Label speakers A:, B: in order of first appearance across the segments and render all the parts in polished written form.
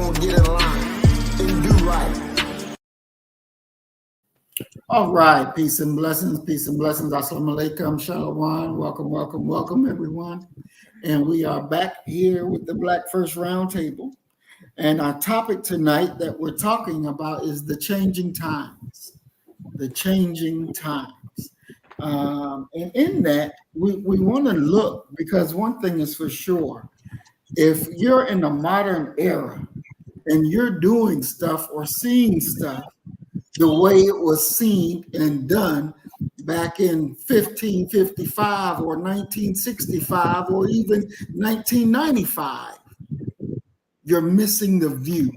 A: will get in line and do right.
B: All right, peace and blessings, Assalamu alaikum, shalom, welcome, everyone. And we are back here with the Black First Roundtable. And our topic tonight that we're talking about is the changing times. The changing times. And in that, we want to look, because one thing is for sure, if you're in the modern era and you're doing stuff or seeing stuff the way it was seen and done back in 1555 or 1965 or even 1995, you're missing the view.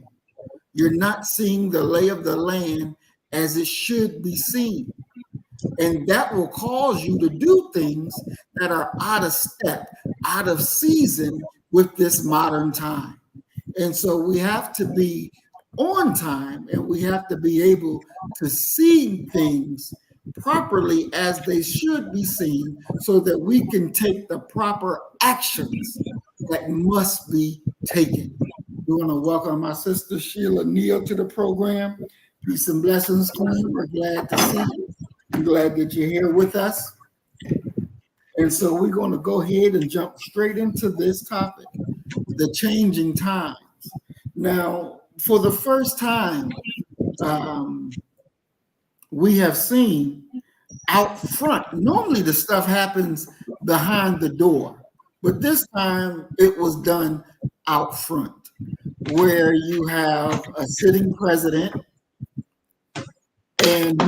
B: You're not seeing the lay of the land as it should be seen. And that will cause you to do things that are out of step, out of season with this modern time. And so we have to be on time, and we have to be able to see things properly as they should be seen so that we can take the proper actions that must be taken. We want to welcome my sister Sheila Neal to the program. Peace and blessings, Queen. We're glad to see you. I'm glad that you're here with us. And so we're going to go ahead and jump straight into this topic, the changing times. Now, for the first time, we have seen out front. Normally the stuff happens behind the door, but this time it was done out front, where you have a sitting president, and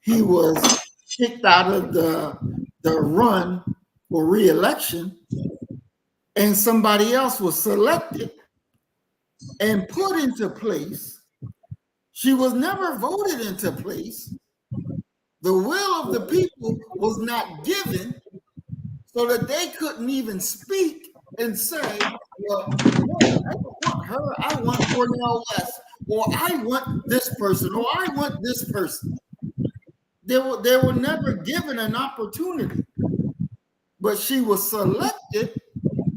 B: he was kicked out of the run for re-election, and somebody else was selected and put into place. She was never voted into place. The will of the people was not given, so that they couldn't even speak and say, well, no, I don't want her, I want Cornel West, or I want this person, or I want this person. They were never given an opportunity, but she was selected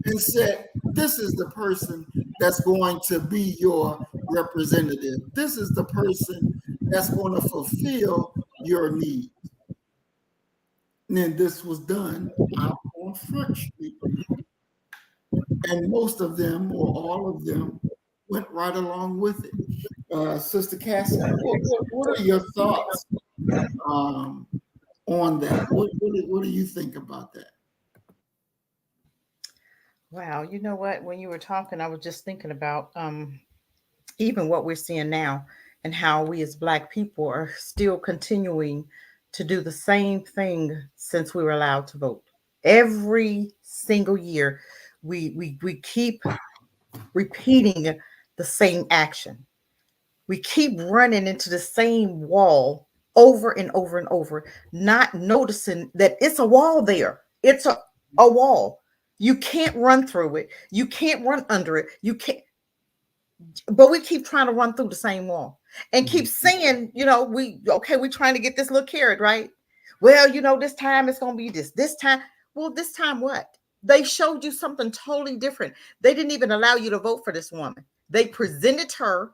B: and said, this is the person that's going to be your representative. This is the person that's going to fulfill your needs. And then this was done out on Front Street. And most of them, or all of them, went right along with it. Sister Cassie, what are your thoughts on that? What do you think about that?
C: Wow, you know what? When you were talking, I was just thinking about even what we're seeing now and how we as Black people are still continuing to do the same thing since we were allowed to vote. Every single year, we keep repeating the same action. We keep running into the same wall over and over and over, not noticing that it's a wall there. It's a wall. You can't run through it. You can't run under it. You can't. But we keep trying to run through the same wall and keep saying, we're trying to get this little carrot, right? Well, this time it's going to be this. This time, well, this time what? They showed you something totally different. They didn't even allow you to vote for this woman. They presented her.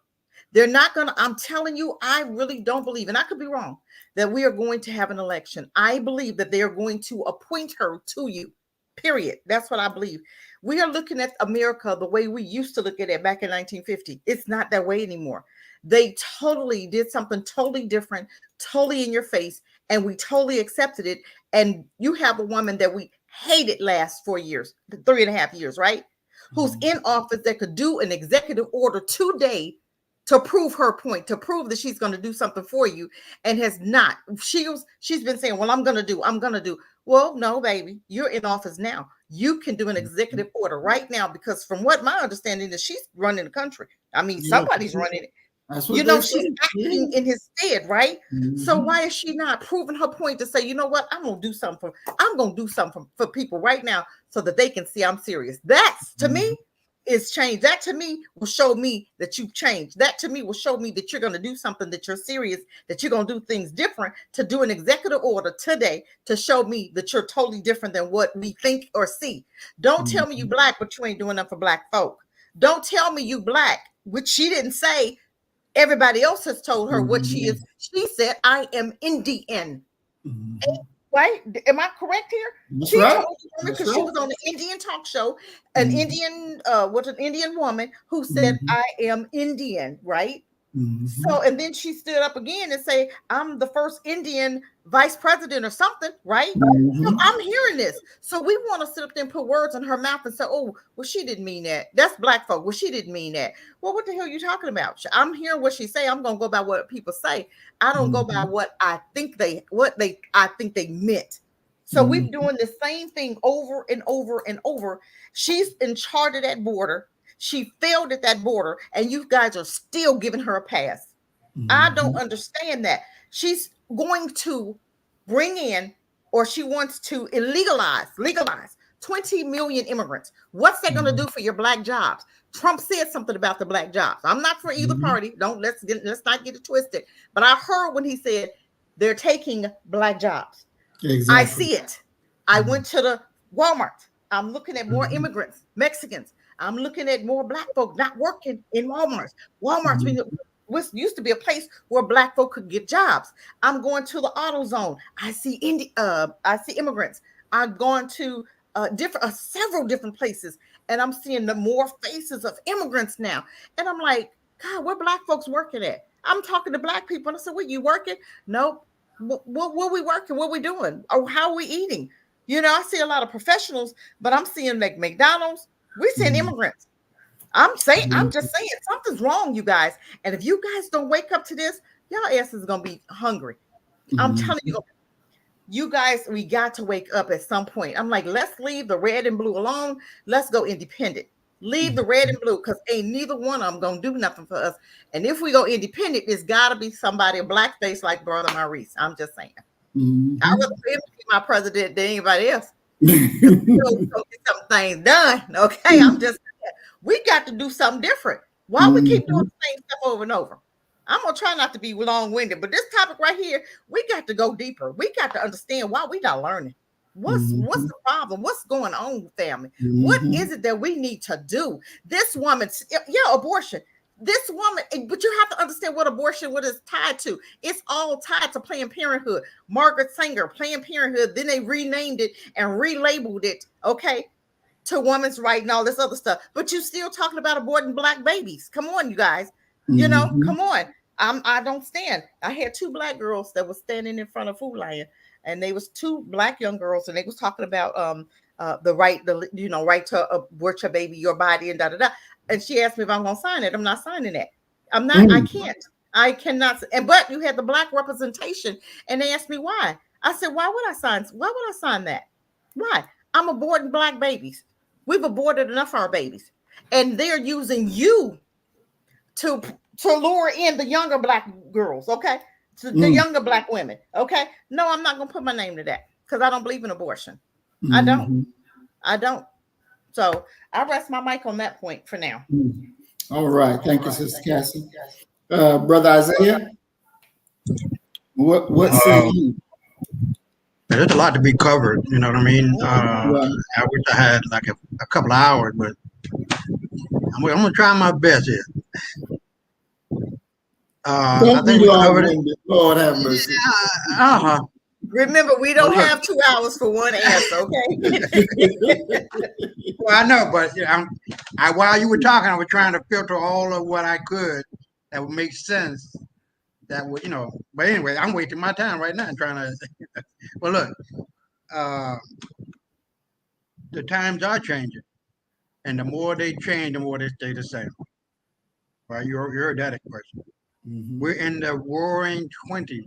C: They're not going to, I'm telling you, I really don't believe, and I could be wrong, that we are going to have an election. I believe that they are going to appoint her to you. Period. That's what I believe. We are looking at America the way we used to look at it back in 1950. It's not that way anymore. They totally did something totally different, totally in your face, and we totally accepted it. And you have a woman that we hated last 4 years, 3.5 years, right? Who's in office that could do an executive order today to prove her point, to prove that she's going to do something for you, and has not. She's been saying, well, I'm going to do. Well, no, baby, you're in office now. You can do an executive order right now, because from what my understanding is, she's running the country. I mean, somebody's running it.
B: That's what
C: she's acting in his stead, right? Mm-hmm. So why is she not proving her point to say, you know what, I'm going to do something for people right now so that they can see I'm serious. That's, to me, is change. That to me will show me that you've changed. That to me will show me that you're going to do something, that you're serious, that you're going to do things different, to do an executive order today to show me that you're totally different than what we think or see. Don't tell me you Black, but you ain't doing nothing for Black folk. Don't tell me you Black, which she didn't say. Everybody else has told her what she is. She said, I am Indian. Right? Am I correct here?
B: That's
C: she
B: right.
C: told her because she was on an Indian talk show, an Indian woman who said, I am Indian, right? So, and then she stood up again and say, I'm the first Indian vice president or something, right? So I'm hearing this. So we want to sit up there and put words in her mouth and say, oh, well, she didn't mean that. That's black folk. Well, she didn't mean that. Well, what the hell are you talking about? I'm hearing what she say. I'm going to go by what people say. I don't go by what I think they meant. So we're doing the same thing over and over and over. She's in charge of that border. She failed at that border, and you guys are still giving her a pass. I don't understand that. She's going to bring in, or she wants to legalize 20 million immigrants. What's that going to do for your black jobs? Trump said something about the black jobs. I'm not for either party. Let's not get it twisted. But I heard when he said they're taking black jobs. Exactly. I see it. I went to the Walmart. I'm looking at more immigrants, Mexicans. I'm looking at more black folk not working in Walmart. Walmart used to be a place where black folk could get jobs. I'm going to the AutoZone. I see immigrants. I'm going to several different places, and I'm seeing the more faces of immigrants now. And I'm like, God, where black folks working at? I'm talking to black people, and I said, "Where you working?" Nope. What we working? What we doing? Or how are we eating? You know, I see a lot of professionals, but I'm seeing like McDonald's. We're seeing immigrants. I'm just saying something's wrong, you guys. And if you guys don't wake up to this, y'all asses is gonna be hungry. I'm telling you, you guys, we got to wake up at some point. I'm like, let's leave the red and blue alone. Let's go independent. Leave the red and blue, because ain't neither one of them gonna do nothing for us. And if we go independent, it's gotta be somebody, a black face like Brother Maurice. I'm just saying. I'd rather him be my president than anybody else. Get some things done. Okay, I'm just saying, we got to do something different. Why we keep doing the same stuff over and over? I'm gonna try not to be long-winded, but this topic right here, we got to go deeper. We got to understand why we not learning. What's the problem? What's going on, family? What is it that we need to do? This woman, abortion. This woman, but you have to understand what abortion, what it's tied to. It's all tied to Planned Parenthood. Margaret Sanger, Planned Parenthood, then they renamed it and relabeled it, okay, to women's right and all this other stuff. But you're still talking about aborting black babies. Come on, you guys. You know, come on. I don't stand. I had two black girls that was standing in front of Food Lion, and they was two black young girls, and they was talking about the right to abort your baby, your body, and da-da-da. And she asked me if I'm going to sign it. I'm not signing that. I'm not. I cannot. But you had the black representation, and they asked me why. I said, why would I sign that? Why? I'm aborting black babies. We've aborted enough of our babies, and they're using you to lure in the younger black girls. Okay, to the younger black women. Okay, no, I'm not going to put my name to that, because I don't believe in abortion. I don't. So I rest my mic on that point for now.
B: All right. Thank you, Sister Cassie. Brother Isaiah, what say you?
D: There's a lot to be covered, you know what I mean? I wish I had like a couple of hours, but I'm going to try my best here. I think we covered it.
B: Lord have mercy.
C: Remember, we don't have 2 hours for one answer, okay?
D: Well, I know, but while you were talking, I was trying to filter all of what I could that would make sense. That would, But anyway, I'm wasting my time right now trying to. Well, look, the times are changing, and the more they change, the more they stay the same. Right? You heard that expression. We're in the Roaring 20s.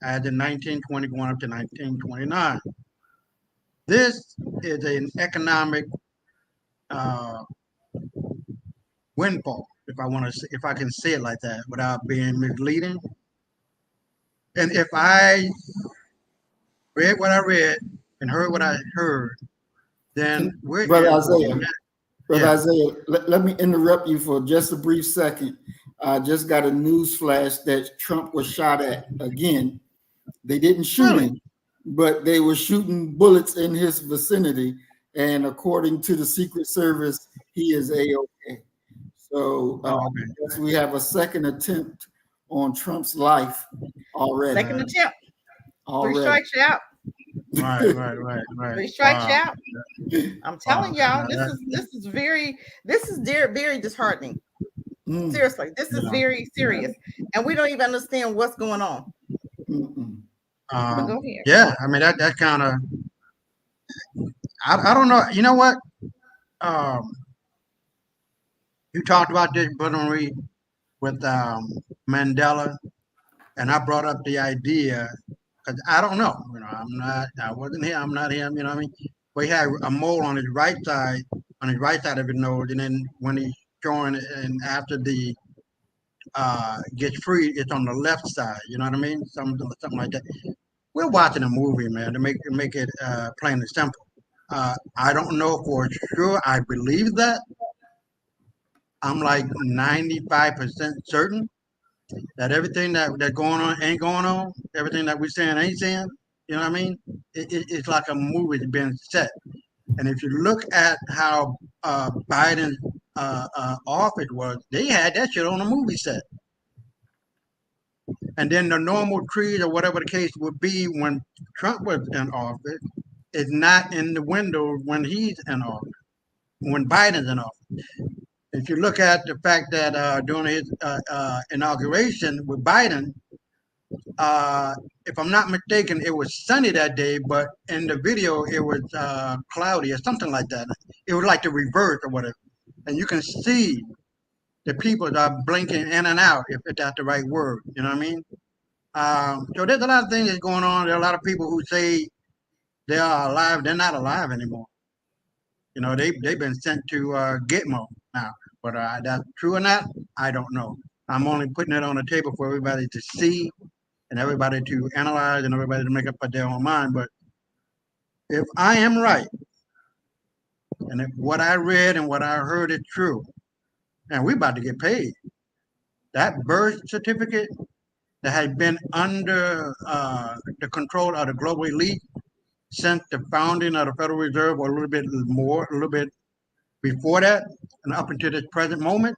D: As in 1920 going up to 1929. This is an economic windfall, if I can say it like that without being misleading. And if I read what I read and heard what I heard, then we're
B: Brother Isaiah, let me interrupt you for just a brief second. I just got a news flash that Trump was shot at again. They didn't shoot him, but they were shooting bullets in his vicinity. And according to the Secret Service, he is A-OK. So
D: Okay.
B: yes, we have a second attempt on Trump's life already.
C: Second attempt. 3
B: Already.
C: strikes you out.
D: Right.
C: 3 strikes you
D: Wow.
C: out. I'm telling
D: Wow.
C: y'all, this is very very disheartening.
B: Mm,
C: Seriously, this is
D: Yeah.
C: very serious, and we don't even understand what's going on.
B: mm-mm.
C: But go ahead.
D: Yeah, I mean that kind of I don't know. You know what? You talked about this, Brother Marie, with Mandela, and I brought up the idea because I don't know. You know, I wasn't here. I'm not him. You know what I mean? But he had a mole on his right side of his nose, and then when he's showing it, and after the gets free, it's on the left side. You know what I mean? Something like that. We're watching a movie, man, to make it plain and simple. I don't know for sure. I believe that. I'm like 95% certain that everything that going on ain't going on. Everything that we're saying ain't saying. You know what I mean? It's like a movie being set. And if you look at how Biden's office was, they had that shit on a movie set. And then the normal trees or whatever the case would be when Trump was in office is not in the window when he's in office, when Biden's in office. If you look at the fact that during his inauguration with Biden, if I'm not mistaken, it was sunny that day, but in the video it was cloudy or something like that. It was like the reverse or whatever. And you can see the people that are blinking in and out, if that's the right word. You know what I mean? So there's a lot of things that's going on. There are a lot of people who say they are alive. They're not alive anymore. You know, they've been sent to Gitmo now. But that's true or not, I don't know. I'm only putting it on the table for everybody to see and everybody to analyze and everybody to make up their own mind. But if I am right, and if what I read and what I heard is true, and we're about to get paid, that birth certificate that had been under the control of the global elite since the founding of the Federal Reserve, or a little bit before that, and up until this present moment,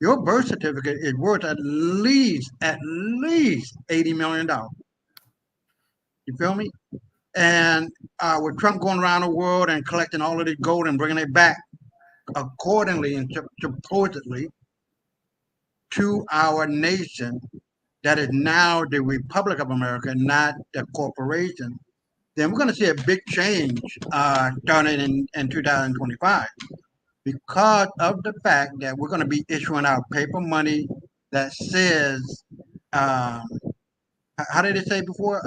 D: your birth certificate is worth at least $80 million. You feel me? And with Trump going around the world and collecting all of this gold and bringing it back accordingly and supposedly to our nation, that is now the Republic of America, not the corporation, then we're going to see a big change starting in 2025 because of the fact that we're going to be issuing out paper money that says, how did it say before?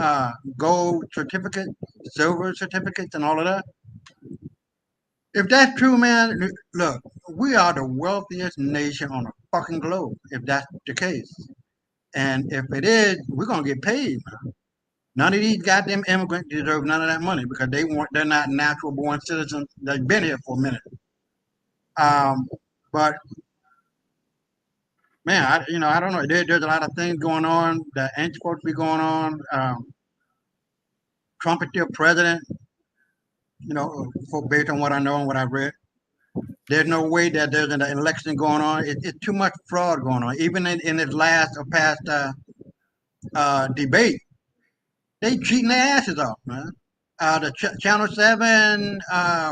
D: Gold certificate, silver certificates, and all of that. If that's true, man, look, we are the wealthiest nation on the fucking globe, if that's the case. And if it is, we're going to get paid, man. None of these goddamn immigrants deserve none of that money because they're not natural born citizens. They've been here for a minute. But man, I don't know. There's a lot of things going on that ain't supposed to be going on. Trump is still president, based on what I know and what I read. There's no way that there's an election going on. It's too much fraud going on. Even in his last or past debate, they cheating their asses off, man. The Channel 7,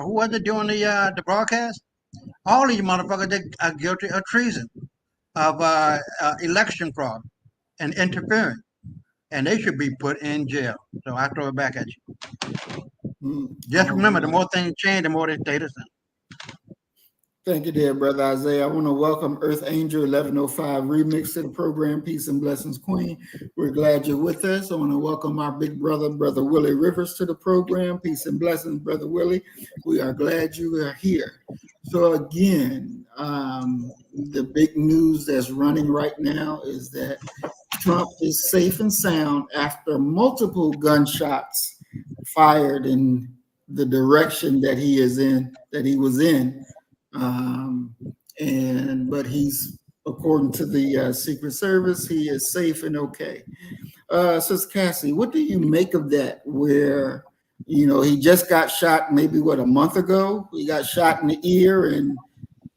D: who was it doing the broadcast? All these motherfuckers, they are guilty of treason, of election fraud and interference, and they should be put in jail. So I throw it back at you. Just remember, the more things change, the more they stay the same.
B: Thank you, dear brother Isaiah. I want to welcome Earth Angel 1105 Remix to the program. Peace and blessings, Queen. We're glad you're with us. I want to welcome our big brother, Brother Willie Rivers, to the program. Peace and blessings, Brother Willie. We are glad you are here. So again, the big news that's running right now is that Trump is safe and sound after multiple gunshots fired in the direction that he was in. But he's, according to the Secret Service, he is safe and okay. Sister Cassie, what do you make of that? Where, he just got shot maybe a month ago? He got shot in the ear, and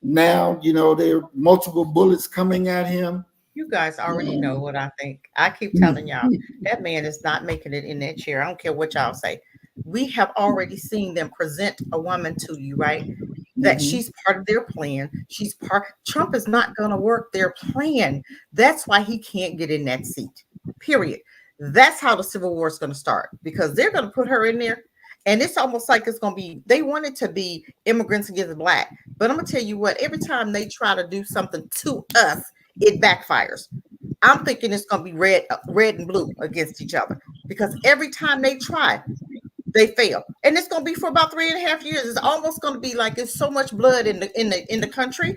B: now, you know, there are multiple bullets coming at him.
C: You guys already know what I think. I keep telling y'all that man is not making it in that chair. I don't care what y'all say. We have already seen them present a woman to you, right? That she's part of their plan. She's part. Trump is not going to work their plan. That's why he can't get in that seat. Period. That's how the Civil War is going to start, because they're going to put her in there. And it's almost like it's going to be, they want it to be immigrants against black. But I'm going to tell you what, every time they try to do something to us, it backfires. I'm thinking it's going to be red and blue against each other, because every time they try, they fail. And it's going to be for about 3.5 years. It's almost going to be like it's so much blood in the country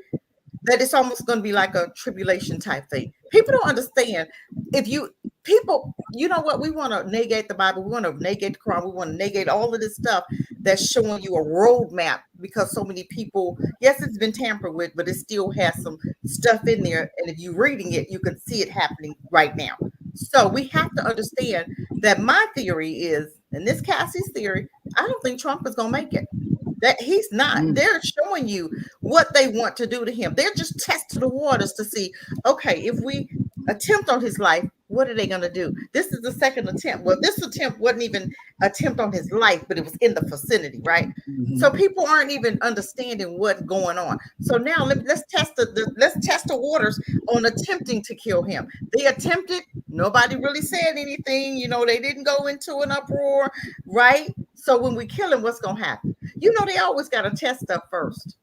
C: that it's almost going to be like a tribulation type thing. People don't understand. You know what? We want to negate the Bible. We want to negate the Quran. We want to negate all of this stuff that's showing you a roadmap, because so many people, yes, it's been tampered with, but it still has some stuff in there. And if you're reading it, you can see it happening right now. So we have to understand that my theory is, and this Cassie's theory, I don't think Trump is going to make it. That he's not. They're showing you what they want to do to him. They're just testing the waters to see, okay, if we attempt on his life, what are they going to do? This is the second attempt. Well, this attempt wasn't even attempt on his life, but it was in the vicinity, right? So people aren't even understanding what's going on. So now let's test the waters on attempting to kill him. They attempted. Nobody really said anything. You know, they didn't go into an uproar, right? So when we kill him, what's going to happen? You know, they always got to test stuff first.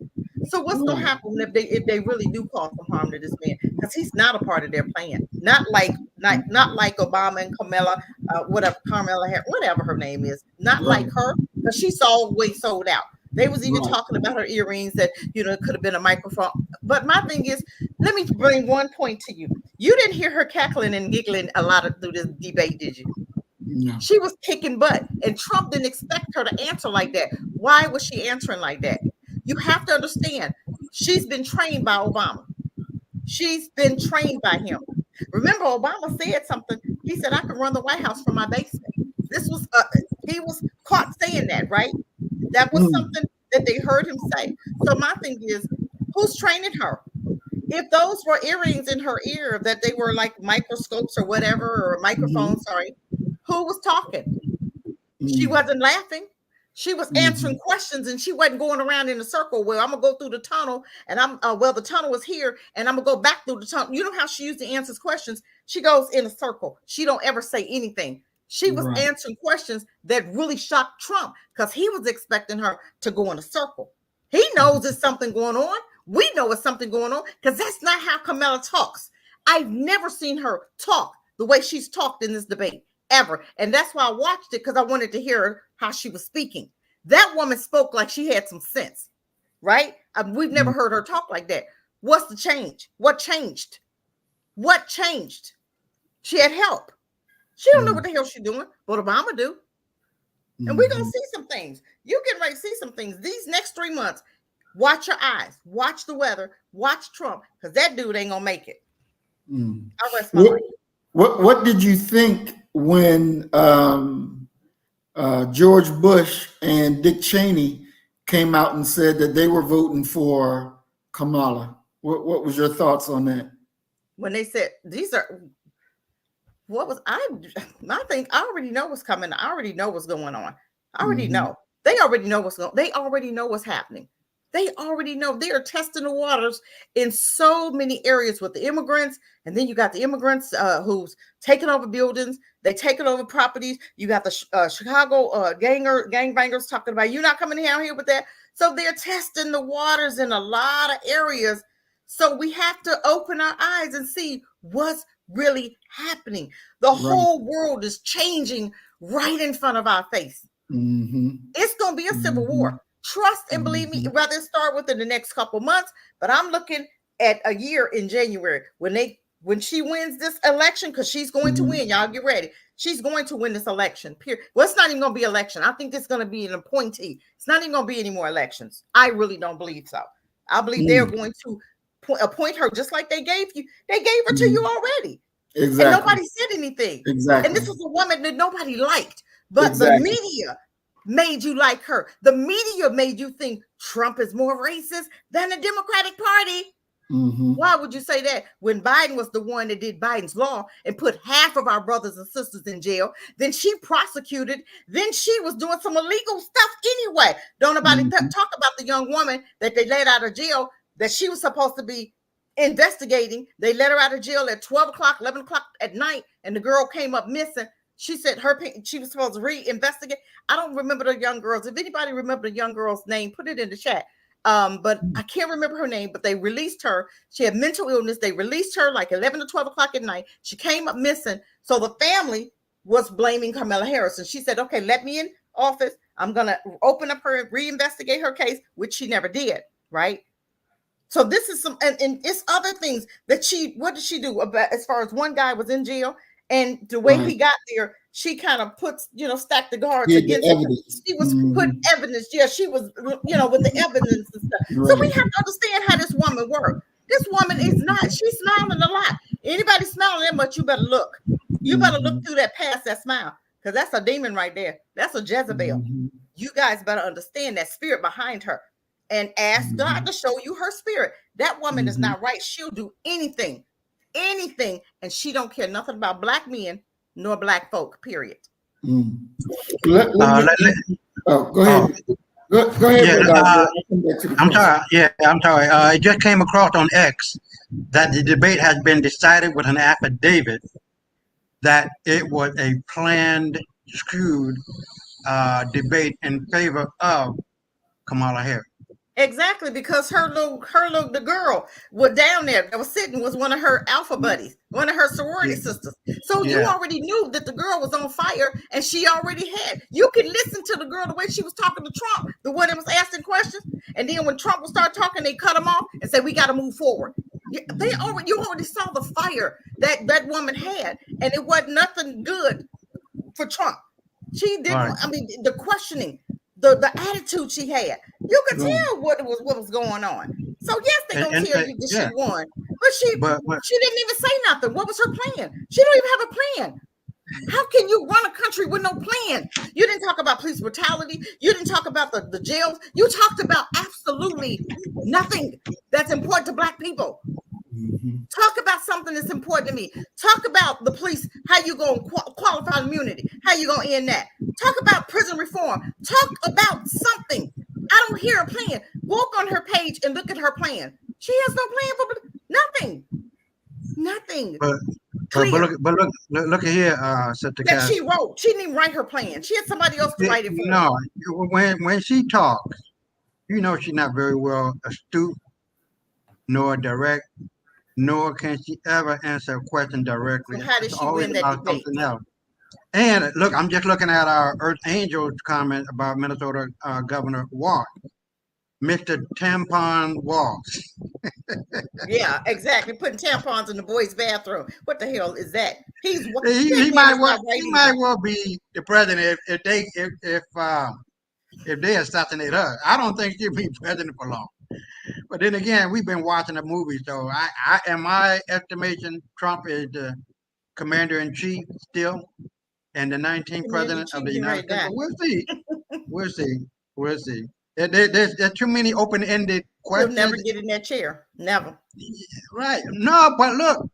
C: So what's going to happen if they really do cause some harm to this man? Because he's not a part of their plan. Not like Obama and Kamala, whatever her name is. Not like her, because she's always sold out. They was even talking about her earrings that, you know, it could have been a microphone. But my thing is, let me bring one point to you. You didn't hear her cackling and giggling a lot through this debate, did you? No. She was kicking butt, and Trump didn't expect her to answer like that. Why was she answering like that? You have to understand, she's been trained by Obama. She's been trained by him. Remember, Obama said something. He said, I can run the White House from my basement. This was, he was caught saying that, right? That was something that they heard him say. So my thing is, who's training her? If those were earrings in her ear, that they were like microscopes or whatever, or microphones, who was talking? She wasn't laughing. She was answering questions, and she wasn't going around in a circle where I'm gonna go through the tunnel, and the tunnel is here, and I'm gonna go back through the tunnel. You know how she usually answers questions? She goes in a circle. She don't ever say anything. She was answering questions that really shocked Trump, because he was expecting her to go in a circle. He knows there's something going on. We know it's something going on, because that's not how Kamala talks. I've never seen her talk the way she's talked in this debate. Ever. And that's why I watched it, because I wanted to hear how she was speaking. That woman spoke like she had some sense, right? We've never heard her talk like that. What's the change? What changed? What changed? She had help. She don't know what the hell she's doing, but Obama do. And we're going to see some things. You're getting ready to see some things. These next 3 months, watch your eyes. Watch the weather. Watch Trump, because that dude ain't going to make it. I rest my life.
B: What did you think when George Bush and Dick Cheney came out and said that they were voting for Kamala? What was your thoughts on that?
C: When they said my thing, I already know what's coming. I already know what's going on. I already know. They already know they already know what's happening. They already know. They are testing the waters in so many areas with the immigrants. And then you got the immigrants who's taking over buildings. They taking over properties. You got the Chicago gangbangers talking about, you're not coming down here with that. So they're testing the waters in a lot of areas. So we have to open our eyes and see what's really happening. The whole world is changing right in front of our face. It's going to be a civil war. Trust and believe me, rather start within the next couple months, but I'm looking at a year in January when she wins this election, because she's going to win. Y'all get ready. She's going to win this election. Period. Well, it's not even going to be election. I think it's going to be an appointee. It's not even going to be any more elections. I really don't believe so. I believe they're going to appoint her just like they gave you. They gave her to you already. Exactly. And nobody said anything. Exactly. And this was a woman that nobody liked, but the media made you like her. The media made you think Trump is more racist than the Democratic Party. Why would you say that when Biden was the one that did Biden's law and put half of our brothers and sisters in jail? Then she prosecuted. Then she was doing some illegal stuff anyway. Don't nobody talk about the young woman that they let out of jail that she was supposed to be investigating. They let her out of jail at 12 o'clock, 11 o'clock at night, and the girl came up missing. She said she was supposed to reinvestigate. I don't remember the young girls. If anybody remember the young girl's name, put it in the chat. But I can't remember her name, but they released her. She had mental illness. They released her like 11 to 12 o'clock at night. She came up missing. So the family was blaming Kamala Harris. And she said, okay, let me in office. I'm going to open up her, reinvestigate her case, which she never did. Right. So this is some, and it's other things that what did she do about, as far as one guy was in jail and the way he got there, she kind of puts, stacked the guards against him. She was putting evidence. Yeah, she was, with the evidence and stuff. So we have to understand how this woman works. This woman is not, she's smiling a lot. Anybody smiling that much, you better look. You better look through that past that smile, because that's a demon right there. That's a Jezebel. You guys better understand that spirit behind her and ask God to show you her spirit. That woman is not right. She'll do anything, and she don't care nothing about black men nor black folk, period.
B: Go ahead. Go ahead.
D: I'm sorry. Yeah, I'm sorry. It just came across on X that the debate has been decided with an affidavit that it was a planned, skewed debate in favor of Kamala Harris.
C: Exactly, because the girl was down there that was sitting was one of her alpha buddies, one of her sorority sisters. So you already knew that the girl was on fire, and she already had. You could listen to the girl the way she was talking to Trump, the one that was asking questions, and then when Trump would start talking, they cut him off and said, "We got to move forward." You already saw the fire that woman had, and it wasn't nothing good for Trump. She didn't. Right. I mean, the questioning. The attitude she had, you could tell what was going on. So yes, they're gonna tell you that she won, but she didn't even say nothing. What was her plan? She don't even have a plan. How can you run a country with no plan? You didn't talk about police brutality. You didn't talk about the jails. You talked about absolutely nothing that's important to black people. Talk about something that's important to me. Talk about the police, how you going to qualify immunity, how you going to end that. Talk about prison reform. Talk about something. I don't hear a plan. Walk on her page and look at her plan. She has no plan for nothing.
D: But look at here, Sister
C: that Cass. She wrote. She didn't even write her plan. She had somebody else to write it for her.
D: No, when she talks, she's not very well astute, nor direct. Nor can she ever answer a question directly.
C: So how did she win that debate?
D: And look, I'm just looking at our Earth Angel's comment about Minnesota Governor Walz, Mr. Tampon Walz.
C: Yeah, exactly. Putting tampons in the boys' bathroom. What the hell is that?
D: He might well be the president if they assassinate her. I don't think she'll be president for long. But then again, we've been watching the movie, so I in my estimation, Trump is the commander-in-chief still, and the 19th president of the United States. We'll see. There's too many open-ended questions.
C: You'll never get in that chair. Never.
D: Right. No, but look,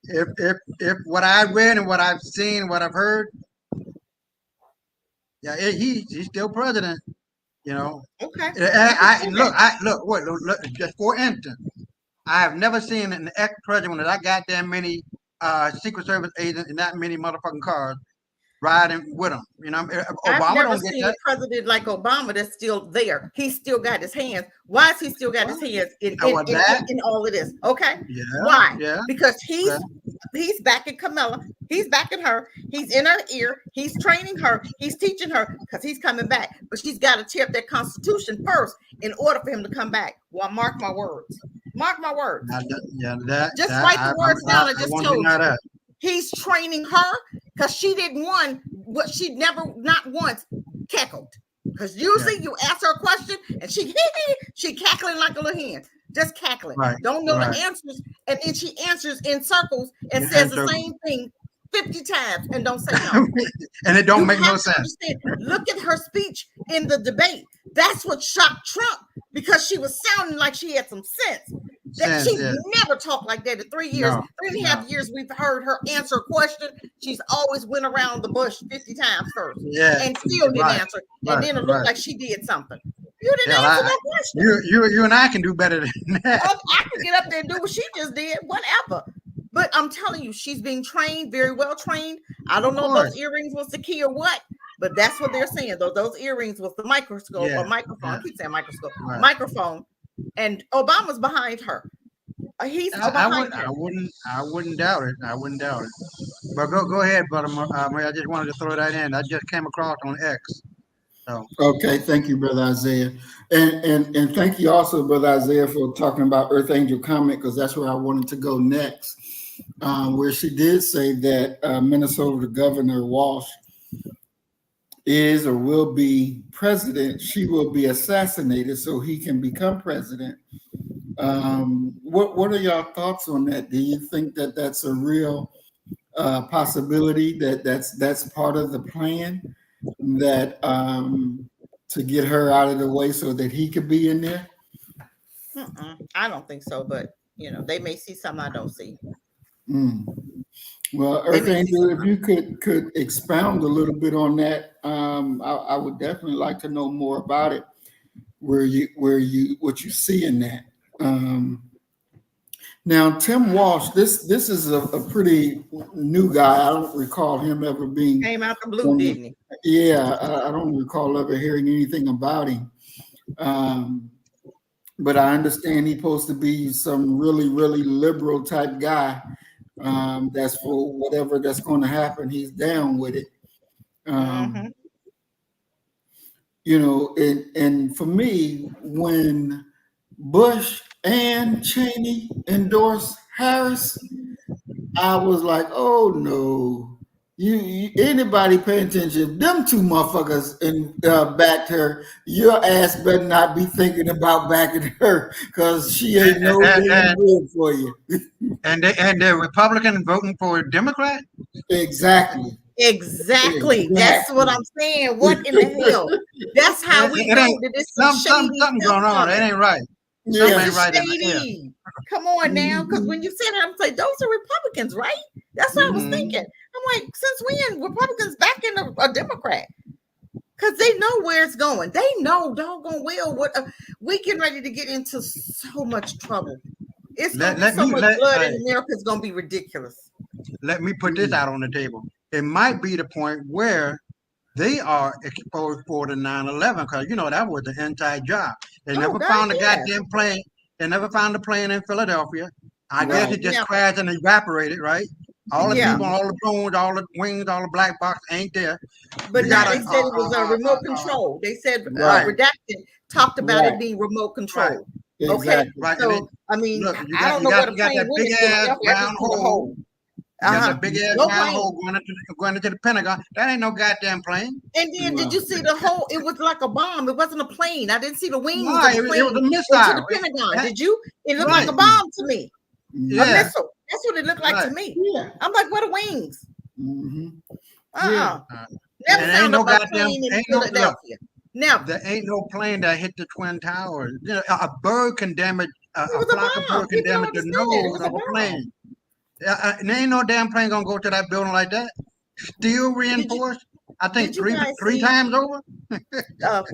D: if what I've read and what I've seen, what I've heard, he's still president.
C: Okay.
D: Look. Just for instance, I have never seen an ex-president with that goddamn many Secret Service agents and that many motherfucking cars riding with him.
C: I've never seen a president like Obama that's still there. He's still got his hands. Why is he still got his hands in all of this? Okay.
D: Yeah.
C: Why?
D: Yeah.
C: Because he's backing Kamala. He's backing her. He's in her ear. He's training her. He's teaching her because he's coming back. But she's got to tear up that Constitution first in order for him to come back. Well, mark my words. Mark my words. Just write the words down. I just told you. He's training her because she didn't want what she never, not once, cackled. Because usually you ask her a question and she cackling like a little hen, just cackling.
D: Right,
C: don't know the answers, and then she answers in circles and says the same thing 50 times and don't say no.
D: And it don't
C: You
D: make no
C: have to
D: sense.
C: understand. Look at her speech in the debate. That's what shocked Trump because she was sounding like she had some sense. That
D: Sense,
C: she
D: yeah.
C: never talked like that in 3 years,
D: No,
C: 3.5 years. We've heard her answer a question. She's always went around the bush 50 times first,
D: Yeah,
C: and still didn't
D: right,
C: answer.
D: right,
C: And then it looked
D: right.
C: like she did something. You didn't
D: Yeah,
C: answer that question.
D: you and I can do better than that.
C: I could get up there and do what she just did, whatever. But I'm telling you, she's being trained, very well trained. I don't know if those earrings was the key or what, but that's what they're saying. Those earrings was the microscope
D: Yeah,
C: or microphone.
D: yeah.
C: I keep saying microscope,
D: Right.
C: microphone. And Obama's behind her. He's behind her.
D: I wouldn't doubt it. I wouldn't doubt it. But go ahead, brother. I just wanted to throw that in. I just came across on X. So
B: Okay, thank you, Brother Isaiah. And thank you also, Brother Isaiah, for talking about Earth Angel Comment, because that's where I wanted to go next, where she did say that Minnesota Governor Walsh is or will be president. She will be assassinated so he can become president. What are y'all thoughts on that? Do you think that that's a real possibility, that's part of the plan, that to get her out of the way so that he could be in there?
C: I don't think so, but they may see something I don't see.
B: Well, Earth Angel, if you could expound a little bit on that, I would definitely like to know more about it. What you see in that. Now, Tim Walsh, this is a pretty new guy. I don't recall him ever being
C: came out the blue, didn't he?
B: Yeah, I don't recall ever hearing anything about him. But I understand he's supposed to be some really, really liberal type guy. That's for whatever that's going to happen, he's down with it. And for me, when Bush and Cheney endorsed Harris, I was like, oh no. You anybody pay attention? If them two motherfuckers backed her, your ass better not be thinking about backing her, because she ain't no damn good for you.
D: And the Republican voting for a Democrat?
C: Exactly. That's what I'm saying. What in the hell? That's how we know that it's
D: something going on. That ain't right. Something ain't right.
C: Shady. Come on now, because when you said it, I'm like, those are Republicans, right? That's what I was thinking. I'm like, since when Republicans backing a Democrat? Because they know where it's going. They know doggone well what we getting ready to get into so much trouble. It's going to be so much blood in America. It's going to be ridiculous.
D: Let me put this out on the table. It might be the point where they are exposed for the 9/11, because that was the inside job. They never found the goddamn plane. They never found the plane in Philadelphia. I guess it just crashed and evaporated, right? All the people, all the bones, all the wings, all the black box ain't there.
C: But now they said it was a remote control. They said Redacted talked about it being remote control.
B: Right.
C: Okay,
D: right.
C: So I mean,
D: look,
C: I don't know what a plane
D: that big ass round hole. Got a big ass round hole going into the Pentagon. That ain't no goddamn plane.
C: And then did you see the hole? It was like a bomb. It wasn't a plane. I didn't see the wings.
D: No, it was a missile.
C: To the Pentagon. Did you? It looked like a bomb to me.
B: Yeah.
C: A missile. That's what it looked like to me.
B: Yeah.
C: I'm like, what are wings?
B: Yeah.
C: Never found no plane in Philadelphia. Never.
D: There ain't no plane that hit the Twin Towers. A bird can damage. A flock of bird can damage the nose of a plane. There ain't no damn plane gonna go to that building like that. Steel reinforced. I think three times over.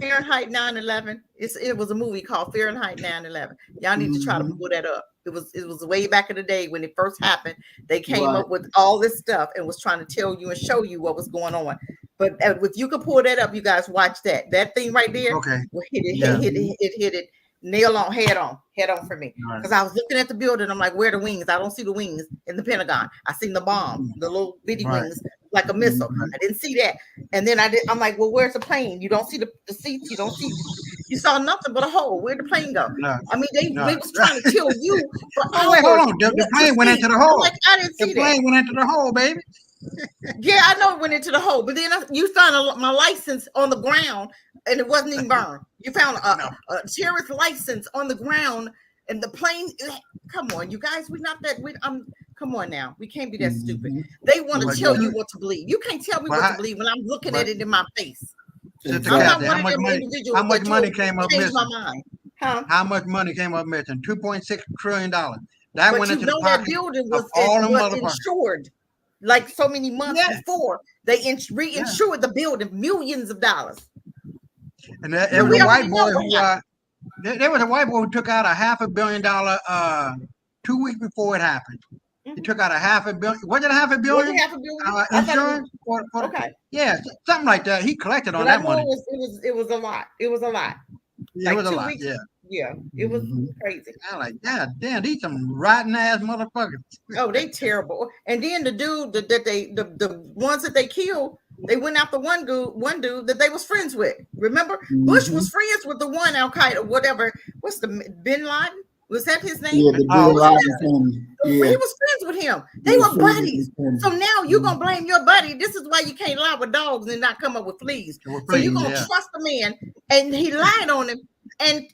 C: Fahrenheit 9/11. It was a movie called Fahrenheit 9/11. Y'all need to try to pull that up. It was way back in the day when it first happened. They came up with all this stuff and was trying to tell you and show you what was going on. But if you could pull that up, you guys watch that. That thing right there.
D: Okay.
C: Hit it head on for me. Because I was looking at the building. I'm like, where are the wings? I don't see the wings in the Pentagon. I seen the bomb, the little bitty wings, like a missile. I didn't see that. And then I'm like, well, where's the plane? You don't see the seats. You saw nothing but a hole. Where'd the plane go? No. I mean, they was trying to kill you.
D: Wait, hold on. The plane went into the hole.
C: Like, I didn't see that.
D: The plane went into the hole, baby.
C: Yeah, I know it went into the hole, but then you found my license on the ground and it wasn't even burned. You found a terrorist license on the ground and the plane. Come on, you guys, we're not that. Come on now. We can't be that stupid.
B: Mhm.
C: They want to
D: But
C: tell
D: you-
C: you what to believe. You can't tell me
D: But
C: what
D: I-
C: to believe when I'm looking
D: but-
C: at it in my face.
D: Sister
B: Exactly.
C: I'm not
D: Kathy,
C: one of them individuals
D: how much
C: that
D: money
C: you'll
D: came up
C: change my
D: missing?
C: mind. Huh?
D: How much money came up missing? $2.6 trillion. That
C: But
D: went
C: you
D: into the
C: know that
D: pocket
C: building
D: of
C: was,
D: all them
C: was
D: motherfuckers.
C: insured like so many months
D: Yeah.
C: before. They reinsured the building millions of dollars.
D: And there
C: So
D: was
C: we
D: a white
C: already know
D: boy
C: what
D: who there was a white boy who took out $500 million 2 weeks before it happened. He
C: Mhm.
D: took out $500 million. Was it $500
C: Was
D: million?
C: it half a billion? I thought it was-
D: Insurance for
C: Okay.
D: yeah, something like that. He collected on
C: But I
D: that
C: know
D: money.
C: it was a lot. It was a lot.
D: It
C: like
D: was a
C: 2
D: lot.
C: weeks.
D: Yeah.
C: Yeah, it was
B: Mhm.
C: crazy.
D: I'm like, God damn, these some rotten ass motherfuckers.
C: Oh, they terrible. And then the dude that the ones that they killed, they went after one dude that they was friends with. Remember, Bush was friends with the one Al Qaeda, whatever. What's the Bin Laden? Was that his name?
B: Yeah, the
D: Oh,
B: Bin Laden family.
C: He
B: Yeah.
C: was friends with him.
B: He
C: They
B: was
C: were
B: friends with
C: buddies.
B: his family.
C: So now you're gonna blame your buddy. This is why you can't lie with dogs and not come up with fleas. So you're gonna trust the man, and he lied on him. And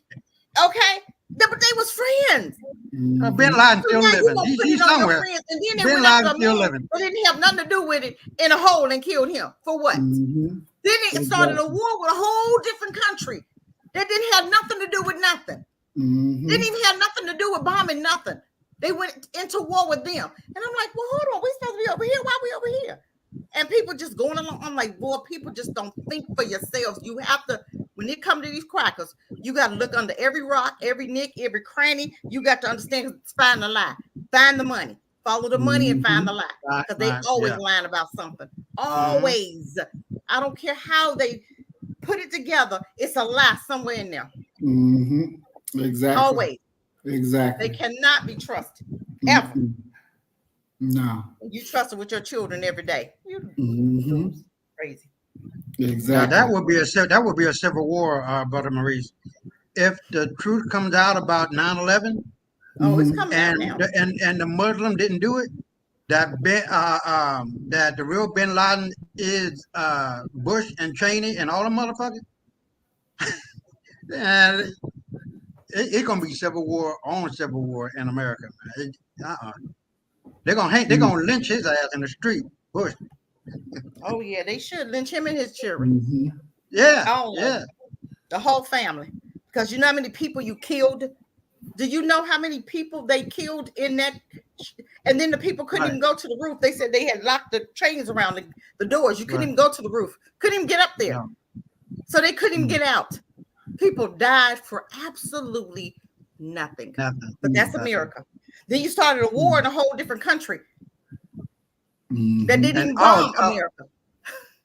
C: okay, but they was friends.
B: Mhm.
D: Bin Laden
C: So
D: still
C: now you
D: living.
C: gonna put
D: He's
C: it on your
D: somewhere.
C: friends, and then they
D: Bin
C: went after
D: Laden
C: a
D: still
C: man
D: living.
C: who didn't have nothing to do with it in a hole and killed him for what?
B: Mhm.
C: Then it started a
B: Exactly.
C: war with a whole different country that didn't have nothing to do with nothing.
B: Mhm.
C: Didn't even have nothing to do with bombing nothing. They went into war with them. And I'm like, well, hold on, we supposed to be over here. Why we over here? And people just going along. I'm like, boy, people just don't think for yourselves. You have to, when it comes to these crackers, you got to look under every rock, every nick, every cranny. You got to understand, find the lie, find the money, follow the money and find the lie.
D: Right,
C: Because they
D: right,
C: always
D: yeah.
C: lying about something. Always. I don't care how they put it together. It's a lie somewhere in there.
B: Mhm. Exactly.
C: Always.
B: Exactly.
C: They cannot be trusted. Ever.
B: Mhm. No.
C: You trust it with your children every day. You
B: Mhm.
C: crazy.
D: Now
B: Exactly.
D: that would be a civil war, Brother Maurice. If the truth comes out about 9/11
C: Oh, it's
B: Mhm.
C: coming out now.
D: and the Muslim didn't do it, that the real Bin Laden is Bush and Cheney and all the motherfuckers, and it's gonna be civil war on civil war in America. They're gonna lynch his ass in the street. Bush.
C: Oh yeah, they should lynch him and his children.
B: Mhm.
D: Yeah.
C: All of
D: Yeah.
C: them. The whole family. Because you know how many people you killed? Do you know how many people they killed in that? And then the people couldn't even go to the roof. They said they had locked the chains around the doors. You couldn't
D: Right.
C: even go to the roof. Couldn't even get up there.
D: No.
C: So they couldn't even get out. People died for absolutely nothing.
D: Nothing.
C: But that's
D: Nothing.
C: America. Then you started a war in a whole different country that
B: Mhm.
C: didn't
D: And
C: even bomb
D: oh,
C: America.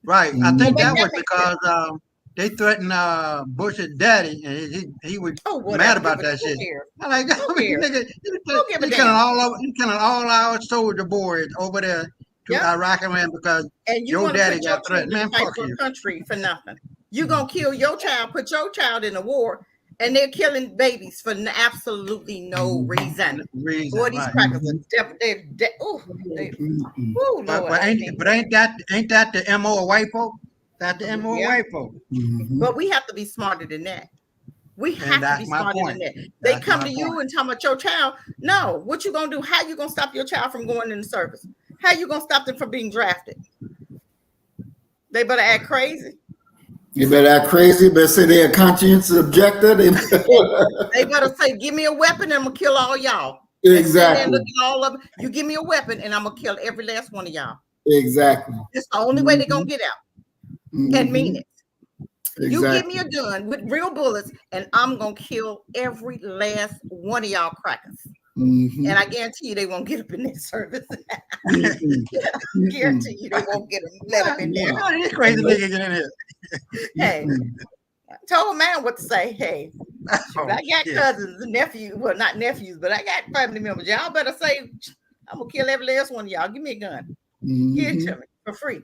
D: Right. I think
C: Make
D: that
C: that
D: was
C: make
D: because they threatened Bush's daddy, and he was
C: Oh, whatever.
D: mad about
C: Give a-
D: that
C: who
D: shit.
C: cares?
D: I'm like,
C: Who cares?
D: nigga,
C: Who give a
D: you
C: damn?
D: killing all our soldier boys over there to
C: Yep.
D: Iraq and Iran because
C: And you
D: your
C: want to
D: daddy
C: put your
D: got threatened.
C: children
D: Man,
C: to fight
D: fuck
C: for
D: you.
C: a country for nothing. You gonna kill your child, put your child in a war, and they're killing babies for absolutely no reason.
D: Reason,
C: Boy, these
D: right.
C: crackers are oh,
B: Mhm.
C: Lord,
D: But
C: I
D: ain't
C: can't.
D: that the MO of white folk? That's the MO of
C: Yeah.
D: white folk.
B: Mhm.
C: But we have to be smarter than that. We have to
D: that's
C: be
D: my
C: smarter
D: point.
C: than that. They
D: That's
C: come
D: my
C: to you
D: point.
C: and talk about your child. No, what you gonna do? How you gonna stop your child from going in the service? How you gonna stop them from being drafted? They better act crazy.
B: You better act crazy. Better say they're a conscientious objector. They
C: They better say, "Give me a weapon, and I'm gonna kill all y'all." And sit there and
B: exactly.
C: look at all of them. You give me a weapon, and I'm gonna kill every last one of y'all.
B: Exactly.
C: It's the only way they're gonna get out and
B: Mhm.
C: mean it. You give me
B: Exactly.
C: a gun with real bullets, and I'm gonna kill every last one of y'all crackers.
B: Mhm.
C: And I guarantee you, they won't get up in that service.
B: Mhm.
C: Guarantee you, they won't get them let up in there.
D: Oh, these crazy niggas get in here.
C: Hey, I told man what to say. Hey, shoot, I got
D: shit.
C: cousins and nephews. Well, not nephews, but I got family members. Y'all better say, I'm gonna kill every last one of y'all. Give me a gun. Give it
B: Mhm.
C: to me for free.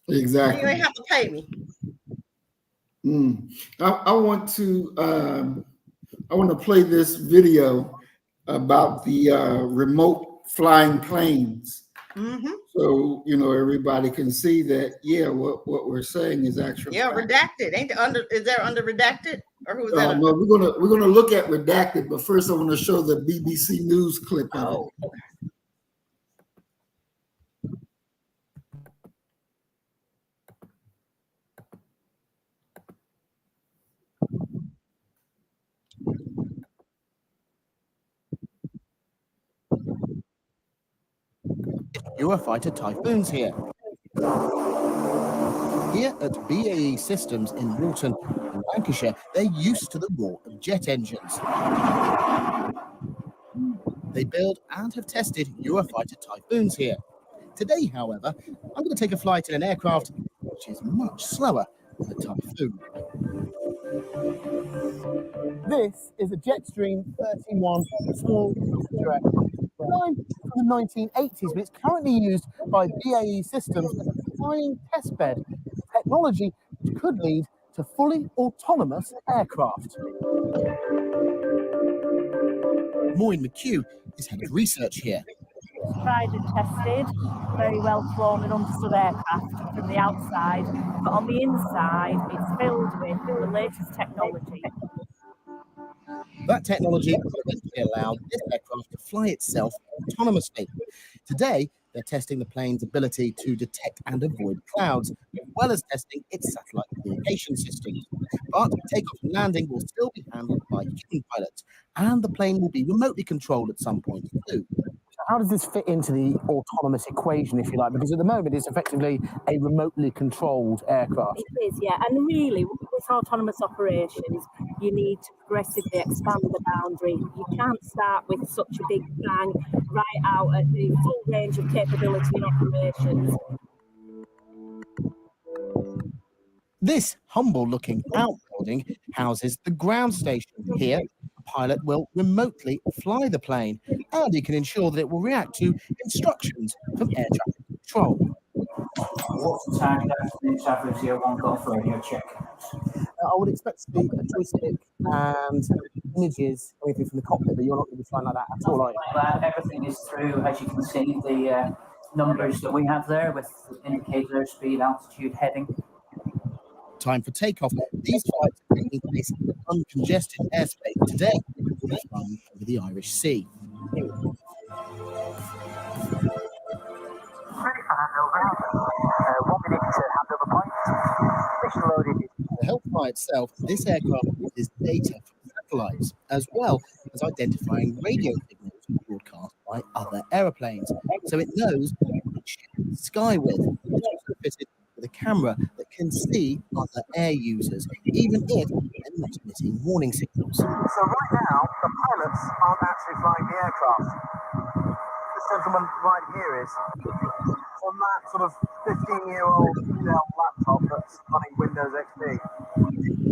C: You
B: Exactly.
C: ain't have to pay me.
B: I want to play this video about the remote flying planes,
C: Mm-hmm.
B: so everybody can see that. Yeah, what we're saying is actually
C: Yeah, redacted. Ain't the under? Is there under redacted or who is that?
B: no, we're gonna look at redacted, but first I want to show the BBC News clip of it.
C: Oh,
E: Eurofighter Typhoons here. Here at BAE Systems in Walton, in Lancashire, they're used to the roar of jet engines. They build and have tested Eurofighter Typhoons here. Today, however, I'm going to take a flight in an aircraft which is much slower than a Typhoon. This is a Jetstream 31 small passenger aircraft. Designed from the 1980s, but it's currently used by BAE Systems as a flying testbed, technology which could lead to fully autonomous aircraft. Maureen McHugh is head of research here.
F: Tried and tested, very well flown and understood aircraft from the outside, but on the inside it's filled with the latest technology.
E: That technology will eventually allow this aircraft to fly itself autonomously. Today, they're testing the plane's ability to detect and avoid clouds, as well as testing its satellite communication systems. But takeoff and landing will still be handled by human pilots, and the plane will be remotely controlled at some point too.
G: How does this fit into the autonomous equation, if you like? Because at the moment, it's effectively a remotely controlled aircraft.
F: It is, yeah. And really, with autonomous operations, you need to progressively expand the boundary. You can't start with such a big bang right out at the full range of capability and operations.
E: This humble-looking outbuilding houses the ground station. Here, a pilot will remotely fly the plane, and he can ensure that it will react to instructions from air traffic control.
H: What's the target afternoon Travelers 01 Golf Radio check?
G: I would expect to see a joystick and images, everything from the cockpit, but you're not going to be flying like that at all, are you?
H: Like that. Everything is through, as you can see, the numbers that we have there with indicated airspeed, altitude, heading.
E: Time for takeoff. These flights are taking place in uncongested airspace. Today, we'll be flying over the Irish Sea.
I: Ready for handover. 1 minute to handover point. Mission loaded.
E: To help fly itself, this aircraft uses data from satellites, as well as identifying radio signals broadcast by other aeroplanes, so it knows which ship to sky with. It's also fitted with a camera that can see other air users, even if they're not emitting warning signals.
I: So right now, the pilots aren't actually flying the aircraft. This gentleman right here is on that sort of 15-year-old Dell laptop that's running Windows XP.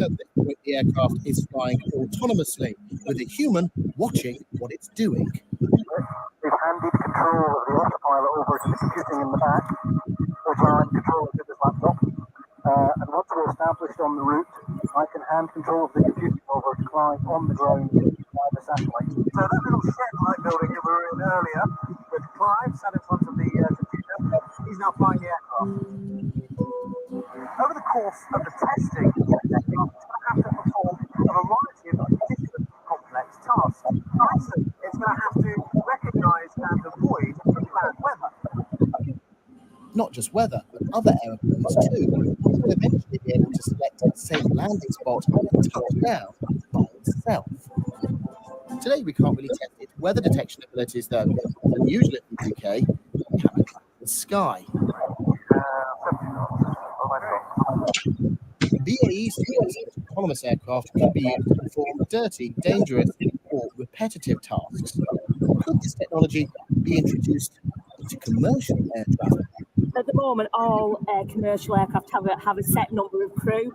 E: At this point, the aircraft is flying autonomously, with a human watching what it's doing.
I: We've handed control of the autopilot over to the computing in the back, which are in control of this laptop. And once we're established on the route, I can hand control of the computing over to Clive on the ground by the satellite. So that little shed-like building that we were in earlier, with Clive sat in front of the computer, he's now flying the aircraft. Over the course of the testing, it's going to have to perform a variety of particularly complex tasks. For instance, it's going to have to recognise and avoid bad weather.
E: Not just weather, but other aeroplanes too. It will eventually be able to select a safe landing spot and touch down by itself. Today we can't really test its weather detection abilities though, and usually in the UK, we have a cloud in the sky. BAE Systems autonomous aircraft could be used to perform dirty, dangerous, or repetitive tasks. Could this technology be introduced into commercial air traffic?
F: At the moment, all commercial aircraft have a set number of crew.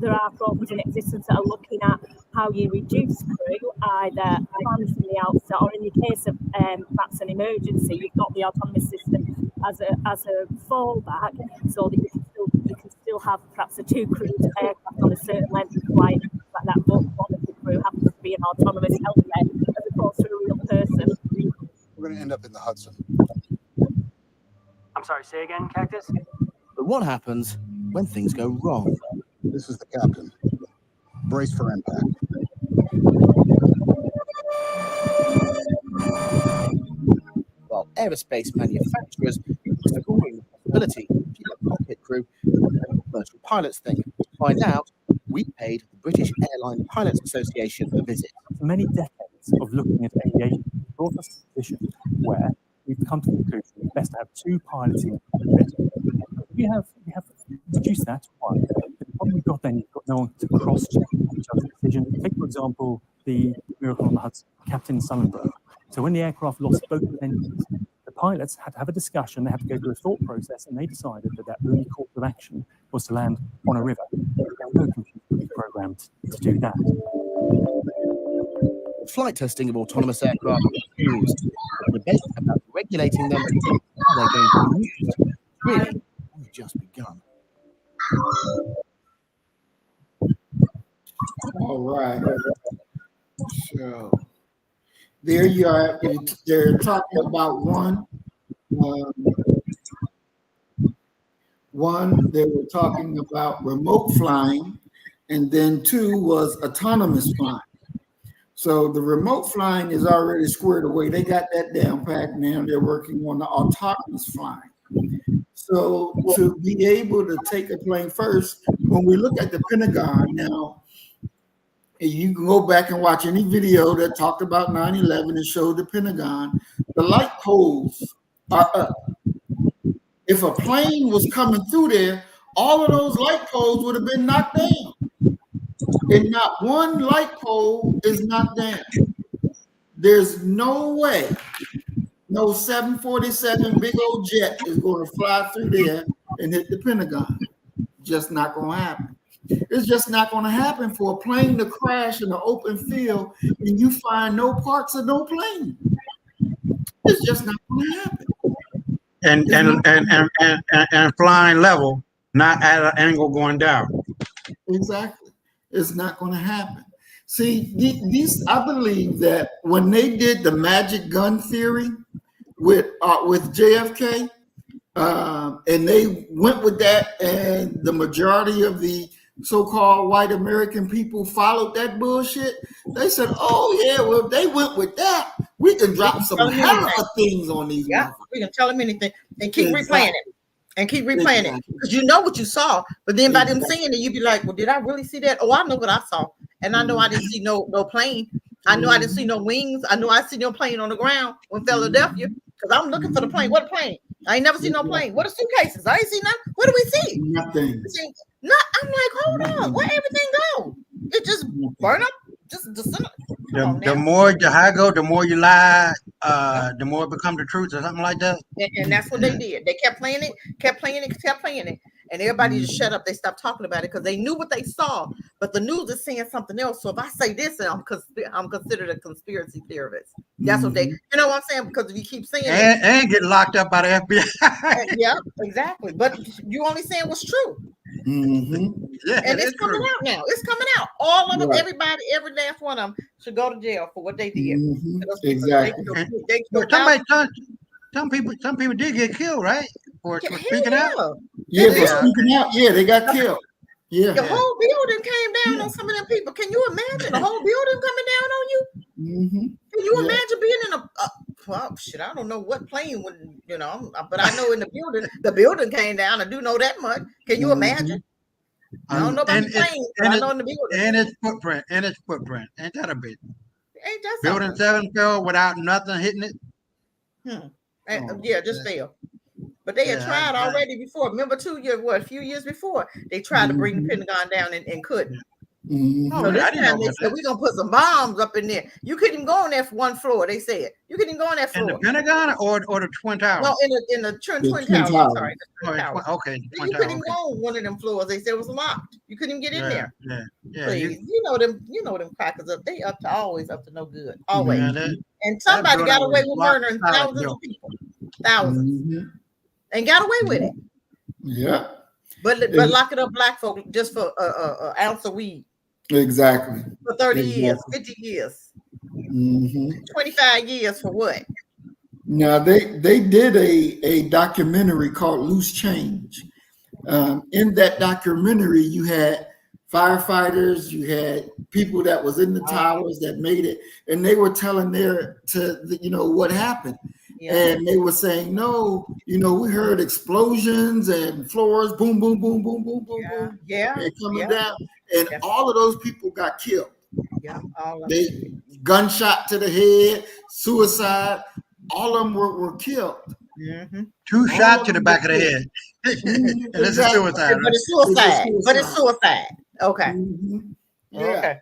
F: There are programs in existence that are looking at how you reduce crew, either planned from the outset, or in the case of perhaps an emergency, you've got the autonomous system as a fallback, so that you can still have perhaps a 2-crew aircraft on a certain length of flight like that, but one of the crew happens to be an autonomous helmet as opposed to a real person.
J: We're going to end up in the Hudson.
K: I'm sorry, say again, Cactus?
E: But what happens when things go wrong?
J: This is the captain. Brace for impact.
E: While aerospace manufacturers are exploring the possibility of a cockpit crew, and commercial pilots think. To find out, we paid the British Airline Pilots Association a visit.
G: Many decades of looking at aviation brought us to a position where we
K: we've come to the conclusion it's best to have two piloting. We have reduced that to one. The problem you've got then, you've got no one to cross-check each other's decisions. Take, for example, the Miracle on the Hudson, Captain Sullenberg. So when the aircraft lost both of engines, the pilots had to have a discussion, they had to go through a thought process, and they decided that only course of action was to land on a river. There was no computer programmed to do that.
E: Flight testing of autonomous aircraft continues. The debate about regulating them and how they're going to be used really only just begun.
B: All right. So there you are. They're talking about one. They were talking about remote flying, and then two was autonomous flying. So the remote flying is already squared away. They got that down packed now. They're working on the autonomous flying. So to be able to take a plane first, when we look at the Pentagon now, you can go back and watch any video that talked about 9/11 and showed the Pentagon. The light poles are up. If a plane was coming through there, all of those light poles would have been knocked down. And not one light pole is knocked down. There's no way no 747 big old jet is going to fly through there and hit the Pentagon. Just not going to happen. It's just not going to happen for a plane to crash in an open field and you find no parts of no plane. It's just not going to happen.
D: And flying level, not at an angle going down.
B: Exactly. It's not going to happen. See, these I believe that when they did the magic gun theory with JFK, and they went with that, and the majority of the so-called white American people followed that bullshit. They said, "Oh yeah, well they went with that. We can drop some hell of things on these."
C: Yeah, we can tell them anything and keep replaying it. And keep replaying it because you know what you saw, but then by them seeing it, you'd be like, "Well, did I really see that? Oh, I know what I saw, and I know I didn't see no plane. I know I didn't see no wings. I know I see no plane on the ground in Philadelphia because I'm looking for the plane. What plane? I ain't never seen no plane. What are suitcases? I ain't seen nothing. What do we see?
B: Nothing.
C: I'm like, hold on, where everything go? It just burn up.
D: The more you go, the more you lie, the more it becomes the truth or something like that.
C: And that's what they did. They kept playing it. And everybody just shut up. They stopped talking about it because they knew what they saw. But the news is saying something else. So if I say this, I'm considered a conspiracy theorist. That's what they, you know what I'm saying? Because if you keep saying it.
D: And get locked up by the FBI.
C: Yeah, exactly. But you only saying what's true.
B: Mm-hmm.
D: Yeah,
C: and it's coming out now. It's coming out. All of them, everybody, every last one of them should go to jail for what they did.
B: Mm-hmm. Exactly.
D: Some people did get killed, right? For speaking out.
B: Yeah, for speaking out. Yeah, they got killed. Yeah.
C: The whole building came down on some of them people. Can you imagine the whole building coming down on you?
B: Mm-hmm.
C: Can you imagine being in well, shit, I don't know what plane would, but I know in the building came down. I do know that much. Can you imagine? I don't know about the plane, but I know in the building.
D: And its footprint. Ain't that a bit?
C: Ain't that
D: Building 7 fell without nothing hitting it?
C: Just fell. But they had tried already before. Remember a few years before, they tried to bring the Pentagon down and couldn't.
B: Mm-hmm.
C: So this time they said, we're going to put some bombs up in there. You couldn't even go on that one floor, they said. You couldn't even go on that floor.
D: In the Pentagon or the Twin Towers?
C: No, in the Twin Towers. Sorry, the Twin Towers.
D: Okay.
C: You couldn't even go on one of them floors. They said it was locked. You couldn't even get in there.
D: Yeah.
C: Please. You know them crackers up. They always up to no good. Always.
D: Yeah,
C: and somebody got away with murdering thousands of people. Thousands. Mm-hmm. And got away with it.
B: Yeah.
C: But lock it up black folk just for an ounce of weed.
B: Exactly.
C: For 30 years, 50 years, 25 years for what?
B: Now they did a documentary called Loose Change. In that documentary, you had firefighters, you had people that was in the towers that made it, and they were telling what happened. Yeah. And they were saying, no, we heard explosions and floors, boom, boom, boom, boom, boom, boom, boom.
C: Yeah.
B: And coming down. And all of those people got killed.
C: Yeah.
B: They gunshot to the head, suicide. all of them were killed.
C: Mm-hmm.
D: 2 shots to the back of the head. And this is suicide.
C: But it's suicide. But it's suicide. Okay.
B: Mhm. Yeah.
C: Okay.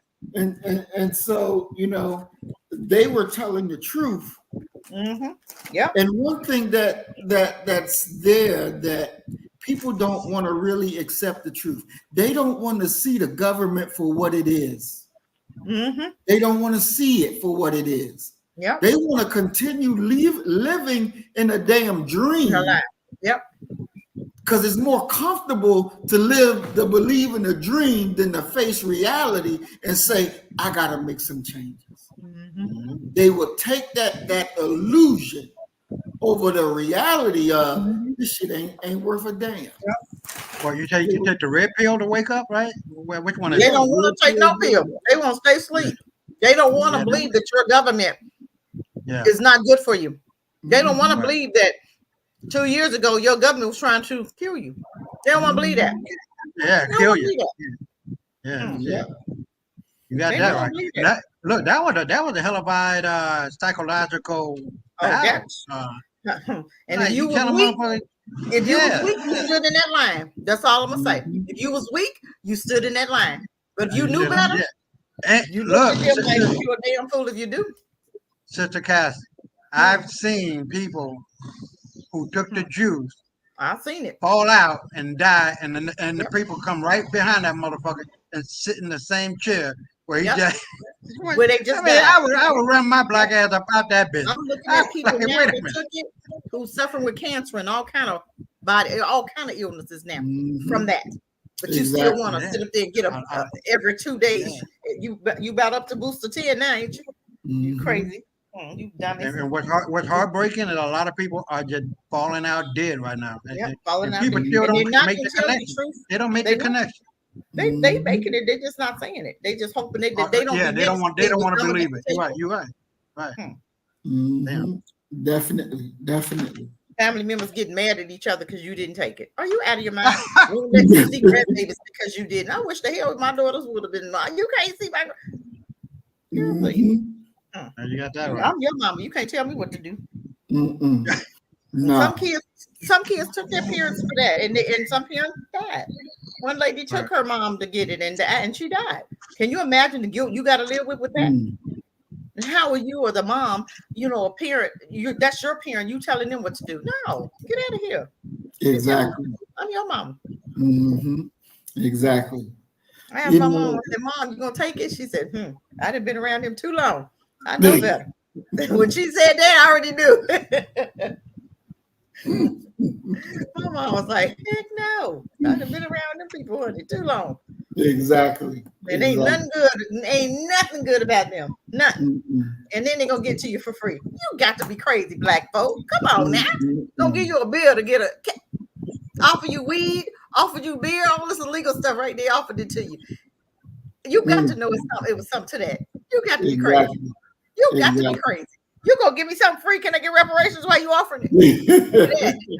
B: And so, you know, they were telling the truth.
C: Mm-hmm. Yep.
B: And one thing that's there that people don't want to really accept the truth. They don't want to see the government for what it is.
C: Mm-hmm.
B: They don't want to see it for what it is.
C: Yep.
B: They want to continue living in a damn dream.
C: Yep.
B: Because it's more comfortable to believe in a dream than to face reality and say, I gotta make some changes.
C: Mm-hmm.
B: They will take that illusion over the reality of this shit ain't worth a damn.
C: Yep.
D: Well, you take the red pill to wake up, right? Well, which one is
C: They
D: it?
C: don't want to take no pill. They want to stay asleep. They don't want to believe that your government is not good for you. They don't want to believe that 2 years ago your government was trying to kill you. They don't want to believe that.
D: Yeah, kill you. Yeah. You got
C: They
D: that
C: don't
D: right.
C: believe that.
D: Look, that was a hellified psychological battle.
C: And
D: Like,
C: if you
D: you tell
C: was
D: a
C: weak,
D: motherfucker-
C: if you was weak, you stood in that line. That's all I'm gonna say. If you was weak, you stood in that line. But if you knew better,
D: And
C: you
D: look,
C: look at them like you're a damn fool if you do.
D: Sister Cassie, I've seen people who took the juice,
C: I've seen it,
D: fall out and die, and the people come right behind that motherfucker and sit in the same chair where he just.
C: Where they just
D: I mean,
C: died.
D: I would run my black ass up out that bitch.
C: I'm looking at people
D: Like,
C: now
D: wait a
C: that
D: minute.
C: took it who's suffering with cancer and all kind of illnesses now
B: Mhm.
C: from that. But you still
B: Exactly.
C: want to sit up there and get up every 2 days. You about up to booster 10 now, ain't you? You
B: Mhm.
C: crazy. You dummy.
D: And what's heartbreaking is a lot of people are just falling out dead right now.
C: Yeah, falling out.
D: People
C: And
D: still
C: they're
D: don't
C: not
D: make
C: gonna
D: the
C: tell the
D: connection.
C: truth.
D: They don't make
C: They
D: the
C: won't.
D: connection.
C: They making it. They're just not saying it. They just hoping they don't.
D: Yeah, they don't want to believe it. You're right. Right.
B: Mhm. Definitely.
C: Family members getting mad at each other because you didn't take it. Are you out of your mind? You let you see grandbabies because you didn't. I wish the hell my daughters would have been. You can't see my.
B: Mhm.
D: You got that right.
C: I'm your mama. You can't tell me what to do.
B: Mm-mm. No.
C: Some kids took their parents for that, and some parents died. One lady took her mom to get it, and she died. Can you imagine the guilt you got to live with that?
B: Mm.
C: And how are you or the mom, a parent? That's your parent. You telling them what to do? No, get out of here.
B: Exactly.
C: I'm your mama.
B: Mm-hmm. Exactly.
C: I asked my mom, I said, Mom, you gonna take it? She said, I done been around him too long. I know better. When she said that, I already knew. My mom was like, heck no. I done been around them people honey, too long.
B: Exactly.
C: It ain't nothing good. Ain't nothing good about them. Nothing.
B: Mm-mm.
C: And then they gonna get to you for free. You got to be crazy, black folk. Come on now.
B: Mm-mm.
C: Don't give you a bill to get offer you weed, offer you beer, all this illegal stuff right there, offered it to you. You got to know it was something to that. You got to be crazy. You got to be crazy. You gonna give me something free? Can I get reparations while you offering it?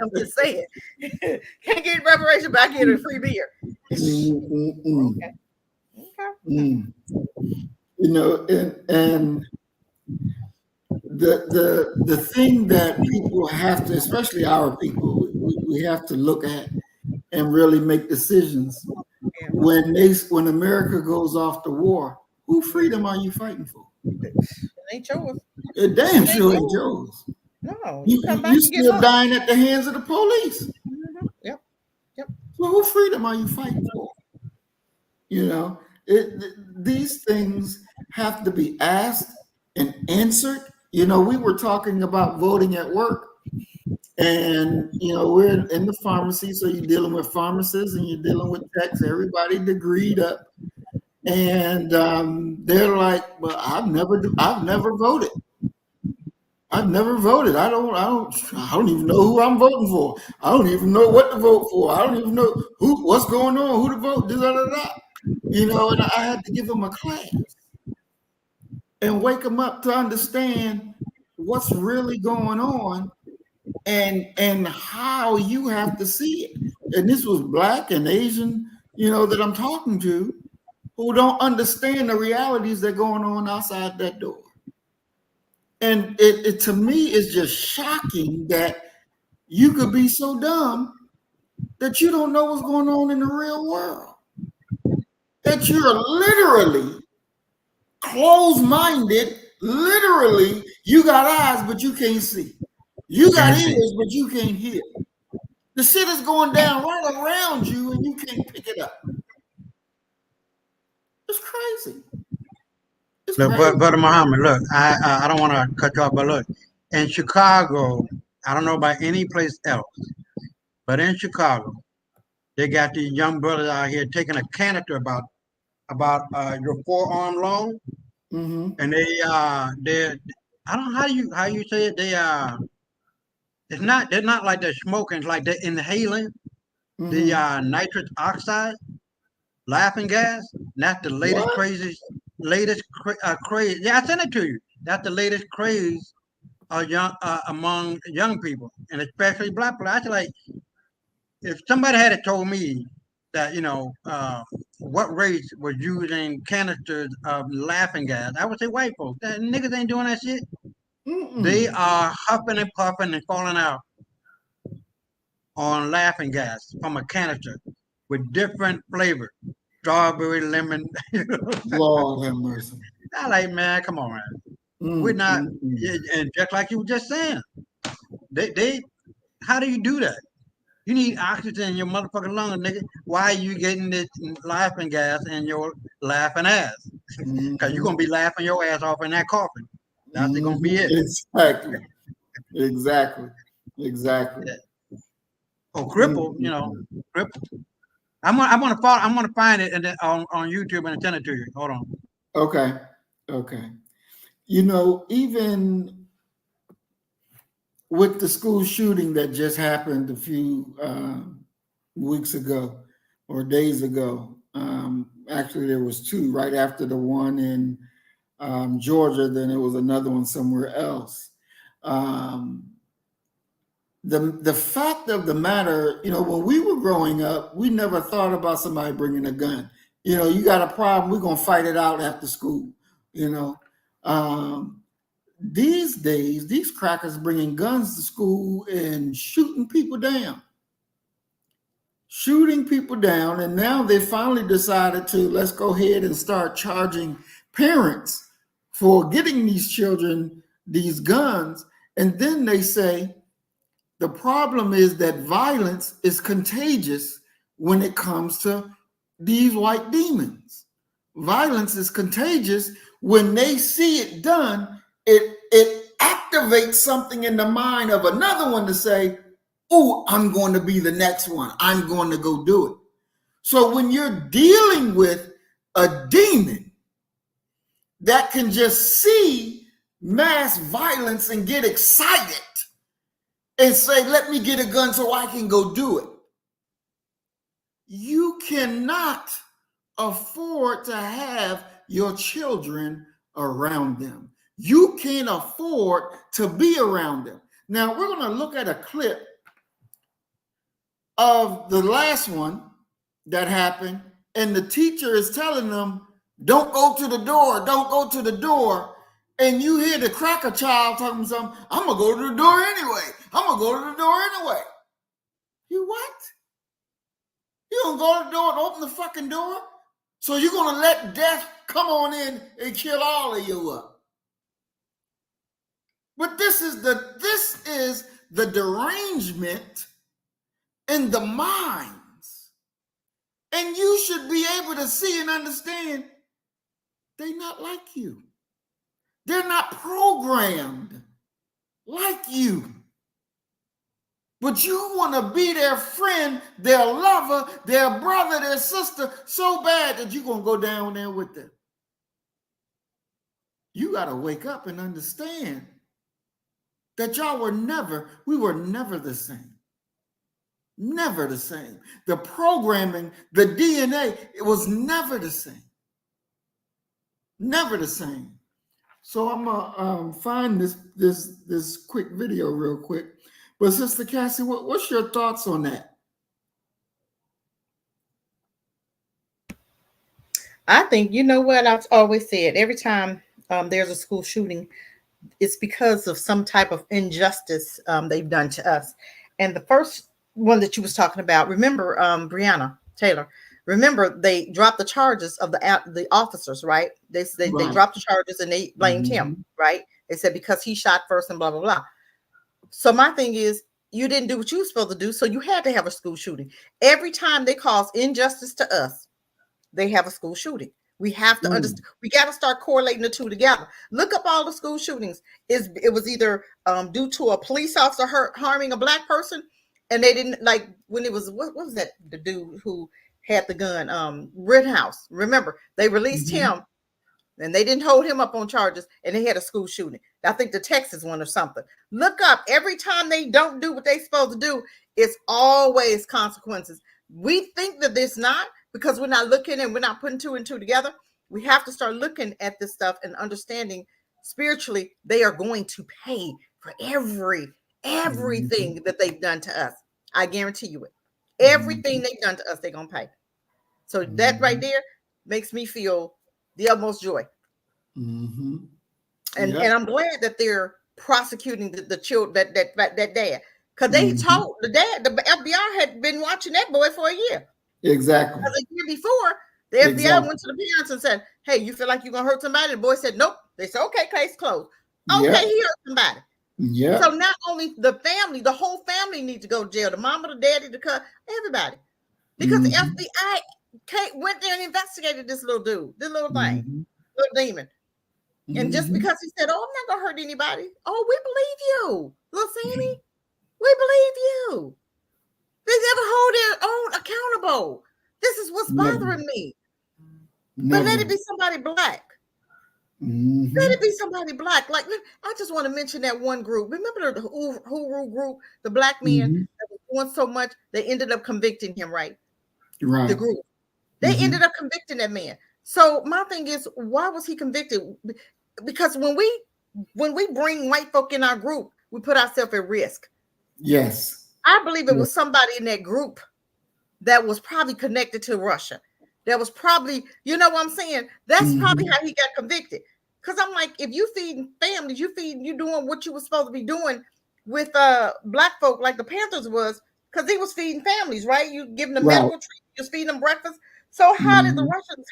C: I'm just saying. Can't get reparations, but I get a free beer. Okay.
B: Mm. And the thing that people have to, especially our people, we have to look at and really make decisions. When America goes off to war, who freedom are you fighting for?
C: It ain't yours.
B: It damn sure ain't yours.
C: No,
B: you still dying at the hands of the police.
C: Mm-hmm. Yep.
B: So who freedom are you fighting for? These things have to be asked and answered. We were talking about voting at work, and we're in the pharmacy, so you're dealing with pharmacists and you're dealing with techs, everybody degreed up, and they're like, "Well, I've never voted. I've never voted. I don't even know who I'm voting for. I don't even know what to vote for. I don't even know what's going on, who to vote." And I had to give them a class and wake them up to understand what's really going on and how you have to see it. And this was Black and Asian, that I'm talking to, who don't understand the realities that are going on outside that door. And it to me is just shocking that you could be so dumb that you don't know what's going on in the real world. That you're literally closed-minded. Literally, you got eyes, but you can't see. You got ears, but you can't hear. The shit is going down right around you, and you can't pick it up. It's crazy. It's
D: Look,
B: crazy.
D: Brother Muhammad, look, I don't want to cut you off, but look, in Chicago, I don't know about any place else, but in Chicago, they got these young brothers out here taking a canister about your forearm long,
B: Mm-hmm.
D: and they I don't know how you say it. They're not like they're smoking, it's like they're inhaling the nitrous oxide, laughing gas. And that's the latest
B: What?
D: craze. Yeah, I sent it to you. That's the latest craze among young people, and especially black people. I feel like if somebody had told me that what race was using canisters of laughing gas, I would say white folks. That niggas ain't doing that shit. They are huffing and puffing and falling out on laughing gas from a canister with different flavors, strawberry, lemon.
B: Lord have mercy.
D: I like, man, come on, man. We're not, and just like you were just saying, they how do you do that? You need oxygen in your motherfucking lungs, nigga. Why are you getting this laughing gas in your laughing ass? Because you're going to be laughing your ass off in that coffin. That's going to be it.
B: Exactly. Yeah.
D: Oh, cripple, cripple. I'm gonna find it and then on YouTube and send it to you. Hold on.
B: Okay. Even with the school shooting that just happened a few weeks ago or days ago, actually there was two right after the one in Georgia, then it was another one somewhere else. The fact of the matter, when we were growing up, we never thought about somebody bringing a gun. You got a problem, we're going to fight it out after school. These days, these crackers bringing guns to school and shooting people down. And now they finally decided to, let's go ahead and start charging parents for getting these children these guns. And then they say, the problem is that violence is contagious when it comes to these white demons. Violence is contagious when they see it done. It activates something in the mind of another one to say, oh, I'm going to be the next one. I'm going to go do it. So when you're dealing with a demon that can just see mass violence and get excited and say, let me get a gun so I can go do it. You cannot afford to have your children around them. You can't afford to be around them. Now, we're going to look at a clip of the last one that happened, and the teacher is telling them, don't go to the door, don't go to the door. And you hear the cracker child talking something, I'm going to go to the door anyway. I'm going to go to the door anyway. You what? You going to go to the door and open the fucking door? So you're going to let death come on in and kill all of you up. But this is the derangement in the minds. And you should be able to see and understand they're not like you. They're not programmed like you. But you want to be their friend, their lover, their brother, their sister so bad that you're going to go down there with them. You got to wake up and understand that we were never the same. Never the same. The programming, the DNA, it was never the same. Never the same. So I'm gonna find this quick video real quick. But Sister Cassie, what's your thoughts on that?
C: I think, you know what I've always said, every time there's a school shooting, it's because of some type of injustice they've done to us. And the first one that you was talking about, remember, Breonna Taylor, remember they dropped the charges of the officers, right? They
B: Right.
C: dropped the charges and they blamed him, right? They said because he shot first and blah, blah, blah. So my thing is, you didn't do what you were supposed to do, so you had to have a school shooting. Every time they cause injustice to us, they have a school shooting. We have to understand. We got to start correlating the two together. Look up all the school shootings. It was either due to a police officer harming a black person, and they didn't like when it was what was that the dude who had the gun, Rittenhouse. Remember, they released him, and they didn't hold him up on charges, and they had a school shooting. I think the Texas one or something. Look up every time they don't do what they're supposed to do. It's always consequences. We think that there's not. Because we're not looking and we're not putting two and two together. We have to start looking at this stuff and understanding spiritually they are going to pay for everything that they've done to us. I guarantee you it. Everything they've done to us, they're going to pay. So that right there makes me feel the utmost joy. And I'm glad that they're prosecuting the children, that dad. Because they told the dad, the FBI had been watching that boy for a year.
B: Exactly.
C: Because a year before, the FBI went to the parents and said, hey, you feel like you're going to hurt somebody? The boy said, nope. They said, okay, case closed. Okay, he hurt somebody.
B: Yeah.
C: So not only the family, the whole family needs to go to jail. The mama, the daddy, the cousin, everybody. Because the FBI went there and investigated this little dude, this little thing, little demon. And just because he said, oh, I'm not going to hurt anybody. Oh, we believe you, little Sammy. We believe you. They never hold their own accountable. This is what's bothering me. But let it be somebody black. Let it be somebody black. Like, I just want to mention that one group. Remember the Huru group, the black men that was doing so much, they ended up convicting him, right?
B: Right.
C: The group. They ended up convicting that man. So my thing is, why was he convicted? Because when we bring white folk in our group, we put ourselves at risk.
B: Yes.
C: I believe it was somebody in that group that was probably connected to Russia. That was probably, you know what I'm saying? That's probably how he got convicted. Because I'm like, if you feeding families, you doing what you were supposed to be doing with black folk like the Panthers was, because he was feeding families, right? You giving them medical treatment, you was feeding them breakfast. So how did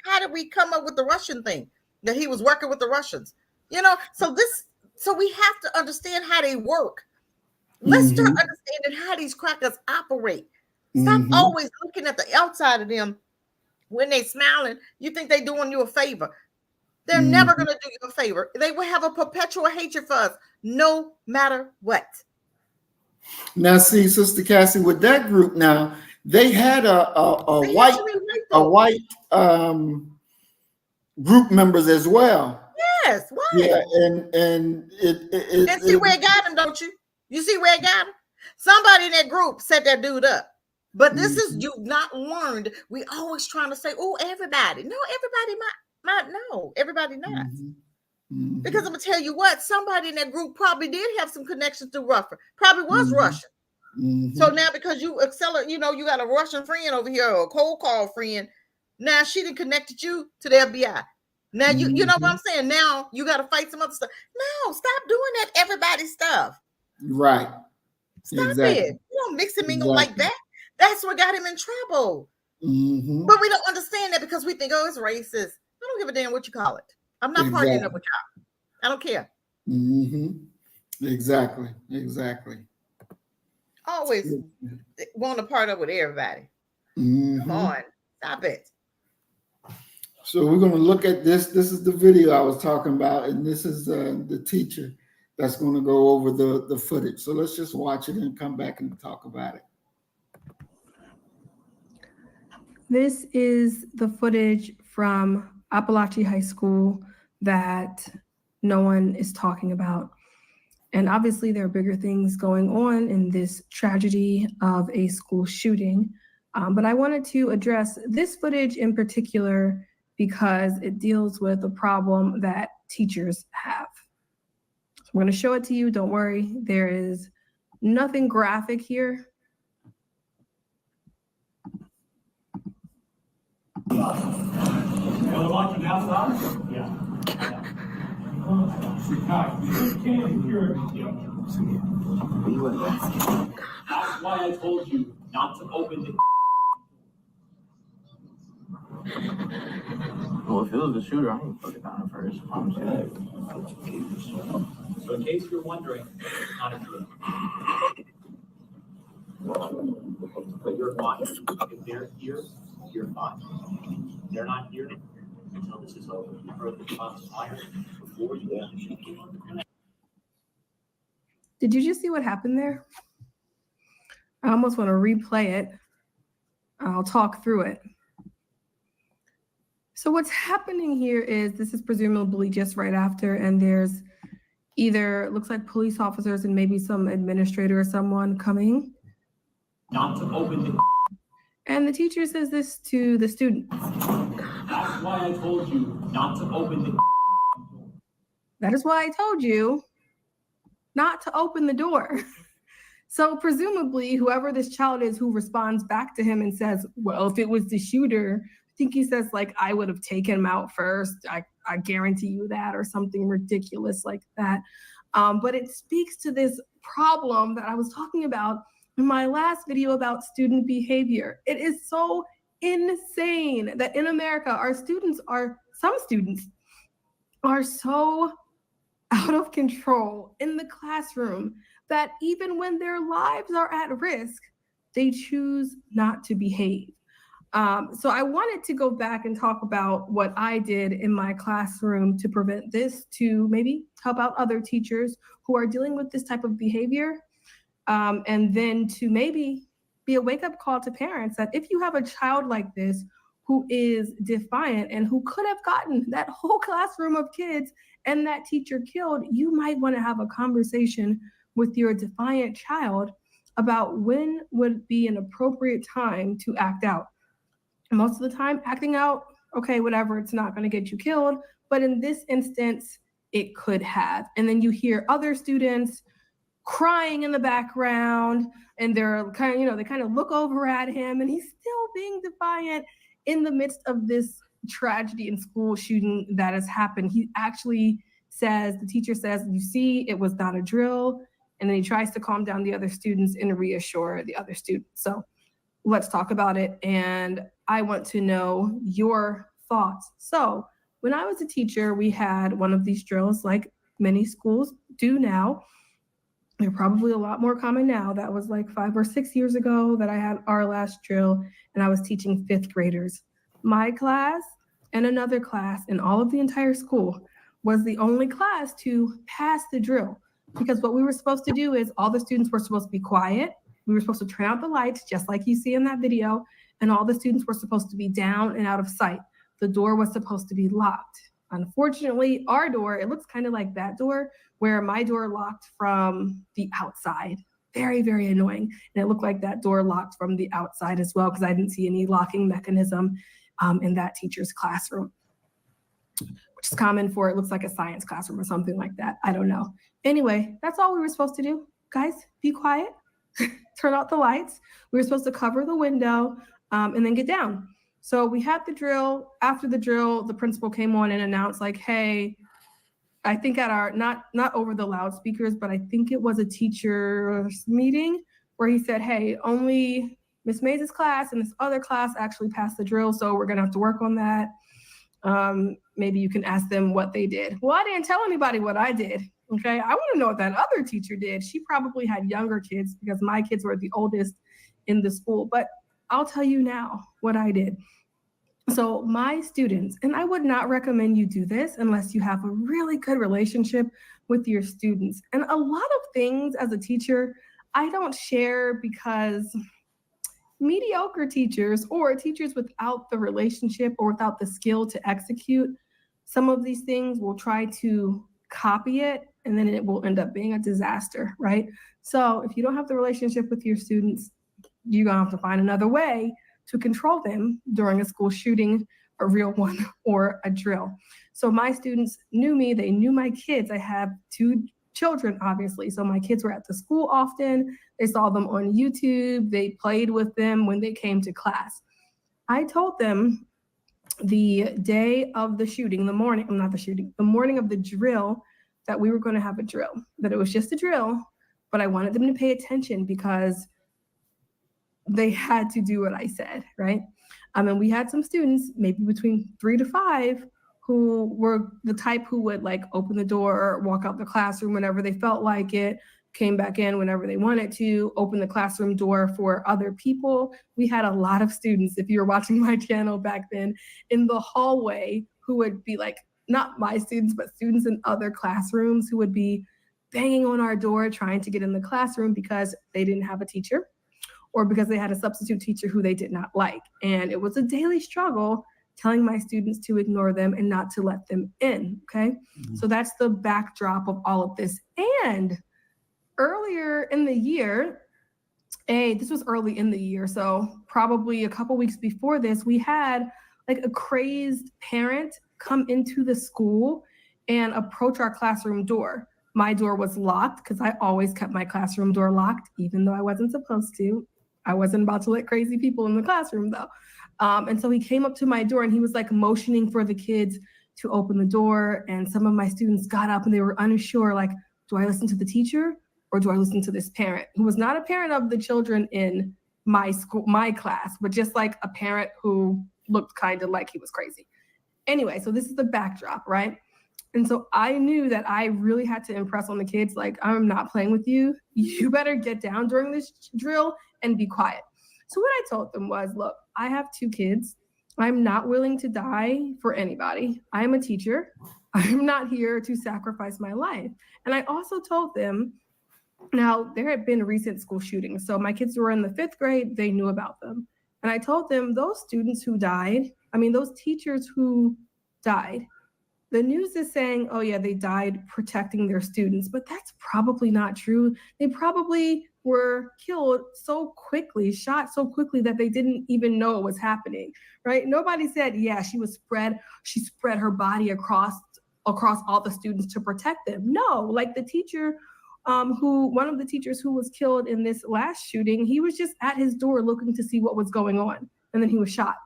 C: how did we come up with the Russian thing? That he was working with the Russians? You know, so we have to understand how they work. Let's start understanding how these crackers operate. Stop always looking at the outside of them when they smiling. You think they're doing you a favor. They're never going to do you a favor. They will have a perpetual hatred for us, no matter what.
B: Now, see, Sister Cassie, with that group now, they had a white group members as well.
C: Yes, why?
B: Yeah, and
C: see where it got them, don't you? You see where it got him? Somebody in that group set that dude up. But this is, you've not learned. We always trying to say, oh, everybody. No, everybody might know. Everybody not. Because I'm going to tell you what, somebody in that group probably did have some connections to Russia. Probably was Russian. So now because you accelerate, you know, you got a Russian friend over here or a cold call friend. Now she done connected you to the FBI. Now you know what I'm saying? Now you got to fight some other stuff. No, stop doing that everybody stuff.
B: Right.
C: Stop it. You don't mix and mingle like that. That's what got him in trouble. But we don't understand that because we think, oh, it's racist. I don't give a damn what you call it. I'm not partying up with y'all. I don't care.
B: Exactly.
C: Always want to part up with everybody. Come on. Stop it.
B: So we're going to look at this. This is the video I was talking about, and this is the teacher that's going to go over the footage. So let's just watch it and come back and talk about it.
L: This is the footage from Apalachee High School that no one is talking about. And obviously there are bigger things going on in this tragedy of a school shooting. But I wanted to address this footage in particular because it deals with a problem that teachers have. So I'm going to show it to you. Don't worry. There is nothing graphic here.
M: Watching outside? Yeah. You can't hear me. That's why I told you not to open the.
N: Well, if it was the shooter, I would put it down first.
M: So in case you're wondering, it's not a drill. But you're fine. If they're here, you're fine. They're not here until this is over. You heard the shots fired before you shoot.
L: Did you just see what happened there? I almost want to replay it. I'll talk through it. So what's happening here is this is presumably just right after, and there's either, looks like police officers and maybe some administrator or someone coming.
M: Not to open the.
L: And the teacher says this to the students.
M: That's why I told you not to open the.
L: That is why I told you not to open the door. So presumably whoever this child is who responds back to him and says, well, if it was the shooter, I think he says like, I would have taken him out first. I guarantee you that, or something ridiculous like that. But it speaks to this problem that I was talking about in my last video about student behavior. It is so insane that in America, some students are so out of control in the classroom that even when their lives are at risk, they choose not to behave. So I wanted to go back and talk about what I did in my classroom to prevent this, to maybe help out other teachers who are dealing with this type of behavior. And then to maybe be a wake-up call to parents that if you have a child like this who is defiant and who could have gotten that whole classroom of kids and that teacher killed, you might want to have a conversation with your defiant child about when would be an appropriate time to act out. Most of the time, acting out, okay, whatever, it's not going to get you killed. But in this instance, it could have. And then you hear other students crying in the background, and they're kind of, they kind of look over at him, and he's still being defiant in the midst of this tragedy and school shooting that has happened. He actually says, the teacher says, you see, it was not a drill. And then he tries to calm down the other students and reassure the other students. So let's talk about it. And I want to know your thoughts. So when I was a teacher, we had one of these drills like many schools do now. They're probably a lot more common now. That was like 5 or 6 years ago that I had our last drill, and I was teaching 5th graders. My class and another class in all of the entire school was the only class to pass the drill. Because what we were supposed to do is all the students were supposed to be quiet. We were supposed to turn out the lights, just like you see in that video. And all the students were supposed to be down and out of sight. The door was supposed to be locked. Unfortunately, our door, it looks kind of like that door, where my door locked from the outside. Very, very annoying. And it looked like that door locked from the outside as well, because I didn't see any locking mechanism in that teacher's classroom, which is common for, it looks like a science classroom or something like that. I don't know. Anyway, that's all we were supposed to do. Guys, be quiet, turn out the lights. We were supposed to cover the window and then get down. So we had the drill. After the drill, the principal came on and announced like, hey, I think at our, not over the loudspeakers, but I think it was a teacher's meeting where he said, hey, only Miss Mays' class and this other class actually passed the drill. So we're gonna have to work on that. Maybe you can ask them what they did. Well, I didn't tell anybody what I did. Okay, I want to know what that other teacher did. She probably had younger kids because my kids were the oldest in the school, but I'll tell you now what I did. So my students, and I would not recommend you do this unless you have a really good relationship with your students. And a lot of things as a teacher, I don't share because mediocre teachers or teachers without the relationship or without the skill to execute some of these things will try to copy it, and then it will end up being a disaster, right? So if you don't have the relationship with your students, you're gonna have to find another way to control them during a school shooting, a real one, or a drill. So my students knew me, they knew my kids. I have 2 children, obviously. So my kids were at the school often. They saw them on YouTube. They played with them when they came to class. I told them the day of the shooting, the morning of the drill, that we were going to have a drill, that it was just a drill, but I wanted them to pay attention because they had to do what I said, right? And we had some students, maybe between 3 to 5, who were the type who would like open the door, walk out the classroom whenever they felt like it, came back in whenever they wanted to, open the classroom door for other people. We had a lot of students, if you were watching my channel back then, in the hallway who would be like, not my students, but students in other classrooms who would be banging on our door trying to get in the classroom because they didn't have a teacher or because they had a substitute teacher who they did not like. And it was a daily struggle telling my students to ignore them and not to let them in, okay? So that's the backdrop of all of this. And earlier in the year, this was early in the year, so probably a couple weeks before this, we had like a crazed parent come into the school and approach our classroom door. My door was locked because I always kept my classroom door locked, even though I wasn't supposed to. I wasn't about to let crazy people in the classroom though. And so he came up to my door and he was like motioning for the kids to open the door. And some of my students got up and they were unsure, like, do I listen to the teacher or do I listen to this parent who was not a parent of the children in my school, my class, but just like a parent who looked kind of like he was crazy. Anyway, so this is the backdrop, right? And so I knew that I really had to impress on the kids, like, I'm not playing with you. You better get down during this drill and be quiet. So what I told them was, look, I have 2 kids. I'm not willing to die for anybody. I am a teacher. I'm not here to sacrifice my life. And I also told them, now there had been recent school shootings. So my kids were in the 5th grade, they knew about them. And I told them those students who died, those teachers who died, the news is saying, oh yeah, they died protecting their students, but that's probably not true. They probably were killed so quickly, shot so quickly that they didn't even know it was happening, right? Nobody said, yeah, she spread her body across all the students to protect them. No, like the teacher one of the teachers who was killed in this last shooting, he was just at his door looking to see what was going on, and then he was shot,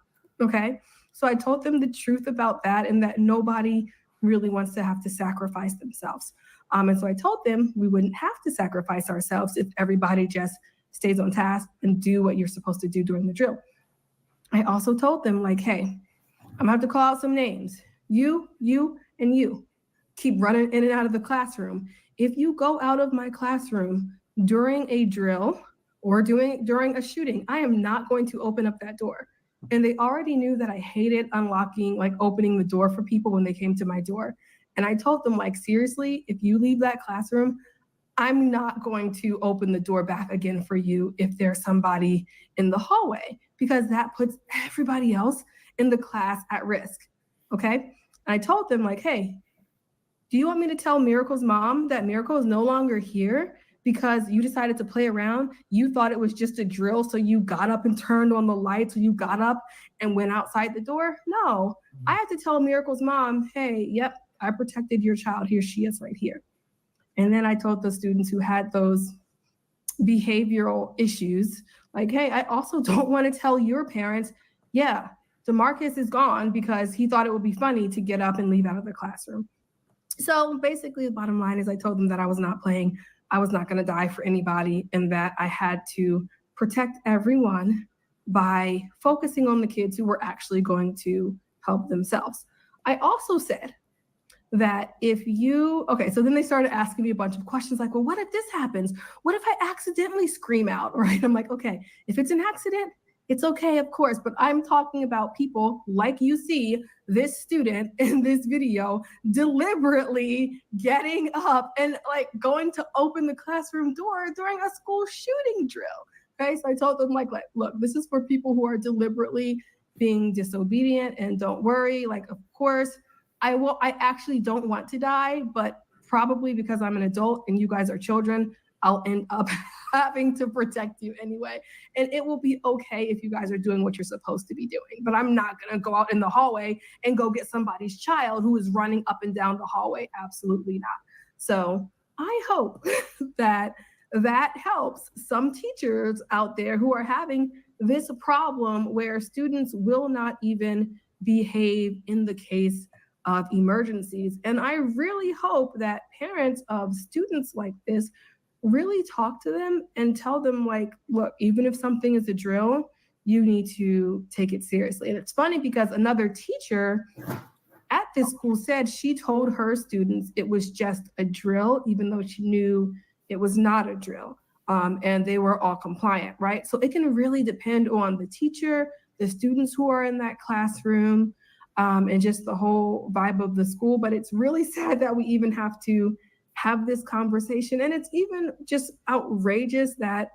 L: okay? So I told them the truth about that and that nobody really wants to have to sacrifice themselves. And so I told them we wouldn't have to sacrifice ourselves if everybody just stays on task and do what you're supposed to do during the drill. I also told them, like, hey, I'm gonna have to call out some names. You, and you. Keep running in and out of the classroom. If you go out of my classroom during a drill or during a shooting, I am not going to open up that door. And they already knew that I hated opening the door for people when they came to my door. And I told them, like, seriously, if you leave that classroom, I'm not going to open the door back again for you if there's somebody in the hallway, because that puts everybody else in the class at risk, okay? And I told them, like, hey, do you want me to tell Miracle's mom that Miracle is no longer here because you decided to play around? You thought it was just a drill, so you got up and turned on the lights, so you got up and went outside the door? No, I had to tell Miracle's mom, hey, yep, I protected your child. Here she is right here. And then I told the students who had those behavioral issues, like, hey, I also don't want to tell your parents, yeah, DeMarcus is gone because he thought it would be funny to get up and leave out of the classroom. So basically the bottom line is I told them that I was not playing. I was not going to die for anybody, and that I had to protect everyone by focusing on the kids who were actually going to help themselves. I also said that so then they started asking me a bunch of questions like, well, what if this happens? What if I accidentally scream out, right? I'm like, okay, if it's an accident, it's okay, of course, but I'm talking about people like you see this student in this video deliberately getting up and like going to open the classroom door during a school shooting drill. Okay, so I told them, like, look, this is for people who are deliberately being disobedient, and don't worry, like, of course, I actually don't want to die, but probably because I'm an adult and you guys are children, I'll end up having to protect you anyway. And it will be okay if you guys are doing what you're supposed to be doing. But I'm not going to go out in the hallway and go get somebody's child who is running up and down the hallway. Absolutely not. So I hope that helps some teachers out there who are having this problem where students will not even behave in the case of emergencies. And I really hope that parents of students like this really talk to them and tell them, like, look, even if something is a drill, you need to take it seriously. And it's funny because another teacher at this school said she told her students it was just a drill, even though she knew it was not a drill. And they were all compliant, right? So it can really depend on the teacher, the students who are in that classroom, and just the whole vibe of the school. But it's really sad that we even have to have this conversation. And it's even just outrageous that,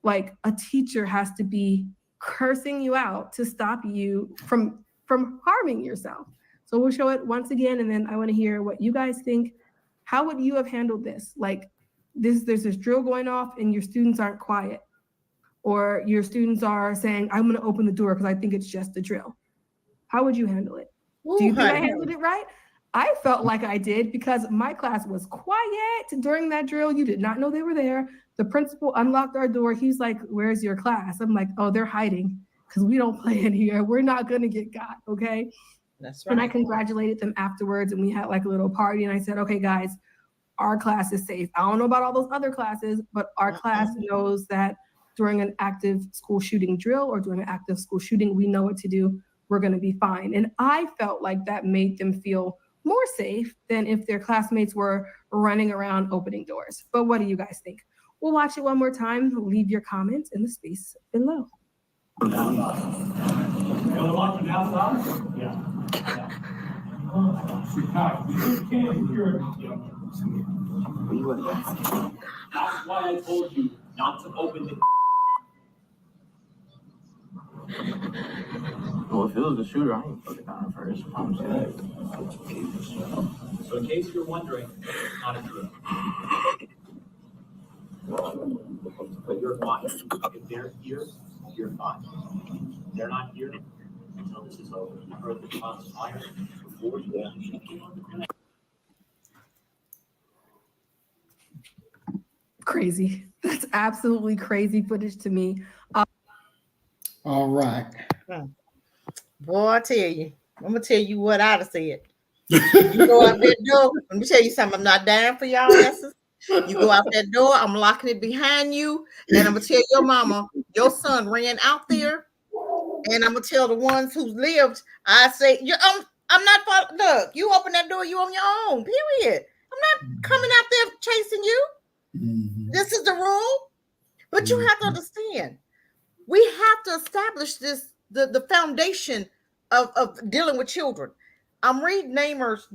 L: like, a teacher has to be cursing you out to stop you from harming yourself. So we'll show it once again, and then I want to hear what you guys think. How would you have handled this? Like, there's this drill going off and your students aren't quiet, or your students are saying, I'm going to open the door because I think it's just a drill. How would you handle it? Do you think I handled it right? I felt like I did, because my class was quiet during that drill. You did not know they were there. The principal unlocked our door. He's like, where's your class? I'm like, oh, they're hiding because we don't play in here. We're not going to get got, okay?
C: That's right.
L: And I congratulated them afterwards, and we had like a little party, and I said, okay, guys, our class is safe. I don't know about all those other classes, but our class knows that during an active school shooting drill or during an active school shooting, we know what to do. We're going to be fine. And I felt like that made them feel more safe than if their classmates were running around opening doors. But what do you guys think? We'll watch it one more time. Leave your comments in the space below.
M: That's why I told you not to open the.
N: Well, if it was the shooter, I ain't put it down first. I'm saying.
M: So in case you're wondering, it's not a drill. But you're fine. If they're here, you're fine. They're not here until this is over. You heard the shots fired before you came on the ground.
L: Crazy. That's absolutely crazy footage to me.
B: All right.
C: Boy, I tell you, I'm gonna tell you what I'd have said. You go out that door. Let me tell you something. I'm not down for y'all asses. You go out that door. I'm locking it behind you, and I'm gonna tell your mama your son ran out there, and I'm gonna tell the ones who lived. I say, I'm not. Look, you open that door. You on your own. Period. I'm not coming out there chasing you. This is the rule. But you have to understand, we have to establish this, the foundation of dealing with children. I'm reading Namers.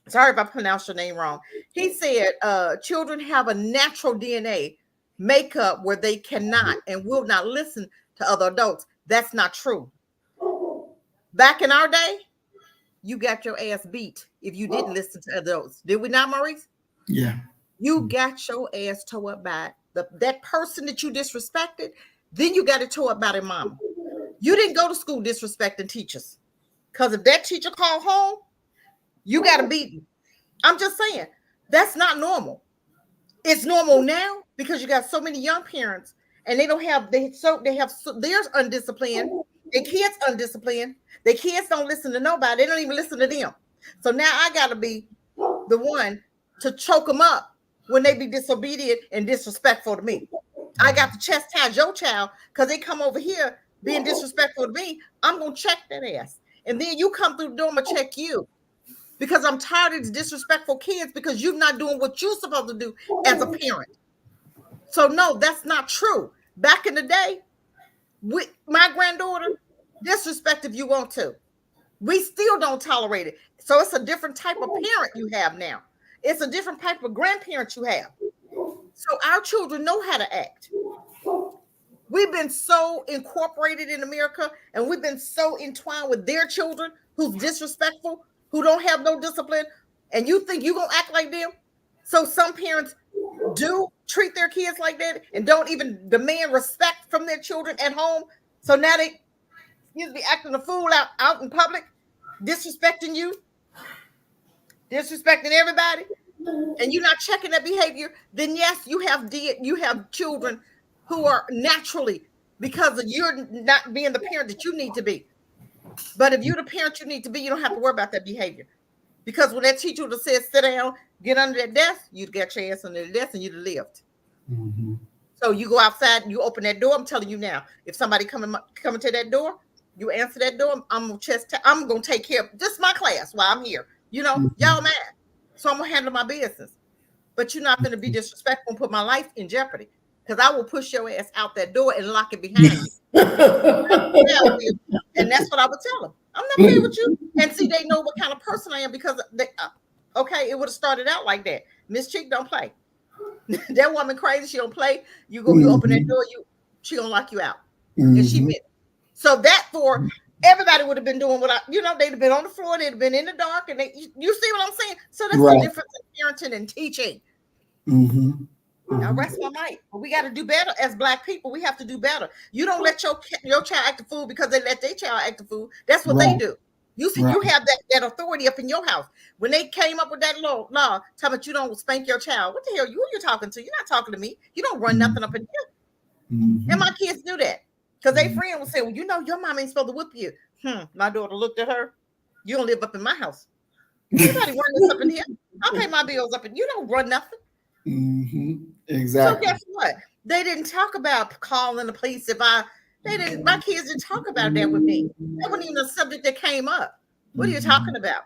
C: Sorry if I pronounced your name wrong. He said children have a natural DNA makeup where they cannot and will not listen to other adults. That's not true. Back in our day, you got your ass beat if you didn't listen to adults. Did we not, Maurice?
B: Yeah.
C: You got your ass tore up by that person that you disrespected. Then you got it tore up by their mama. You didn't go to school disrespecting teachers. Because if that teacher called home, you got to beat them. I'm just saying, that's not normal. It's normal now because you got so many young parents and they're undisciplined. Their kids undisciplined. Their kids don't listen to nobody. They don't even listen to them. So now I got to be the one to choke them up when they be disobedient and disrespectful to me. I got to chastise your child because they come over here being disrespectful to me. I'm going to check that ass. And then you come through the door, I'm going to check you. Because I'm tired of these disrespectful kids because you're not doing what you're supposed to do as a parent. So no, that's not true. Back in the day, my granddaughter, disrespect if you want to. We still don't tolerate it. So it's a different type of parent you have now. It's a different type of grandparent you have. So our children know how to act. We've been so incorporated in America and we've been so entwined with their children who's disrespectful, who don't have no discipline, and you think you're going to act like them? So some parents do treat their kids like that and don't even demand respect from their children at home. So now they be acting a fool out in public, disrespecting you, disrespecting everybody, and you're not checking that behavior. Then yes, you have children who are naturally because you're not being the parent that you need to be. But if you're the parent you need to be, you don't have to worry about that behavior. Because when that teacher would have said, sit down, get under that desk, you'd get your ass under the desk and you'd have lived.
B: Mm-hmm.
C: So you go outside and you open that door. I'm telling you now, if somebody coming to that door, you answer that door. I'm gonna take care of this. My class while I'm here. You know, y'all mad, so I'm gonna handle my business. But you're not gonna be disrespectful and put my life in jeopardy, because I will push your ass out that door and lock it behind you. And that's what I would tell them. I'm not playing with you. And see, they know what kind of person I am because they, okay, it would have started out like that. Miss Chick don't play. That woman crazy. She don't play. You open that door, she gonna lock you out. And she meant it. So that for everybody would have been doing what they'd have been on the floor, they'd have been in the dark, and you see what I'm saying? So that's the difference in parenting and teaching. Now rest my mic. But we got to do better as Black people. We have to do better. You don't let your child act a fool because they let their child act a fool. That's what they do. You see, you have that authority up in your house. When they came up with that law, talking about you don't spank your child. What the hell? Who are you talking to? You're not talking to me. You don't run nothing up in here. And my kids do that. Because they friend will say, well, your mom ain't supposed to whip you. My daughter looked at her. You don't live up in my house. Anybody run this up in here? I'll pay my bills up, and you don't run nothing.
B: Exactly.
C: So guess what? They didn't talk about calling the police. My kids didn't talk about that with me. That wasn't even a subject that came up. What are you talking about?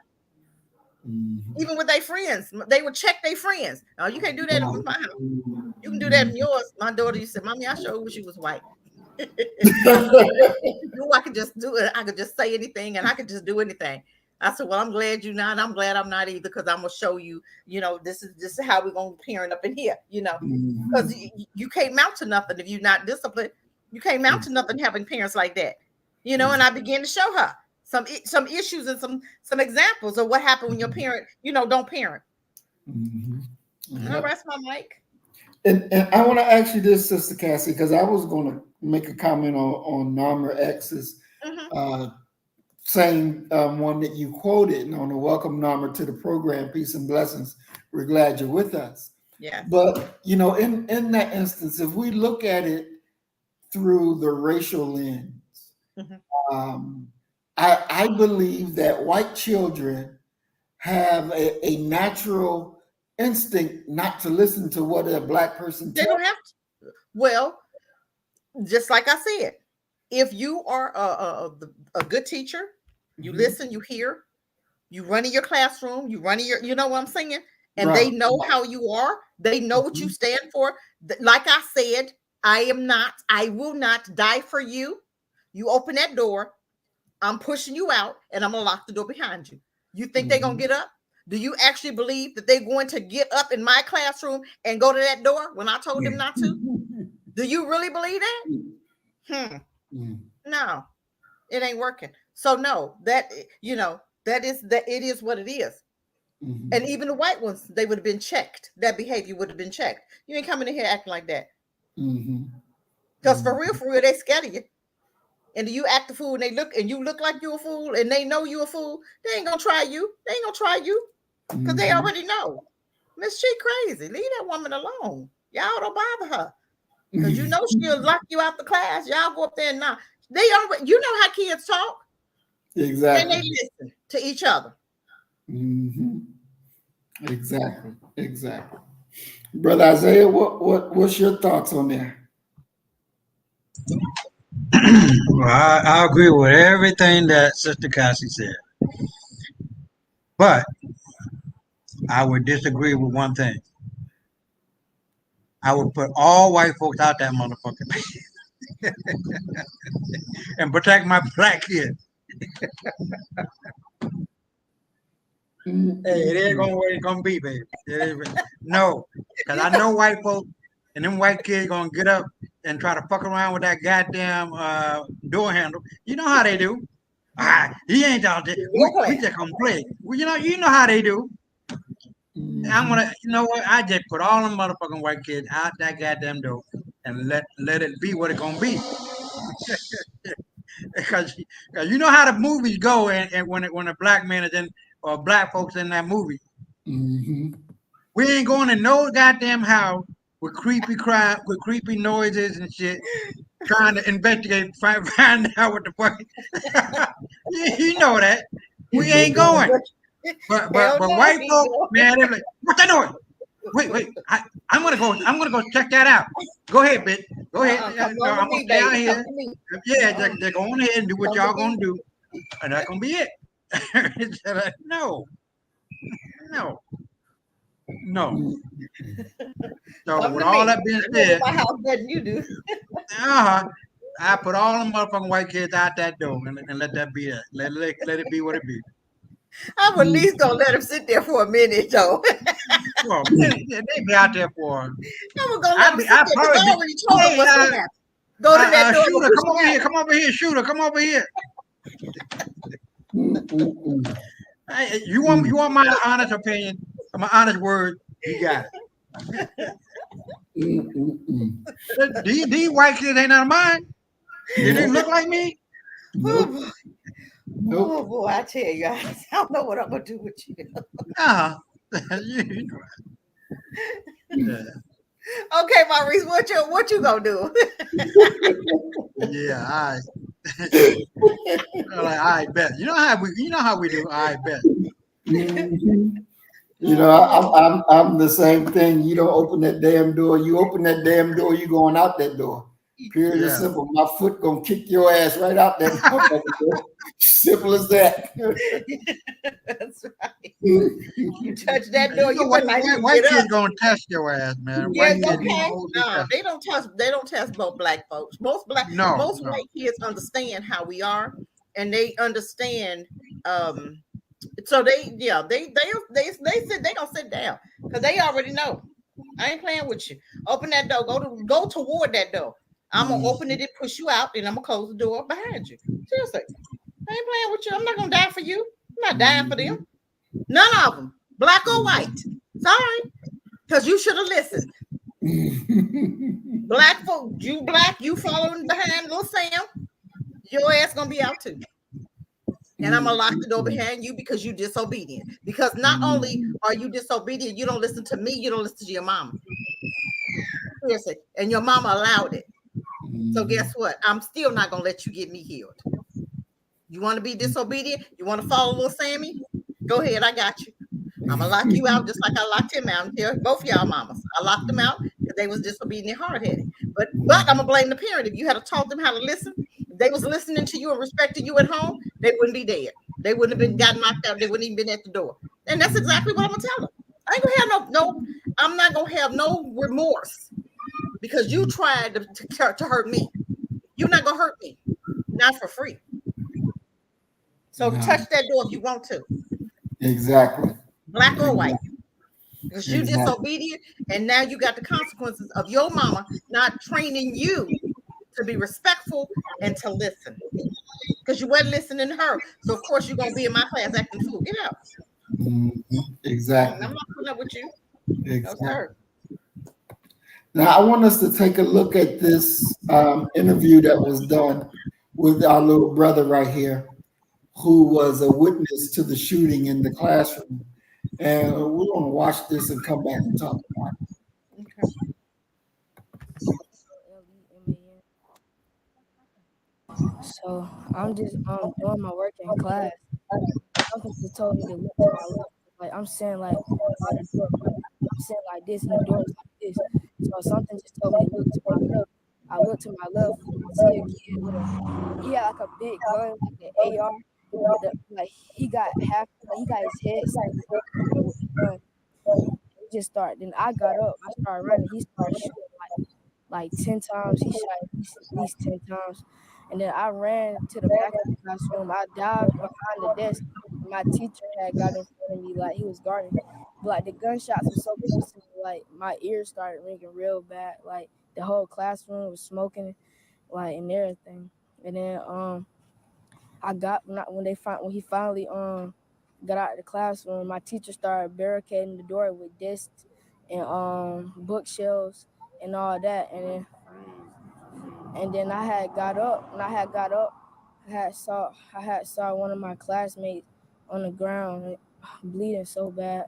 C: Even with their friends, they would check their friends. Oh, you can't do that in my house. You can do that in yours. My daughter used to say, Mommy, I sure wish you was white. I could just do it. I could just say anything and I could just do anything. I said, well, I'm glad you're not. I'm glad I'm not either, because I'm gonna show you, this is how we're gonna parent up in here, because you can't mount to nothing if you're not disciplined. You can't mount to nothing having parents like that, and I began to show her some issues and some examples of what happened when your parent, don't parent. I rest my mic.
B: And I want to ask you this, Sister Cassie, because I was going to make a comment on Narmer X's same one that you quoted on the welcome Narmer to the program. Peace and blessings. We're glad you're with us.
C: Yeah.
B: But in that instance, if we look at it through the racial lens, I believe that white children have a natural instinct not to listen to what a Black person
C: tells. They don't have to. Well, just like I said, if you are a good teacher, you listen, you hear, you run in your classroom, you run in your, you know what I'm saying? And they know how you are. They know what you stand for. Like I said, I will not die for you. You open that door, I'm pushing you out, and I'm going to lock the door behind you. You think they're going to get up? Do you actually believe that they're going to get up in my classroom and go to that door when I told them not to? Do you really believe that? No, it ain't working. So no, that it is what it is. And even the white ones, they would have been checked. That behavior would have been checked. You ain't coming in here acting like that. Because for real, they scared of you. And you act a fool and you look like you're a fool and they know you're a fool, they ain't gonna try you. They ain't gonna try you because they already know. Miss She crazy. Leave that woman alone. Y'all don't bother her. Because she'll lock you out the class. Y'all go up there and knock. They already, how kids talk.
B: Exactly.
C: And they listen to each other.
B: Exactly. Brother Isaiah, what's your thoughts on that?
D: Well, I agree with everything that Sister Cassie said. But I would disagree with one thing. I would put all white folks out that motherfucker and protect my Black kids. Hey, it ain't gonna where it's gonna be, baby. No, because I know white folks and them white kids gonna get up and try to fuck around with that goddamn door handle. You know how they do. He ain't out there. We just gonna play. Well, you know how they do. I'm gonna, I just put all them motherfucking white kids out that goddamn door and let it be what it gonna be. Because you know how the movies go, and when a Black man is in or Black folks in that movie, we ain't going to no goddamn house with creepy noises and shit, trying to investigate, find out what the fuck. You know that. We ain't going. But
C: Hell no,
D: white
C: we
D: folk,
C: going.
D: man, they're like, what's that noise? Wait. I'm gonna go check that out. Go ahead, bitch. Go ahead.
C: Come
D: No,
C: on
D: I'm
C: with
D: gonna
C: me,
D: stay
C: baby.
D: out
C: Come
D: here.
C: with me.
D: Yeah, they're going ahead and do what
C: Come
D: y'all
C: with
D: gonna
C: me.
D: do, and that's gonna be it. No. So
C: Come
D: with
C: to
D: all
C: me.
D: that being
C: I know
D: said,
C: my house better than you do.
D: I put all them motherfucking white kids out that door and let that be it. Let it be what it be.
C: I'm at least gonna let him sit there for a minute, though.
D: Well, they be out there for.
C: I'm gonna let him sit there because I already told him what's gonna happen. Go to that door.
D: Shooter,
C: push
D: come over
C: him
D: here.
C: out.
D: Come over here, Shooter. Come over here. Hey, you want my honest opinion, my honest word? You got it. These white kids ain't none of mine. They didn't look like me.
C: Oh, boy. Oh boy, I tell you, I don't know what I'm gonna do with you.
D: Yeah.
C: Okay, Maurice, what you gonna do?
D: Yeah, I. Like, I bet. You know how we do. I bet.
B: You know, I'm the same thing. You don't open that damn door. You open that damn door, you going out that door. Pure and simple. My foot gonna kick your ass right out that door. Simple as that.
C: That's right. You touch that door, you better not
D: white
C: get
D: kids
C: up.
D: gonna test your ass, man.
C: Yes,
D: White kids,
C: okay. No, they don't test both black folks. Most
D: No.
C: white kids understand how we are, and they understand. So they sit. They gonna sit down because they already know. I ain't playing with you. Open that door. Go toward that door. I'm gonna open it and push you out, and I'm gonna close the door behind you. Seriously, I ain't playing with you. I'm not gonna die for you. I'm not dying for them. None of them, black or white. Sorry, because you should have listened. Black folk, you following behind little Sam, your ass gonna be out too. And I'm gonna lock the door behind you because you disobedient. Because not only are you disobedient, you don't listen to me, you don't listen to your mama. Seriously, and your mama allowed it. So guess what? I'm still not gonna let you get me healed. You want to be disobedient? You want to follow little Sammy? Go ahead, I got you. I'm gonna lock you out just like I locked him out. Here, both y'all mamas. I locked them out because they was disobedient, hard-headed. But I'm gonna blame the parent. If you had taught them how to listen, if they was listening to you and respecting you at home, they wouldn't be dead. They wouldn't have been gotten knocked out. They wouldn't even been at the door. And that's exactly what I'm gonna tell them. I ain't gonna have no. I'm not gonna have no remorse because you tried to hurt me. You're not gonna hurt me, not for free. So touch that door if you want to.
B: Exactly.
C: Black or white. Because you disobedient, and now you got the consequences of your mama not training you to be respectful and to listen. Because you weren't listening to her. So of course you're gonna be in my class acting fool. Get out.
B: Exactly.
C: I'm not putting up with you.
B: Exactly.
C: No, sir.
B: Now I want us to take a look at this interview that was done with our little brother right here, who was a witness to the shooting in the classroom. And we're going to watch this and come back and talk about it.
C: Okay.
O: So I'm just doing my work in class. Something just told me to look to my left. Like I'm saying like I'm saying like this and the door is like this. So something just told me to look to my left. I looked to my left, see a kid with he had like a big gun, like an AR. Like he got his head slammed with the gun. He just started. Then I got up. I started running. He started shooting like 10 times. He shot at least 10 times. And then I ran to the back of the classroom. I dived behind the desk. My teacher had got in front of me, like he was guarding. But like the gunshots were so close to me, like my ears started ringing real bad. Like the whole classroom was smoking, like and everything. And then when he finally got out of the classroom, my teacher started barricading the door with desks and bookshelves and all that. And then I had got up. I had saw one of my classmates on the ground bleeding so bad.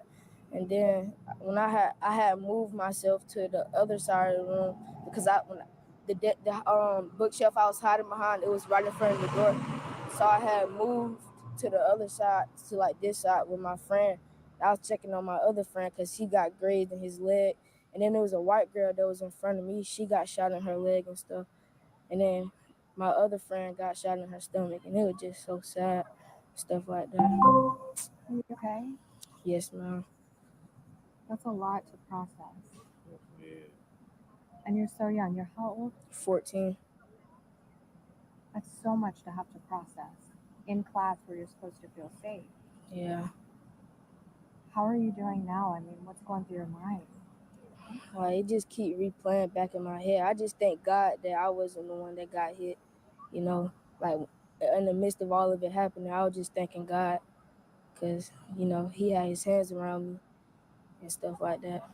O: And then when I had moved myself to the other side of the room because the bookshelf I was hiding behind, it was right in front of the door. So I had moved to the other side, to like this side with my friend. I was checking on my other friend because he got grazed in his leg. And then there was a white girl that was in front of me. She got shot in her leg and stuff. And then my other friend got shot in her stomach. And it was just so sad, stuff like that.
P: Are you okay?
O: Yes, ma'am.
P: That's a lot to process. And you're so young. You're how old?
O: 14.
P: That's so much to have to process in class where you're supposed to feel safe.
O: Yeah.
P: How are you doing now? I mean, what's going through your mind?
O: Like, it just keep replaying back in my head. I just thank God that I wasn't the one that got hit. You know, like in the midst of all of it happening, I was just thanking God because, you know, he had his hands around me and stuff like that.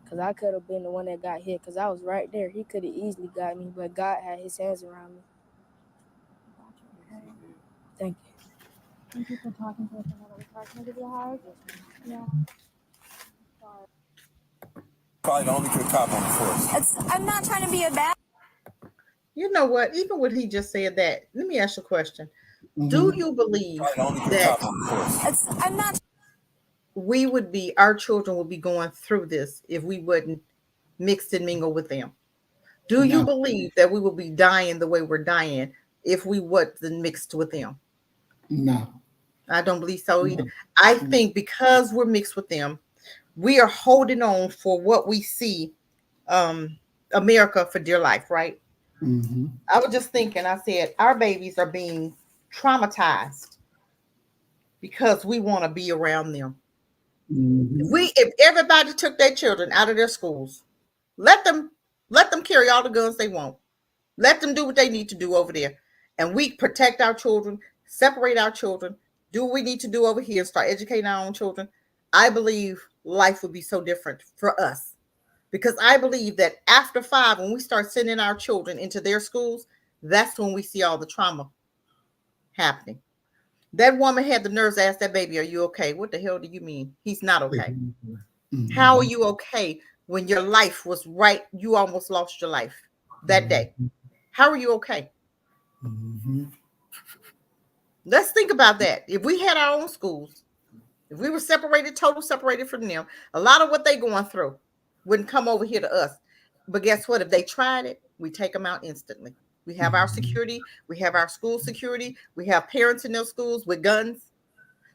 O: Because I could have been the one that got hit because I was right there. He could have easily got me, but God had his hands around me. Thank you.
P: Thank you for talking to us another time. Can I give you a hug? Yeah. Sorry.
Q: Probably the only good cop on the force.
P: I'm not trying to be a bad.
C: You know what? Even when he just said that, let me ask you a question. Do you believe that
P: I'm not.
C: our children would be going through this if we wouldn't mix and mingle with them? Do you believe that we will be dying the way we're dying if we wasn't mixed with them?
B: No.
C: I don't believe so either. I think because we're mixed with them, we are holding on for what we see, America for dear life, right?
B: Mm-hmm.
C: I was just thinking, I said, our babies are being traumatized because we want to be around them.
B: Mm-hmm.
C: If everybody took their children out of their schools, let them carry all the guns they want. Let them do what they need to do over there. And we protect our children, separate our children, do what we need to do over here, start educating our own children. I believe life would be so different for us. Because I believe that after 5, when we start sending our children into their schools, that's when we see all the trauma happening. That woman had the nerves to ask that baby, "Are you okay?" What the hell do you mean? He's not okay.
B: Mm-hmm.
C: How are you okay when your life was right? You almost lost your life that day. How are you okay?
B: Mm-hmm.
C: Let's think about that. If we had our own schools, if we were total separated from them, a lot of what they going through wouldn't come over here to us. But guess what? If they tried it, we take them out instantly. We have our security. We have our school security. We have parents in those schools with guns.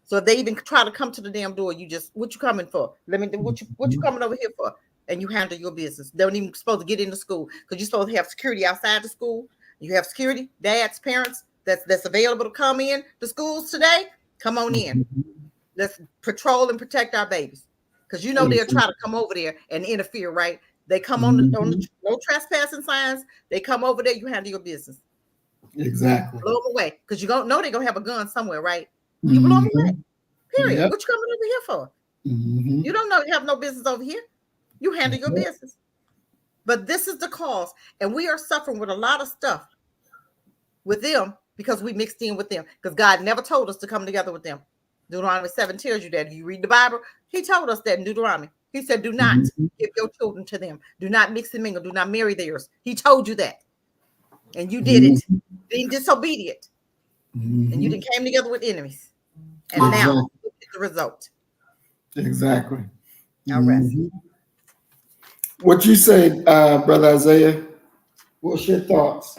C: So if they even try to come to the damn door, what you coming for? What you coming over here for? And you handle your business. They don't even supposed to get into school because you're supposed to have security outside the school. You have security, dads, parents that's available to come in the schools today. Come on in. Let's patrol and protect our babies. Because they'll try to come over there and interfere, right? They come on the no trespassing signs. They come over there, you handle your business.
B: Exactly.
C: Blow them away. Because you don't know they're going to have a gun somewhere, right? You blow them away. Period.
B: Yep.
C: What you coming over here for?
B: Mm-hmm.
C: You don't know you have no business over here. You handle your business. But this is the cause. And we are suffering with a lot of stuff with them because we mixed in with them. Because God never told us to come together with them. Deuteronomy 7 tells you that. If you read the Bible, he told us that in Deuteronomy. He said, do not give your children to them. Do not mix and mingle. Do not marry theirs. He told you that. And you did it. Being disobedient. And you didn't came together with enemies. And now, look at the result.
B: Exactly.
C: All right.
B: What you say, Brother Isaiah? What's your thoughts?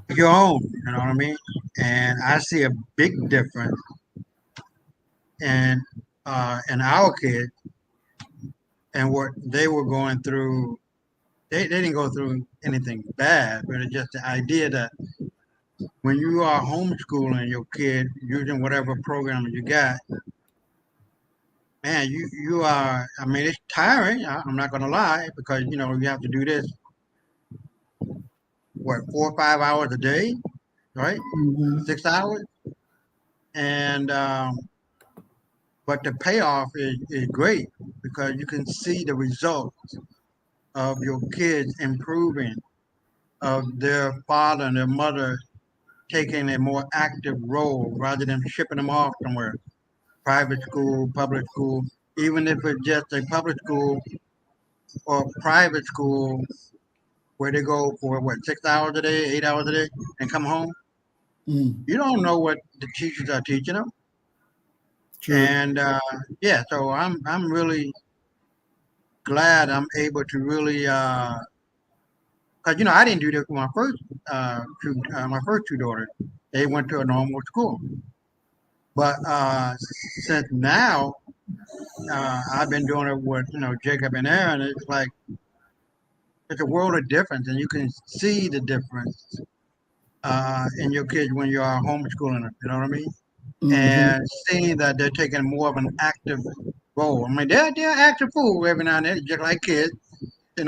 D: Your own, you know what I mean? And I see a big difference in our kids and what they were going through. They didn't go through anything bad, but it's just the idea that when you are homeschooling your kid using whatever program you got, man, you are. I mean, it's tiring. I'm not gonna lie because you have to do this. What 4 or 5 hours a day, right? 6 hours, and but the payoff is great because you can see the results of your kids improving, of their father and their mother taking a more active role rather than shipping them off somewhere. private school, public school, even if it's just a public school or private school where they go for what 6 hours a day, 8 hours a day, and come home. You don't know what the teachers are teaching them.
B: True.
D: And yeah, so I'm really glad I'm able to really because I didn't do this with my first two daughters. They went to a normal school, but since now I've been doing it with Jacob and Aaron. It's like it's a world of difference, and you can see the difference in your kids when you are homeschooling them. You know what I mean? And seeing that they're taking more of an active role. I mean, they're active fool every now and then, just like kids. They're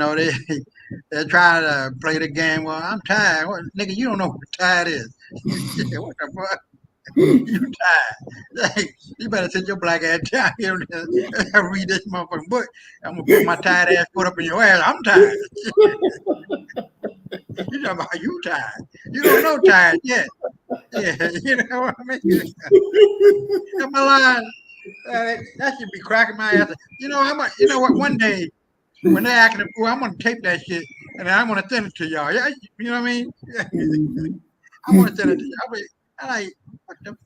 D: trying to play the game. Well, I'm tired. What, nigga, you don't know what tired is. What the fuck? You tired. Like, you better sit your black ass down here and read this motherfucking book. I'm going to put my tired ass foot up in your ass. I'm tired. You talking about you tired. You don't know tired yet. Yeah, you know what I mean? Am I lying? That should be cracking my ass. You know what? One day, when they're acting a fool, I'm gonna tape that shit and I'm gonna send it to y'all. Yeah, you know what I mean? I want to send it to y'all. I'm like, what the?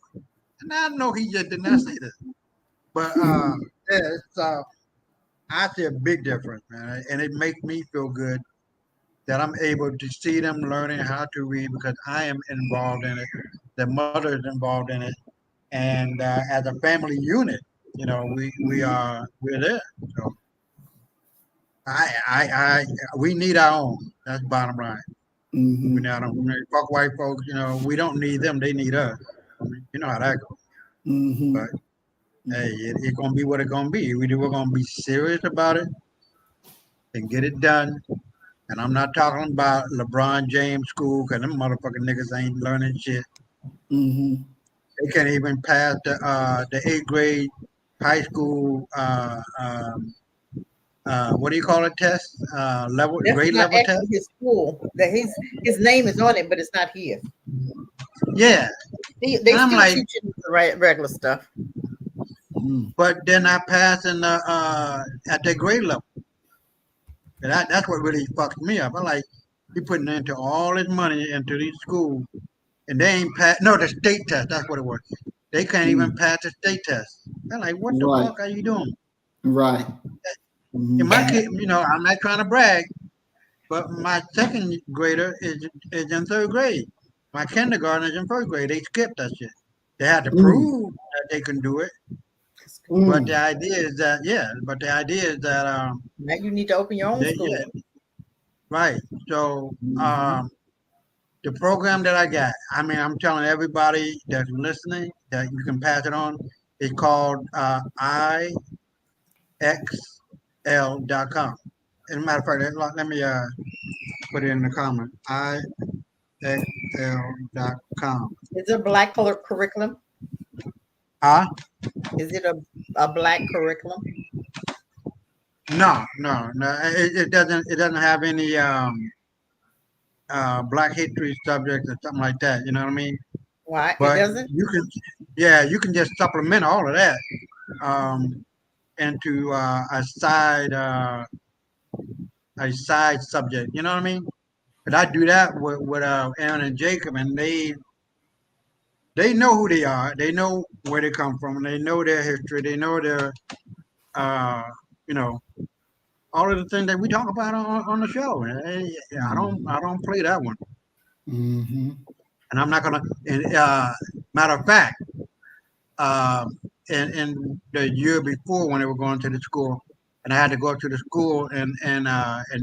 D: And I know he just did not say this, but yeah, it's I see a big difference, man, and it makes me feel good that I'm able to see them learning how to read because I am involved in it. The mother is involved in it, and as a family unit, we're there. So we need our own. That's bottom line. We need our own. Fuck white folks. We don't need them. They need us. You know how that goes. But hey, it's gonna be what it's gonna be. We're gonna be serious about it and get it done. And I'm not talking about LeBron James school because them motherfucking niggas ain't learning shit. They can't even pass the 8th grade high school what do you call it test? Grade
C: not
D: level
C: actually
D: test.
C: his school. His name is on it, but it's not his.
D: Yeah,
C: They
D: I'm
C: still
D: like,
C: teaching the regular stuff.
D: but they're not passing at their grade level. And that's what really fucks me up. I'm like, he putting into all his money into these schools, and they ain't pass. No, the state test. That's what it was. They can't even pass the state test. I'm like, what the
B: Right.
D: fuck are you doing?
B: Right.
D: And my kid, I'm not trying to brag, but my second grader is in 3rd grade. My kindergarten is in 1st grade. They skipped that shit. They had to prove that they can do it. But the idea is that
C: Now you need to open your own school.
D: Right. So the program that I got, I mean, I'm telling everybody that's listening that you can pass it on. It's called IXL.com. As a matter of fact, let me put it in the comment. IXL.com.
C: Is it a black curriculum?
D: Huh?
C: Is it a black curriculum?
D: No. It doesn't have any Black history subjects or something like that. You know what I mean?
C: Why?
D: But
C: It doesn't?
D: you can just supplement all of that into a side subject. You know what I mean? But I do that with Aaron and Jacob, and they know who they are. They know where they come from. They know their history. They know their all of the things that we talk about on the show. I don't play that one. And I'm not gonna. Matter of fact, in the year before when they were going to the school, and I had to go to the school and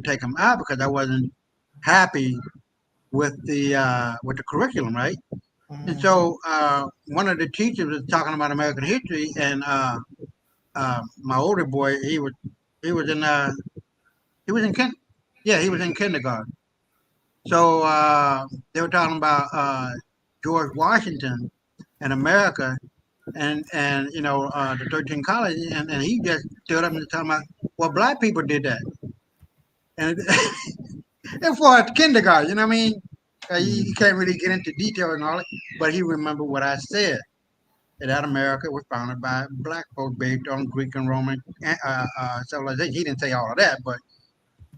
D: take them out because I wasn't happy with the curriculum, right? And so one of the teachers was talking about American history, and my older boy, he was in kindergarten. So they were talking about George Washington and America, and the 13 colonies, and he just stood up and was talking about, well, black people did that, and for a kindergarten, you know what I mean? You can't really get into detail and all it, but he remembered what I said. that America was founded by black folks based on Greek and Roman civilization. He didn't say all of that, but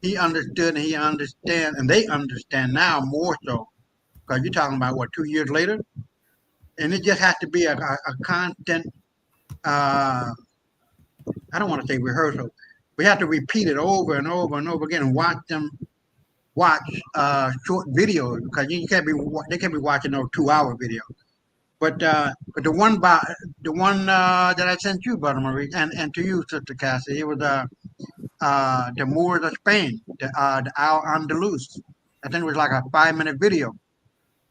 D: he understood and he understands, and they understand now more so, because you're talking about what, 2 years later, and it just has to be a constant. I don't want to say rehearsal. We have to repeat it over and over and over again and watch short videos, because they can't be watching no 2-hour video. But the one that I sent you, Brother Marie, and to you, Sister Cassie, it was the Moors of Spain, the Al-Andalus. I think it was like a 5-minute video,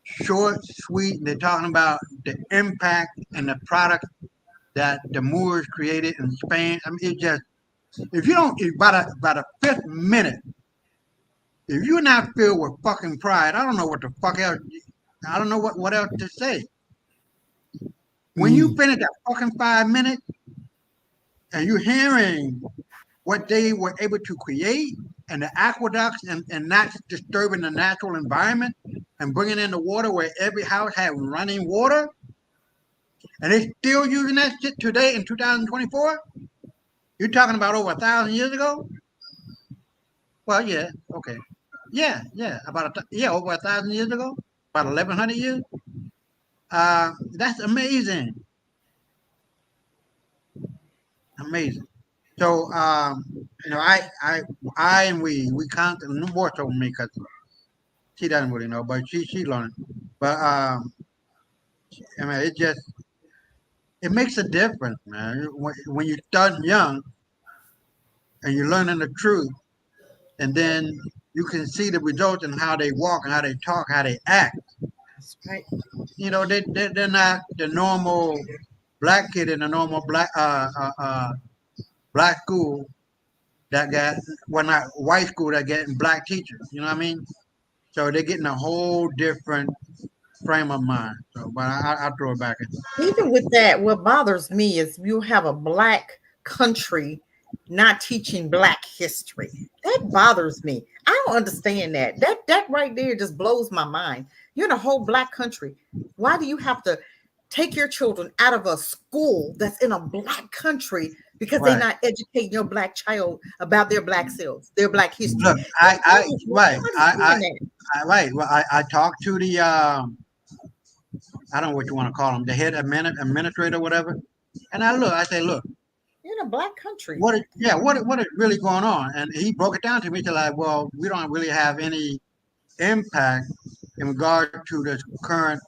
D: short, sweet. They're talking about the impact and the product that the Moors created in Spain. I mean, it just, if you don't, by the 5th minute, if you're not filled with fucking pride, I don't know what the fuck else. I don't know what else to say. When you finish that fucking 5 minutes and you're hearing what they were able to create and the aqueducts and not disturbing the natural environment and bringing in the water where every house had running water, and they still using that shit today in 2024? You're talking about over 1,000 years ago? Well, yeah, okay. Yeah, over 1,000 years ago, about 1,100 years. That's amazing. Amazing. So, I and we constantly, more so me, because she doesn't really know, but she learned. But I mean, it makes a difference, man. When you start young and you're learning the truth, and then you can see the results in how they walk and how they talk, how they act.
C: That's right.
D: You know, they're not the normal black kid in a normal black school that got, well, not white school that getting black teachers. You know what I mean? So they're getting a whole different frame of mind. So, but I'll throw it back in.
C: Even with that, what bothers me is you have a black country not teaching black history. That bothers me. I don't understand that. That right there just blows my mind. You're in a whole black country. Why do you have to take your children out of a school that's in a black country because they're not educating your black child about their black selves, their black history?
D: Look, I talked to the I don't know what you want to call them, the head administrator, whatever. And I say, look,
C: in a black country.
D: What is really going on? And he broke it down to me to like, well, we don't really have any impact in regard to the current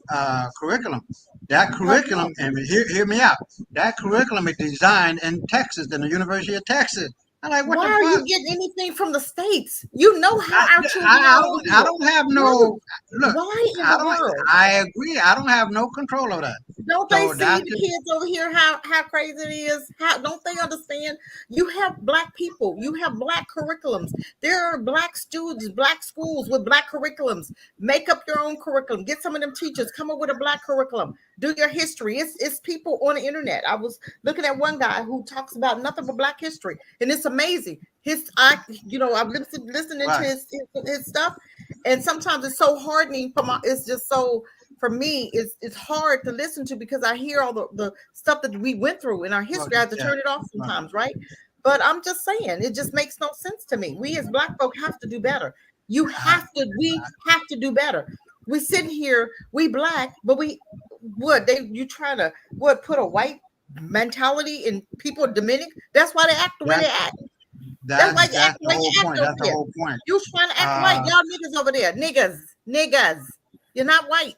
D: curriculum. That curriculum, and hear me out. That curriculum is designed in Texas, in the University of Texas. I'm like,
C: why are you getting anything from the States? You know how our children
D: I don't have no. Look,
C: why in the world?
D: I agree. I don't have no control of that.
C: Don't they see the kids over here how crazy it is? How don't they understand? You have black people. You have black curriculums. There are black students, black schools with black curriculums. Make up your own curriculum. Get some of them teachers. Come up with a black curriculum. Do your history. It's people on the internet. I was looking at one guy who talks about nothing but black history, and it's amazing. I'm listening to his stuff, and sometimes it's so hardening. It's just so. For me, it's hard to listen to because I hear all the stuff that we went through in our history. I have to turn it off sometimes, right? But I'm just saying, it just makes no sense to me. We as black folk have to do better. We have to do better. We sitting here, we black, but you trying to put a white mentality in people Dominic? That's why they act the way they act. That's why they act the way they act over there. You trying to act white, y'all niggas over there, niggas. You're not white.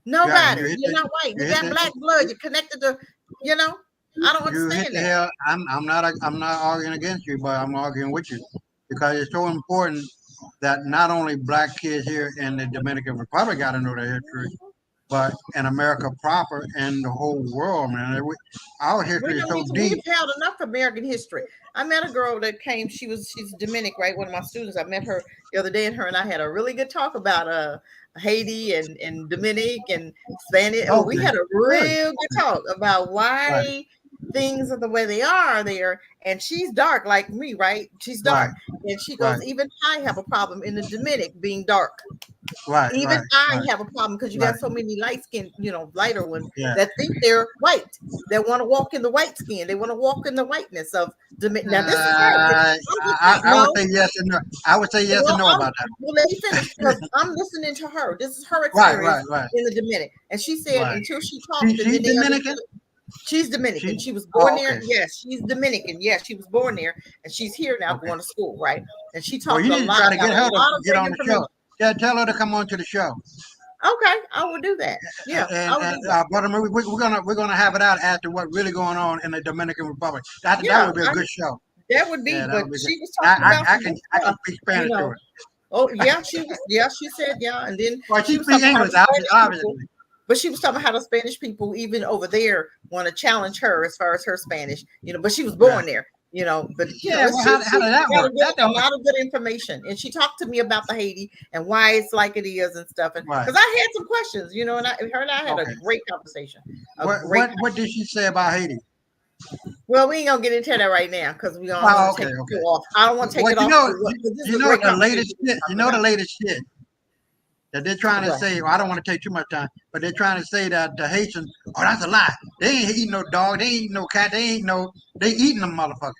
C: Nobody. You're not white. You got black blood. You're connected to, I don't understand that.
D: I'm not arguing against you, but I'm arguing with you because it's so important that not only black kids here in the Dominican Republic got to know their history, but in America proper and the whole world, man. Our history is so deep.
C: We've held enough American history. I met a girl that came. She's Dominican, right? One of my students. I met her the other day, and her and I had a really good talk about Haiti and Dominic and Spanish. We had a real good talk about why things are the way they are there. And she's dark like me, right? She's dark. And she goes, even I have a problem in the Dominic being dark.
D: Right.
C: Even
D: right,
C: I
D: right.
C: have a problem because you
D: Right.
C: got so many light skinned, lighter ones
D: Yeah.
C: that think they're white. They want to walk in the white skin. They want to walk in the whiteness of Now this is her.
D: I would say yes and no. I would say yes and no about that.
C: Well, let me finish because I'm listening to her. This is her
D: Right,
C: experience
D: right.
C: in the Dominican, and she said
D: Right.
C: until she talked, and
D: She's
C: then they
D: Dominican?
C: understood. She's Dominican.
D: She-
C: She was born
D: oh,
C: there.
D: okay.
C: Yes, she's Dominican. Yes, she was born there, and she's here now going to school, right? And she
D: Well,
C: talked
D: you
C: a
D: need to
C: lot
D: try to
C: about
D: get
C: a
D: her
C: lot
D: to
C: of
D: get
C: great
D: on the
C: information.
D: show. Yeah, tell her to come on to the show.
C: Okay, I will do that. Yeah, I will do that.
D: Brother Murray, we're gonna have it out after what really going on in the Dominican Republic. That
C: Yeah,
D: would be a good show.
C: That would be,
D: Yeah, that
C: but
D: would be
C: she
D: good.
C: was talking about
D: I
C: some
D: can
C: good
D: I can
C: stuff,
D: speak Spanish to her.
C: Oh yeah, she was. Yeah, she said yeah, and then
D: Well, she
C: she was
D: speaks
C: talking about
D: English,
C: the Spanish
D: obviously.
C: people. But she was talking about how the Spanish people, even over there, want to challenge her as far as her Spanish. But she was born there. But
D: Yeah, well, how did that
C: got
D: work?
C: a lot of good information, and she talked to me about the Haiti and why it's like it is and stuff. And
D: Right.
C: because I had some questions, and her and I had
D: Okay.
C: a great conversation.
D: What did she say about Haiti?
C: Well, we ain't gonna get into that right now because we don't
D: Oh,
C: want to
D: okay,
C: take
D: okay.
C: it off. I don't want to take
D: Well,
C: it off.
D: the latest shit. You know the latest shit that they're trying to say. Well, I don't want to take too much time, but they're trying to say that the Haitians. Oh, that's a lie. They ain't eating no dog. They ain't eating no cat. They eating them motherfuckers.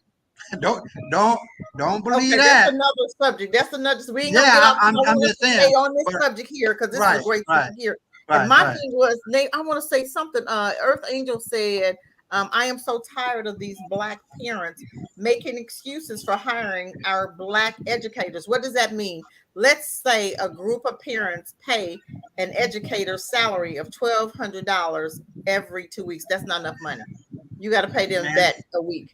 D: Don't believe that.
C: That's another subject. That's another. We ain't gonna get off.
D: I'm
C: I want
D: just
C: us to
D: saying.
C: stay on this subject here because this is a great subject here. And my thing was, Nate, I want to say something. Earth Angel said, I am so tired of these Black parents making excuses for hiring our Black educators. What does that mean? Let's say a group of parents pay an educator's salary of $1,200 every 2 weeks. That's not enough money. You got to pay them that a week.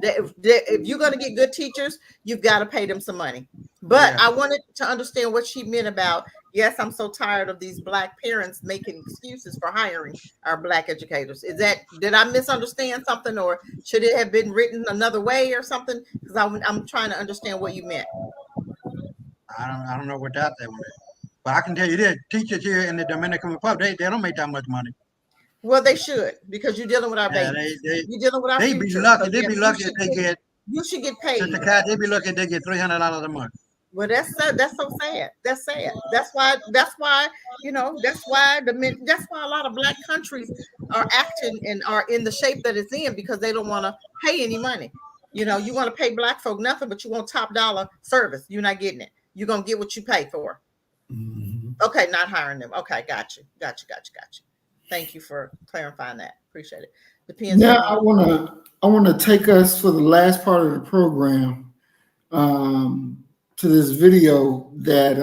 C: If you're going to get good teachers, you've got to pay them some money. But I wanted to understand what she meant about, yes, I'm so tired of these Black parents making excuses for hiring our Black educators. Did I misunderstand something, or should it have been written another way or something? Because I'm trying to understand what you meant.
D: I don't know what that was. But I can tell you this, teachers here in the Dominican Republic, they don't make that much money.
C: Well, they should, because you're dealing with our babies. You're dealing with our
D: They
C: future.
D: be lucky.
C: So,
D: They
C: yes,
D: be lucky if they get.
C: You should get paid.
D: Sister Cat, they be lucky if they get $300 a month.
C: Well, that's so sad. That's sad. That's why that's why a lot of Black countries are acting and are in the shape that it's in because they don't want to pay any money. You want to pay Black folk nothing, but you want top dollar service. You're not getting it. You're gonna get what you pay for.
B: Mm-hmm.
C: Okay, not hiring them. Okay, got you. Thank you for clarifying that. Appreciate it. Depends.
B: Now I want to take us for the last part of the program to this video that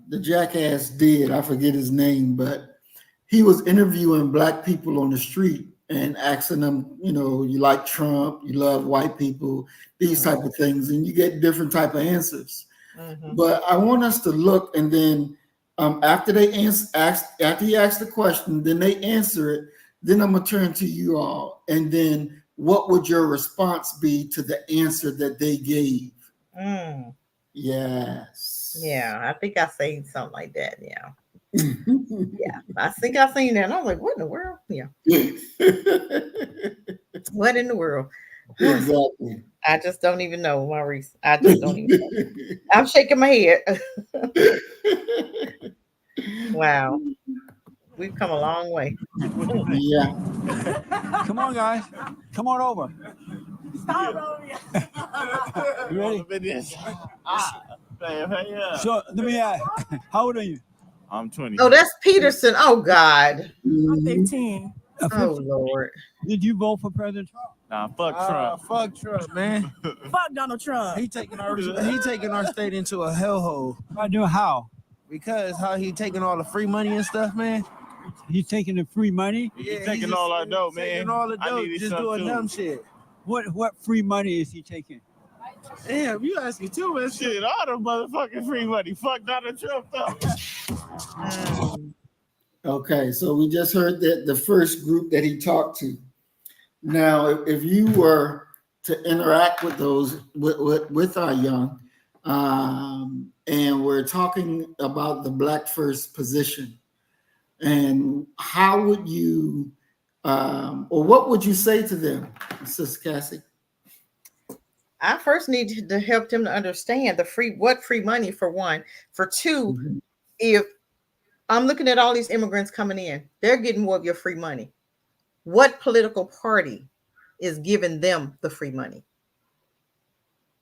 B: the jackass did. I forget his name, but he was interviewing Black people on the street and asking them, you like Trump, you love white people, these type of things, and you get different type of answers.
C: Mm-hmm.
B: But I want us to look, and then after he asked the question, then they answer it. Then I'm gonna turn to you all, and then what would your response be to the answer that they gave? Yes.
C: Yeah, I think I seen something like that. Yeah. Yeah, I think I seen that. And I was like, what in the world? Yeah. What in the world?
B: Exactly.
C: I just don't even know, Maurice. I just don't even know. I'm shaking my head. Wow. We've come a long way.
B: Yeah.
R: Come on, guys. Come on over. You ready? So let me ask, how old are you?
N: I'm 20.
C: Oh, that's Peterson. Oh, God.
R: I'm 15.
C: Oh, Lord.
R: Did you vote for President Trump?
N: Nah, fuck Trump.
S: Fuck Trump, man.
R: Fuck Donald Trump.
S: He taking our state into a hellhole.
R: I do how?
S: Because how he taking all the free money and stuff, man.
R: He's taking the free money?
S: Yeah,
N: He's taking all our dope, man.
S: Taking all the
N: I
S: dope,
N: needed
S: just
N: some
S: doing
N: too.
S: dumb shit.
R: What free money is he taking?
S: Damn, you asking too much
N: shit. All the motherfucking free money. Fuck Donald Trump, though.
B: Okay, so we just heard that the first group that he talked to. Now, if you were to interact with those with our young, and we're talking about the Black First position, and how would you, or what would you say to them, Sister Cassie?
C: I first need to help them to understand what free money for one. For two, if I'm looking at all these immigrants coming in, they're getting more of your free money. What political party is giving them the free money?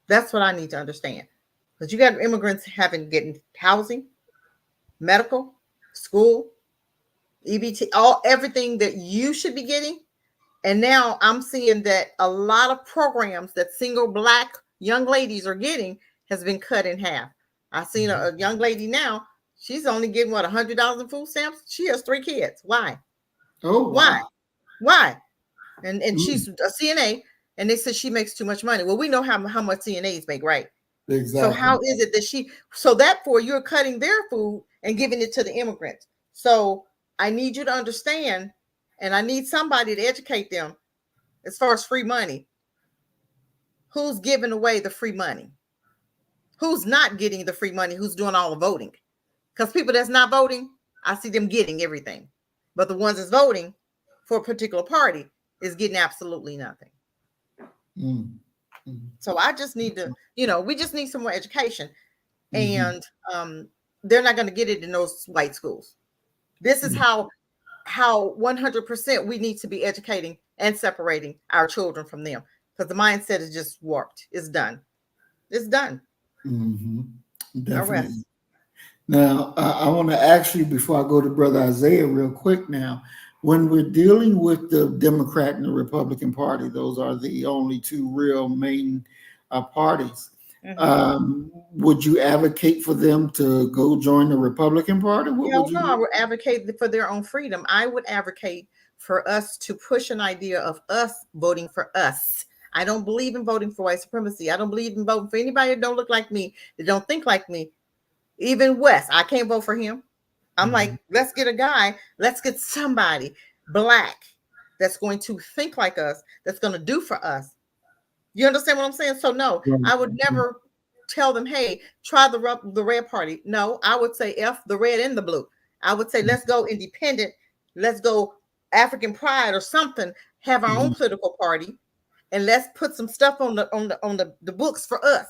C: That's what I need to understand. Because you got immigrants getting housing, medical, school, EBT, everything that you should be getting. And now I'm seeing that a lot of programs that single Black young ladies are getting has been cut in half. I've seen a young lady now, she's only getting what, $100 in food stamps? She has 3 kids. Why?
B: Oh, wow.
C: Why? And she's a CNA, and they said she makes too much money. Well, we know how much CNAs make, right?
B: Exactly.
C: So how is it that so therefore you're cutting their food and giving it to the immigrants? So I need you to understand, and I need somebody to educate them as far as free money. Who's giving away the free money? Who's not getting the free money? Who's doing all the voting? Because people that's not voting, I see them getting everything. But the ones that's voting for a particular party is getting absolutely nothing. So I just need to, we just need some more education. And they're not going to get it in those white schools. This is how 100% we need to be educating and separating our children from them, because the mindset is just warped. It's done. It's done.
B: Definitely. Now, I want to ask you before I go to Brother Isaiah real quick now, when we're dealing with the Democrat and the Republican Party, those are the only two real main parties. Would you advocate for them to go join the Republican Party?
C: No, I would advocate for their own freedom. I would advocate for us to push an idea of us voting for us. I don't believe in voting for white supremacy. I don't believe in voting for anybody that don't look like me, that don't think like me. Even West, I can't vote for him. I'm like, let's get a guy, let's get somebody Black that's going to think like us, that's going to do for us. You understand what I'm saying? So no, I would never tell them, hey, try the red party. No, I would say F the red and the blue. I would say, let's go independent. Let's go African pride or something, have our own political party, and let's put some stuff on the books for us.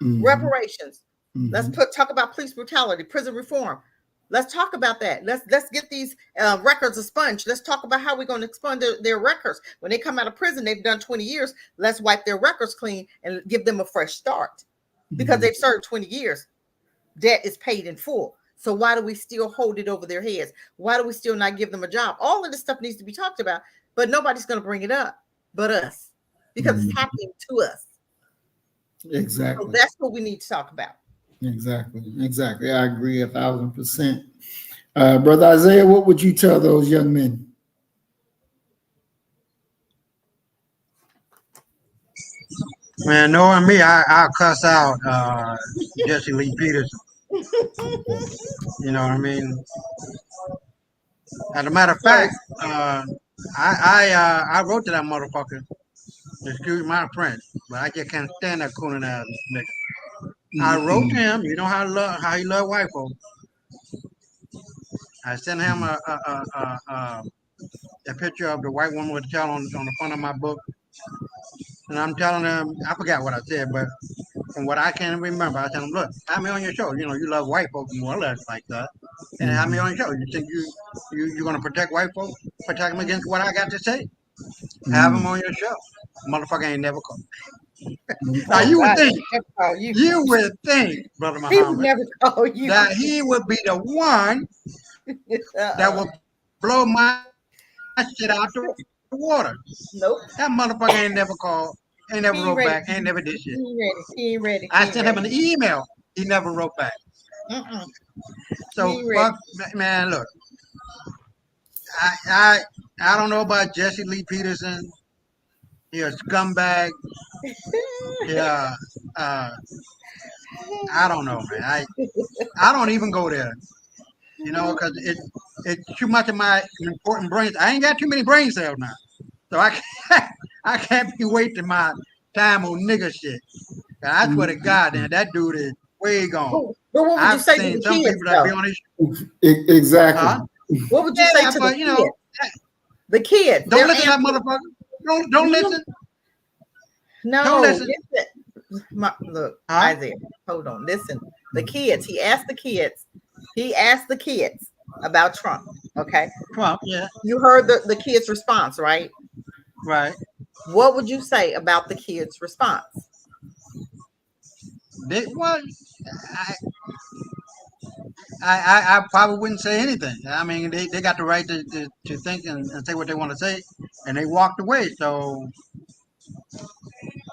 C: Reparations. Let's talk about police brutality, prison reform. Let's talk about that. Let's get these records expunged. Let's talk about how we're going to expunge their records. When they come out of prison, they've done 20 years. Let's wipe their records clean and give them a fresh start, because they've served 20 years. Debt is paid in full. So why do we still hold it over their heads? Why do we still not give them a job? All of this stuff needs to be talked about, but nobody's going to bring it up but us, because it's happening to us.
B: Exactly.
C: So that's what we need to talk about.
B: Exactly. I agree 1,000%. Brother Isaiah, what would you tell those young men?
D: Man, knowing me, I'll cuss out Jesse Lee Peterson. You know what I mean? As a matter of fact, I wrote to that motherfucker. Excuse my French, but I just can't stand that cooning ass nigga. I wrote to him. You know how he love white folks. I sent him a picture of the white woman with the child on the front of my book, and I'm telling him, I forgot what I said, but from what I can remember, I tell him, look, have me on your show. You know, you love white folks more or less like that, and have me on your show. You think you're gonna protect white folks? Protect them against what I got to say? Have him on your show. Motherfucker ain't never called. Now you would think, Brother Muhammad,
C: he would never call you,
D: that he would be the one that would blow my shit out the water.
C: Nope.
D: That motherfucker ain't never called, ain't never wrote back, ain't never did shit.
C: He ain't ready.
D: I sent him an email. He never wrote back. So fuck, man, look. I don't know about Jesse Lee Peterson. You're a scumbag. Yeah, I don't know, man. I don't even go there, you know, because it's too much of my important brains. I ain't got too many brain cells now, so I can't be wasting my time on nigga shit. I swear to God, man, that dude is way gone.
C: But what would
D: I've
C: you say
D: seen
C: to the
D: some
C: kids,
D: people that be on his
B: Exactly.
C: What would you say to the kids? The kids.
D: Don't listen to that motherfucker. Don't listen.
C: No,
D: don't listen.
C: look, Isaiah, hold on, listen. The kids, he asked the kids about Trump. Okay.
D: Trump, yeah.
C: You heard the kids' response, right?
D: Right.
C: What would you say about the kids' response?
D: I probably wouldn't say anything. I mean, they got the right to think and say what they want to say, and they walked away. So,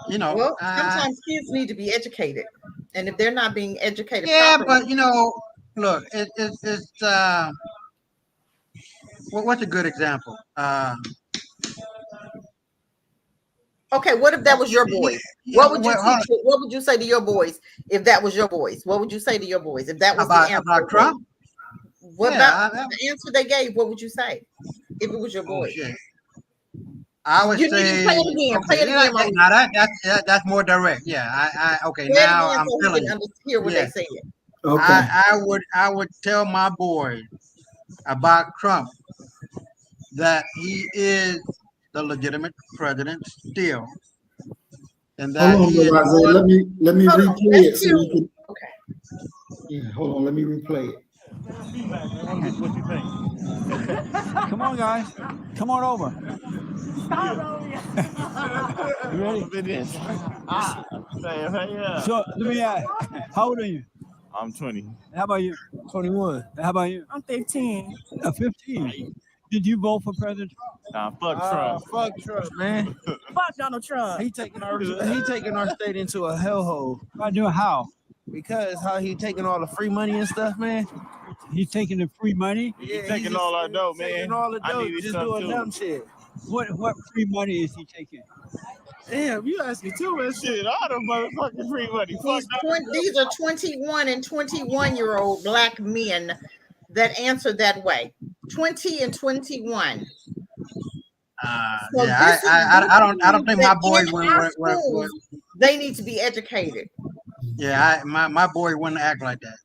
C: Well, sometimes kids need to be educated, and if they're not being educated,
D: yeah,
C: properly,
D: but look, it's what's a good example?
C: okay, what if that was your boys? What would you teach? What would you say to your boys if that was your boys? What would you say to your boys if that was the answer?
D: About Trump?
C: What about the answer they gave? What would you say if it was your boys?
D: I would say.
C: Play it again.
D: Okay,
C: Play it again.
D: Now that's more direct. Yeah, okay.
C: Play it
D: Now
C: again
D: I'm
C: so
D: feeling
C: we
D: it.
C: can hear what they said.
B: Okay.
D: I would tell my boy about Trump that he is the legitimate president still, and that
B: Hold on,
D: he is
B: brother Isaiah. Let me
C: Hold on,
B: replay
C: let's
B: it so
C: hear-
B: you can.
C: Okay.
B: Yeah, hold on. Let me replay it.
N: What you think?
R: Come on, guys. Come on over. You ready? So let me ask, how old are you?
N: I'm 20.
R: How about you?
S: 21.
R: How about you?
F: I'm 15.
R: 15. Did you vote for President Trump?
N: Nah, fuck Trump.
S: Fuck Trump, man.
F: Fuck Donald Trump.
S: He taking our state into a hellhole.
R: I do how?
S: Because how he taking all the free money and stuff, man.
R: He's taking the free money.
S: Yeah,
N: He's taking all our dough, man.
S: Taking all the
N: I
S: dough,
N: need
S: just
N: some
S: doing
N: too.
S: dumb shit.
R: What free money is he taking?
S: Damn, you asking too much
N: Shit, all the motherfucking free money.
C: These are 21 and 21-year-old black men that answered that way. 20 and 21. So
D: yeah, I don't think my boys would.
C: They need to be educated.
D: Yeah, my boy wouldn't act like that.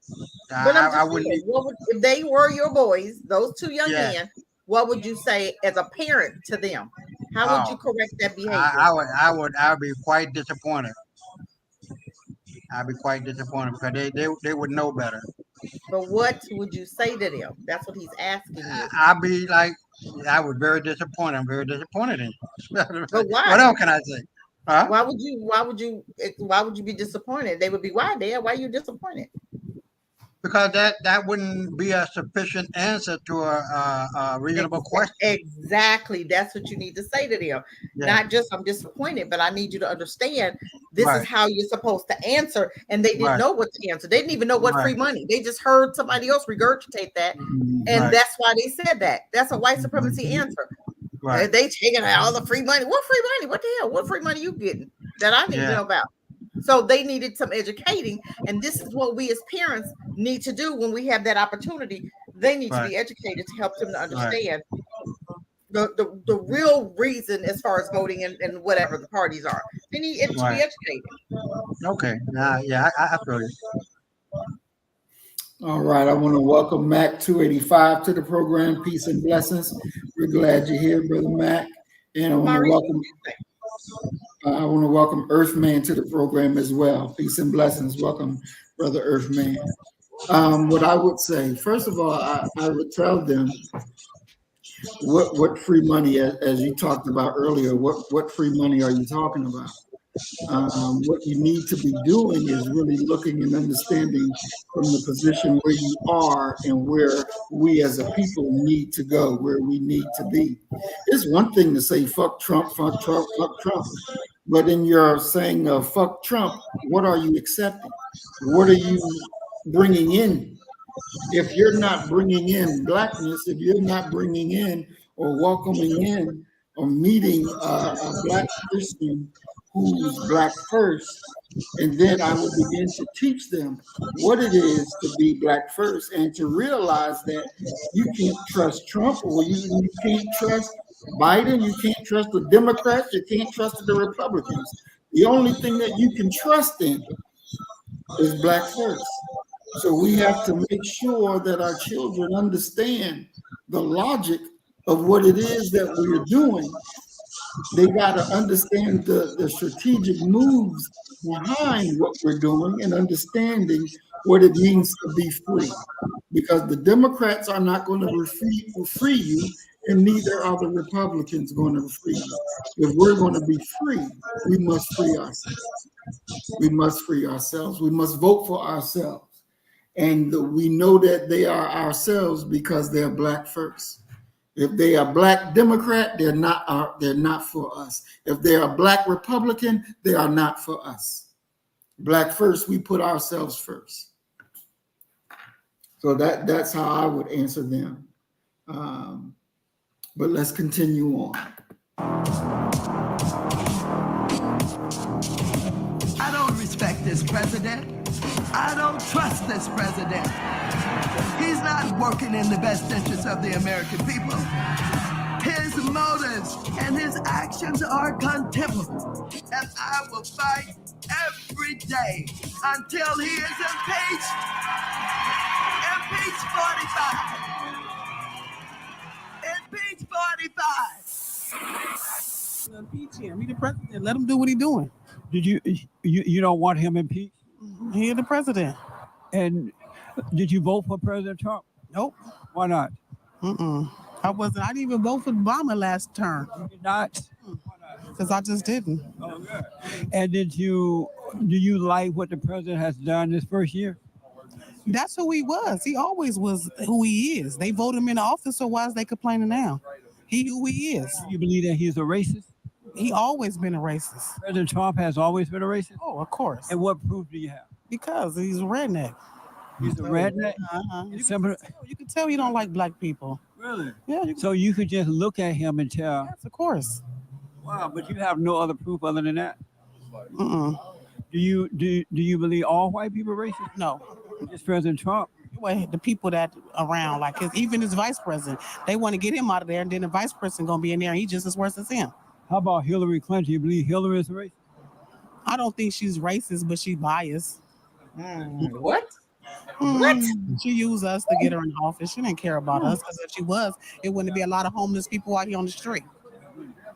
C: But I'm
D: I
C: just
D: wouldn't.
C: saying, if they were your boys, those two young
D: Yeah.
C: men, what would you say as a parent to them? How would you correct that behavior?
D: I would be quite disappointed. I'd be quite disappointed because they would know better.
C: But what would you say to them? That's what he's asking you.
D: I'd be like, I was very disappointed. I'm very disappointed in you.
C: But why?
D: What else can I say? Huh?
C: Why would you be disappointed? They would be, why, Dad? Why are you disappointed?
D: Because that wouldn't be a sufficient answer to a reasonable question.
C: Exactly. That's what you need to say to them.
D: Yeah.
C: Not just, I'm disappointed, but I need you to understand this
D: Right.
C: is how you're supposed to answer. And they didn't
D: Right.
C: know what to answer. They didn't even know what
D: Right.
C: free money. They just heard somebody else regurgitate that. And
D: Right.
C: that's why they said that. That's a white supremacy answer.
D: Right.
C: They taking all the free money. What free money? What the hell? What free money you getting that I need to
D: Yeah.
C: know about? So they needed some educating, and this is what we as parents need to do when we have that opportunity. They need to be educated to help them to understand the real reason as far as voting and whatever the parties are. They need to be educated.
D: Okay. Yeah, I feel you.
B: All right, I want to welcome Mac 285 to the program. Peace and blessings. We're glad you're here, Brother Mac. And I want to welcome Earthman to the program as well. Peace and blessings. Welcome, Brother Earthman. What I would say, first of all, I would tell them what free money, as you talked about earlier, what free money are you talking about? What you need to be doing is really looking and understanding from the position where you are and where we as a people need to go, where we need to be. It's one thing to say, fuck Trump, fuck Trump, fuck Trump. But in your saying fuck Trump, what are you accepting? What are you bringing in? If you're not bringing in blackness, if you're not bringing in or welcoming in or meeting a black person who's black first, and then I will begin to teach them what it is to be black first and to realize that you can't trust Trump or you can't trust Biden, you can't trust the Democrats, you can't trust the Republicans. The only thing that you can trust in is black first. So we have to make sure that our children understand the logic of what it is that we're doing They got to understand the strategic moves behind what we're doing and understanding what it means to be free. Because the Democrats are not going to free you, and neither are the Republicans going to free you. If we're going to be free, we must free ourselves. We must free ourselves. We must vote for ourselves. And we know that they are ourselves because they're Black first. If they are Black Democrat, they're not for us. If they are Black Republican, they are not for us. Black first, we put ourselves first. So that's how I would answer them. But let's continue on.
T: I don't respect this president. I don't trust this president. He's not working in the best interest of the American people. His motives and his actions are contemptible. And I will fight every day until he is impeached. Impeach 45. Impeach 45.
U: Impeach him. He the president. Let him do what he's doing.
R: Did you don't want him impeached?
U: He the president.
R: And did you vote for President Trump?
U: Nope.
R: Why not?
U: I didn't even vote for Obama last term.
R: You did not?
U: Because I just didn't.
R: Oh, good. And do you like what the president has done this first year?
U: That's who he was. He always was who he is. They voted him in office, so why is they complaining now? He who he is.
R: You believe that he's a racist?
U: He always been a racist.
R: President Trump has always been a racist?
U: Oh, of course.
R: And what proof do you have?
U: Because he's a redneck.
R: He's a redneck?
U: You can tell he don't like Black people.
R: Really?
U: Yeah.
R: So you could just look at him and tell?
U: Yes, of course.
R: Wow, but you have no other proof other than that? Do you believe all white people are racist?
U: No.
R: Just President Trump?
U: Well, the people that around, like even his vice president, they want to get him out of there, and then the vice president gonna be in there, and he's just as worse as him.
R: How about Hillary Clinton? Do you believe Hillary is a racist?
U: I don't think she's racist, but she's biased.
C: What?
U: What? She used us to get her in office. She didn't care about us, because if she was, it wouldn't be a lot of homeless people out here on the street.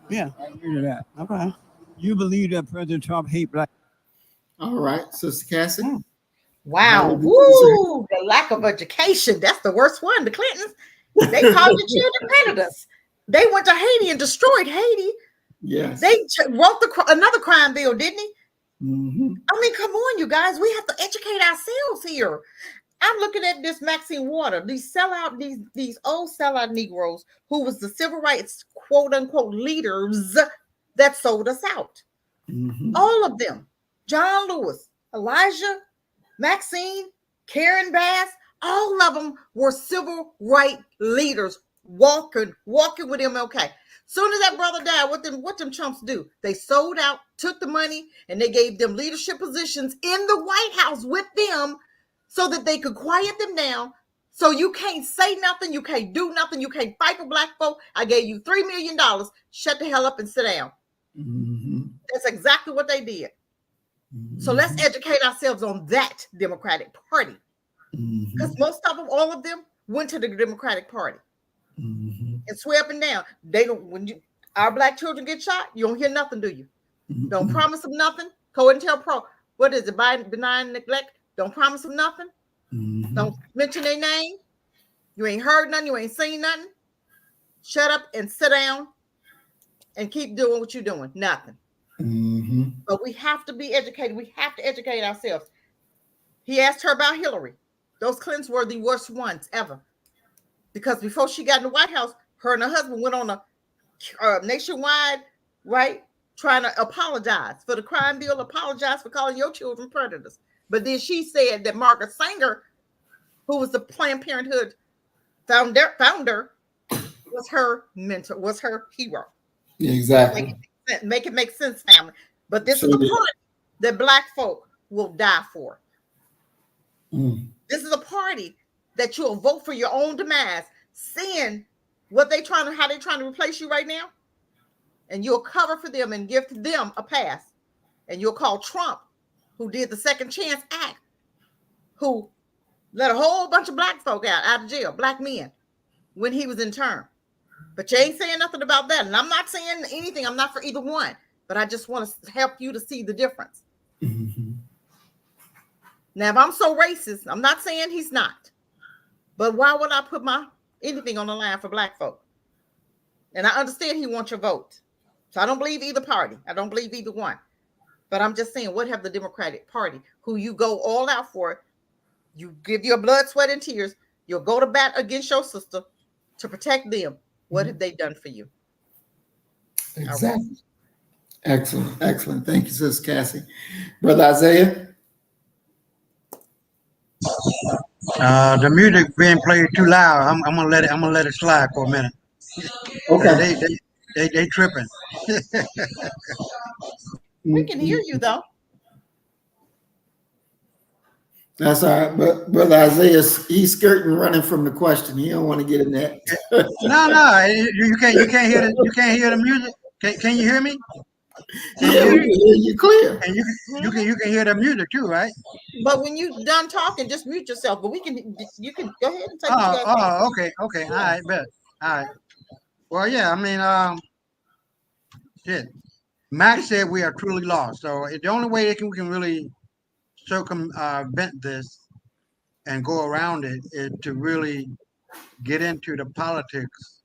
U: Yeah.
R: I agree to that.
U: Okay.
R: You believe that President Trump hates Black?
B: All right, Sister Cassidy.
C: Wow. Woo! The lack of education. That's the worst one. The Clintons, they called the children predators. They went to Haiti and destroyed Haiti.
B: Yes.
C: They wrote another crime bill, didn't he?
B: Mm-hmm.
C: I mean, come on, you guys. We have to educate ourselves here. I'm looking at this Maxine Waters, these old sellout Negroes who was the civil rights quote unquote leaders that sold us out.
B: Mm-hmm.
C: All of them. John Lewis, Elijah, Maxine, Karen Bass, all of them were civil rights leaders walking with MLK. Soon as that brother died, what them chumps do? They sold out, took the money, and they gave them leadership positions in the White House with them so that they could quiet them down. So you can't say nothing, you can't do nothing, you can't fight for Black folk. I gave you $3 million. Shut the hell up and sit down.
B: Mm-hmm.
C: That's exactly what they did. So let's educate ourselves on that Democratic Party. Because most of them, all of them, went to the Democratic Party. And swear up and down. They don't. Our Black children get shot, you don't hear nothing, do you? Don't promise them nothing. What is it? Benign neglect. Don't promise them nothing. Don't mention their name. You ain't heard nothing. You ain't seen nothing. Shut up and sit down and keep doing what you're doing. Nothing. But we have to be educated. We have to educate ourselves. He asked her about Hillary. Those Clintons were the worst ones ever. Because before she got in the White House, her and her husband went on a nationwide, right, trying to apologize for the crime bill, apologize for calling your children predators. But then she said that Margaret Sanger, who was the Planned Parenthood founder, was her mentor, was her hero.
B: Exactly.
C: Make it make sense, family. But this is a party that Black folk will die for. This is a party that you'll vote for your own demise, seeing how they trying to replace you right now, and you'll cover for them and give them a pass, and you'll call Trump, who did the Second Chance Act, who let a whole bunch of Black folk out of jail, Black men, when he was in term. But you ain't saying nothing about that. And I'm not saying anything. I'm not for either one. But I just want to help you to see the difference.
B: Mm-hmm.
C: Now, if I'm so racist, I'm not saying he's not. But why would I put anything on the line for black folk? And I understand he wants your vote. So I don't believe either party. I don't believe either one. But I'm just saying, what have the Democratic Party, who you go all out for, you give your blood, sweat, and tears, you'll go to bat against your sister to protect them. What have they done for you?
B: Exactly. Excellent. Excellent. Thank you, Sis Cassie. Brother Isaiah?
D: The music being played too loud. I'm gonna let it slide for a minute.
B: Okay.
D: They tripping.
C: We can hear you though.
B: That's all right. But Brother Isaiah, he's skirting running from the question. He don't want to get in that.
D: No, you can't hear the music. Can you hear me?
B: Yeah, we can hear you clear.
D: And you can hear the music too, right?
C: But when you done talking, just mute yourself. But you can go ahead and take what you gotta say.
D: Okay. All right, bet. All right. Well, yeah, I mean, shit. Max said we are truly lost. So the only way we can really circumvent this and go around it is to really get into the politics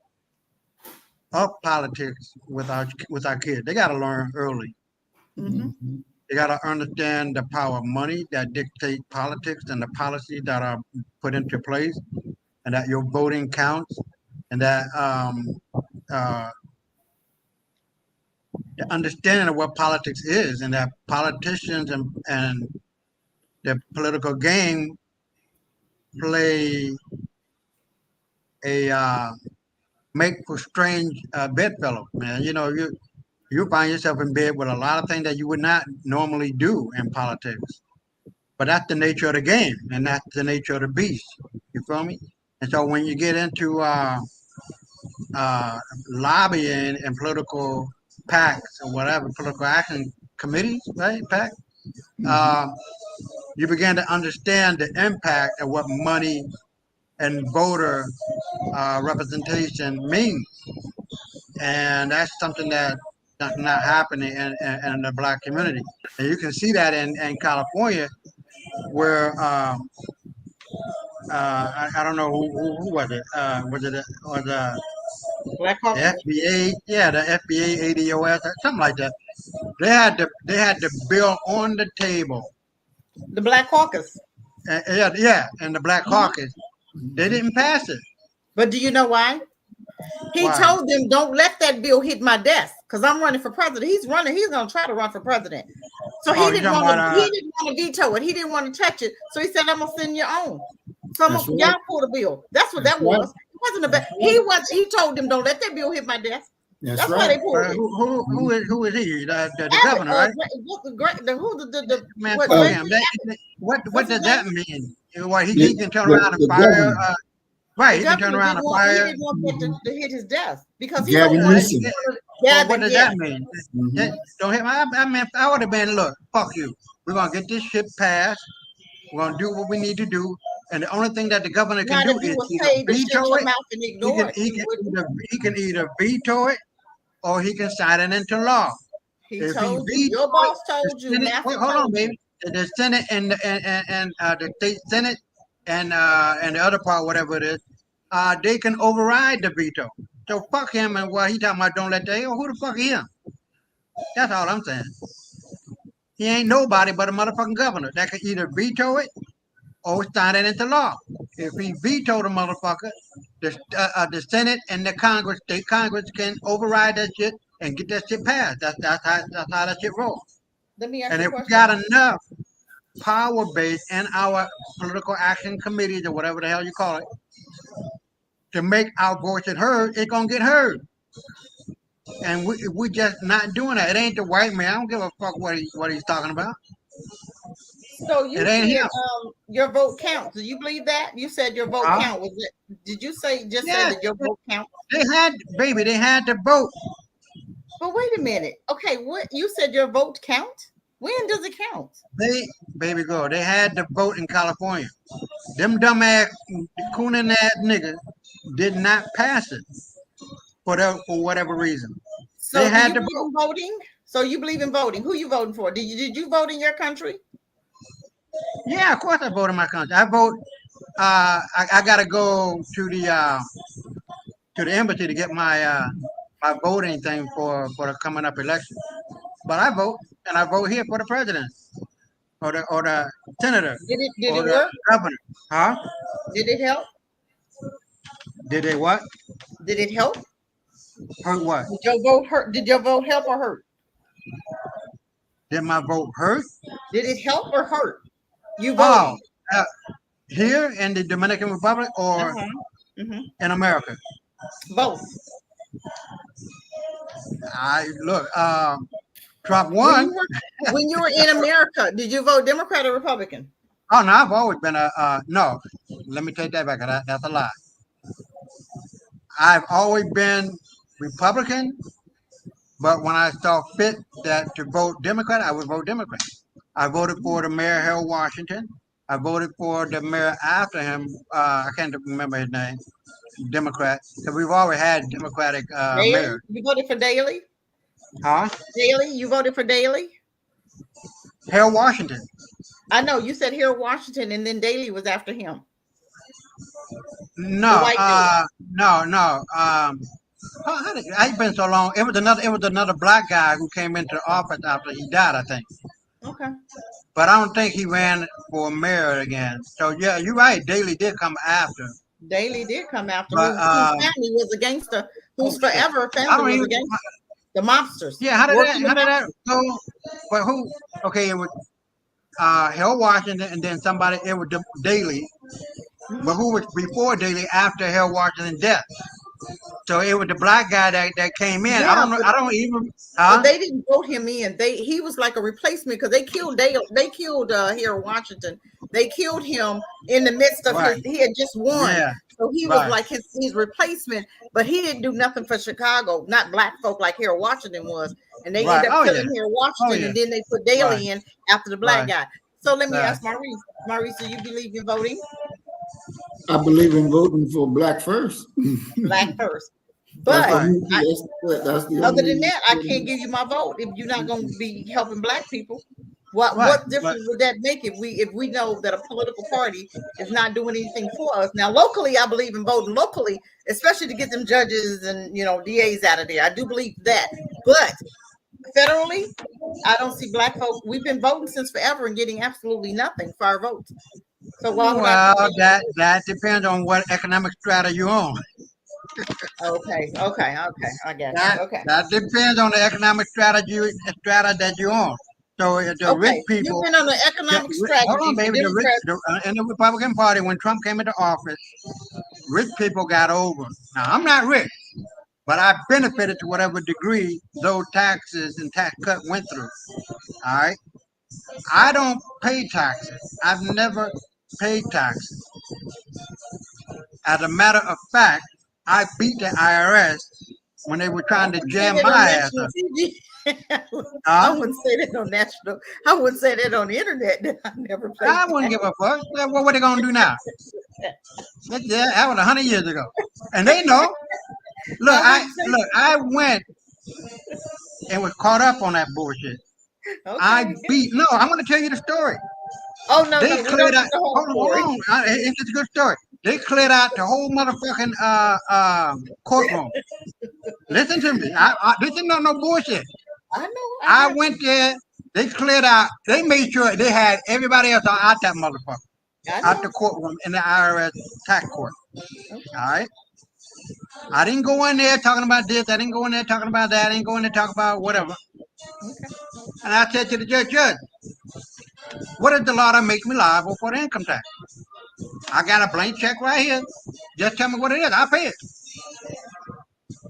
D: with our kids. They got to learn early.
C: Mm-hmm.
D: They got to understand the power of money that dictate politics and the policies that are put into place, and that your voting counts, and that the understanding of what politics is, and that politicians and the political game play a make for strange bedfellow, man. You know, you find yourself in bed with a lot of things that you would not normally do in politics. But that's the nature of the game, and that's the nature of the beast. You feel me? And so when you get into lobbying and political PACs or whatever, political action committees, right? PAC, you begin to understand the impact of what money and voter representation means. And that's something that's not happening in the Black community. And you can see that in California, where I don't know who was it? Was it the FBA? Yeah, the FBA, ADOS, something like that. They had the bill on the table.
C: The Black Caucus.
D: Yeah, and the Black Caucus. They didn't pass it.
C: But do you know why? He told them, don't let that bill hit my desk because I'm running for president. He's going to try to run for president. So he didn't want to veto it. He didn't want to touch it. So he said, I'm going to send your own. So y'all pull the bill. That's what that was. It wasn't a bad. He told them, don't let that bill hit my desk. That's why they pulled it.
D: Who is he? The governor, right? What does that mean? What he can turn around and fire? Right, he can turn around and fire.
C: He didn't want that to hit his desk because he
B: Gavin Newsom.
D: What does that mean? Don't hit my. I mean, I would have been, look, fuck you. We're gonna get this shit passed. We're gonna do what we need to do. And the only thing that the governor can do is either veto it. He can either veto it or he can sign it into law.
C: Your boss told you.
D: Hold on, baby. The Senate and the state Senate and the other part, whatever it is, they can override the veto. So fuck him, and while he talking about don't let that, who the fuck is him? That's all I'm saying. He ain't nobody but a motherfucking governor that can either veto it or sign it into law. If he vetoed the motherfucker, the Senate and the Congress, state Congress can override that shit and get that shit passed. That's how that shit rolls.
C: Let me ask
D: and
C: you
D: if
C: a
D: we
C: question.
D: got enough power base in our political action committees or whatever the hell you call it to make our voices heard, it's gonna get heard. And we just not doing that. It ain't the white man. I don't give a fuck what he's talking about.
C: So you
D: It ain't
C: said
D: him.
C: Your vote counts. Do you believe that? You said your vote count. Was it? Did you say say that your vote count?
D: They had to vote.
C: But wait a minute. Okay, what you said your vote count? When does it count?
D: They had to vote in California. Them dumbass cooning ass niggas did not pass it. for whatever reason.
C: So
D: They
C: do
D: had
C: you
D: to
C: believe in voting? So you believe in voting? Who you voting for? Did you vote in your country?
D: Yeah, of course I vote in my country. I vote. I got to go to the embassy to get my my voting thing for the coming up election. But I vote, and I vote here for the president or the senator
C: Did
D: or
C: it
D: the
C: work?
D: governor. Huh?
C: Did it help?
D: Did they what?
C: Did it help?
D: Hurt what?
C: Did your vote hurt? Did your vote help or hurt?
D: Did my vote hurt?
C: Did it help or hurt? You
D: Oh,
C: voted.
D: here in the Dominican Republic or in America?
C: Both.
D: I look. Trump won.
C: When you were in America, did you vote Democrat or Republican?
D: Oh no, I've always been no. Let me take that back. That's a lie. I've always been Republican, but when I saw fit that to vote Democrat, I would vote Democrat. I voted for the mayor, Harold Washington. I voted for the mayor after him. I can't remember his name. Democrat. So we've always had Democratic mayors.
C: You voted for Daley?
D: Huh?
C: Daley? You voted for Daley?
D: Harold Washington.
C: I know you said Harold Washington, and then Daley was after him.
D: No, no. I've been so long. It was another black guy who came into office after he died, I think.
C: Okay.
D: But I don't think he ran for mayor again. So yeah, you're right. Daley did come after.
C: Daley did come after.
D: But,
C: whose family was a gangster? Whose forever family was a gangster? The mobsters.
D: Yeah, how did that go? But who? Okay, it was Harold Washington, and then somebody. It was Daley. But who was before Daley after Harold Washington's death? So it was the black guy that came in.
C: Yeah,
D: I don't know. I don't even.
C: But they didn't vote him in. He was like a replacement because they killed Daley. They killed Harold Washington. They killed him in the midst of
D: Right.
C: he had just won.
D: Yeah.
C: So he was
D: Right.
C: like his replacement, but he didn't do nothing for Chicago, not black folk like Harold Washington was. And they
D: Right.
C: ended up
D: Oh,
C: killing
D: yeah.
C: Harold Washington,
D: Oh, yeah.
C: and then they put Daley
D: Right.
C: in after the black
D: Right.
C: guy. So let me
B: Right.
C: ask Maurice. Maurice, do you believe in voting?
B: I believe in voting for black first.
C: Black first. But
B: that's the
C: other
B: only-
C: than that, I can't give you my vote if you're not going to be helping black people. What
D: Right,
C: difference would that make if we know that a political party is not doing anything for us? Now, locally, I believe in voting locally, especially to get them judges and DAs out of there. I do believe that, but federally, I don't see black folks. We've been voting since forever and getting absolutely nothing for our votes. So why would
D: Well, that depends on what economic strata you're on.
C: Okay, I get
D: That,
C: it. Okay.
D: that depends on the economic strata that you're on. So the rich people.
C: You've been on the economic strategy.
D: Hold on,
C: for
D: baby.
C: Democrats.
D: In the Republican Party, when Trump came into office, rich people got over. Now, I'm not rich, but I benefited to whatever degree those taxes and tax cut went through. All right. I don't pay taxes. I've never paid taxes. As a matter of fact, I beat the IRS when they were trying to jam my ass up.
C: I wouldn't say that on national. I wouldn't say that on the internet. That I never played.
D: I wouldn't give a fuck. What are they gonna do now? That was 100 years ago, and they know. Look, I went and was caught up on that bullshit.
C: Okay.
D: I beat. No, I'm gonna tell you the story.
C: Oh no,
D: They
C: no, we don't
D: cleared
C: know
D: out.
C: the whole
D: Hold
C: story.
D: on. It's just a good story. They cleared out the whole motherfucking courtroom. Listen to me. This is no bullshit.
C: I know.
D: I went there. They cleared out. They made sure they had everybody else out that motherfucker, out the courtroom in the IRS tax court. All right. I didn't go in there talking about this. I didn't go in there talking about that. I didn't go in there talking about whatever. And I said to the judge, what is the law that makes me liable for the income tax? I got a blank check right here. Just tell me what it is. I'll pay it.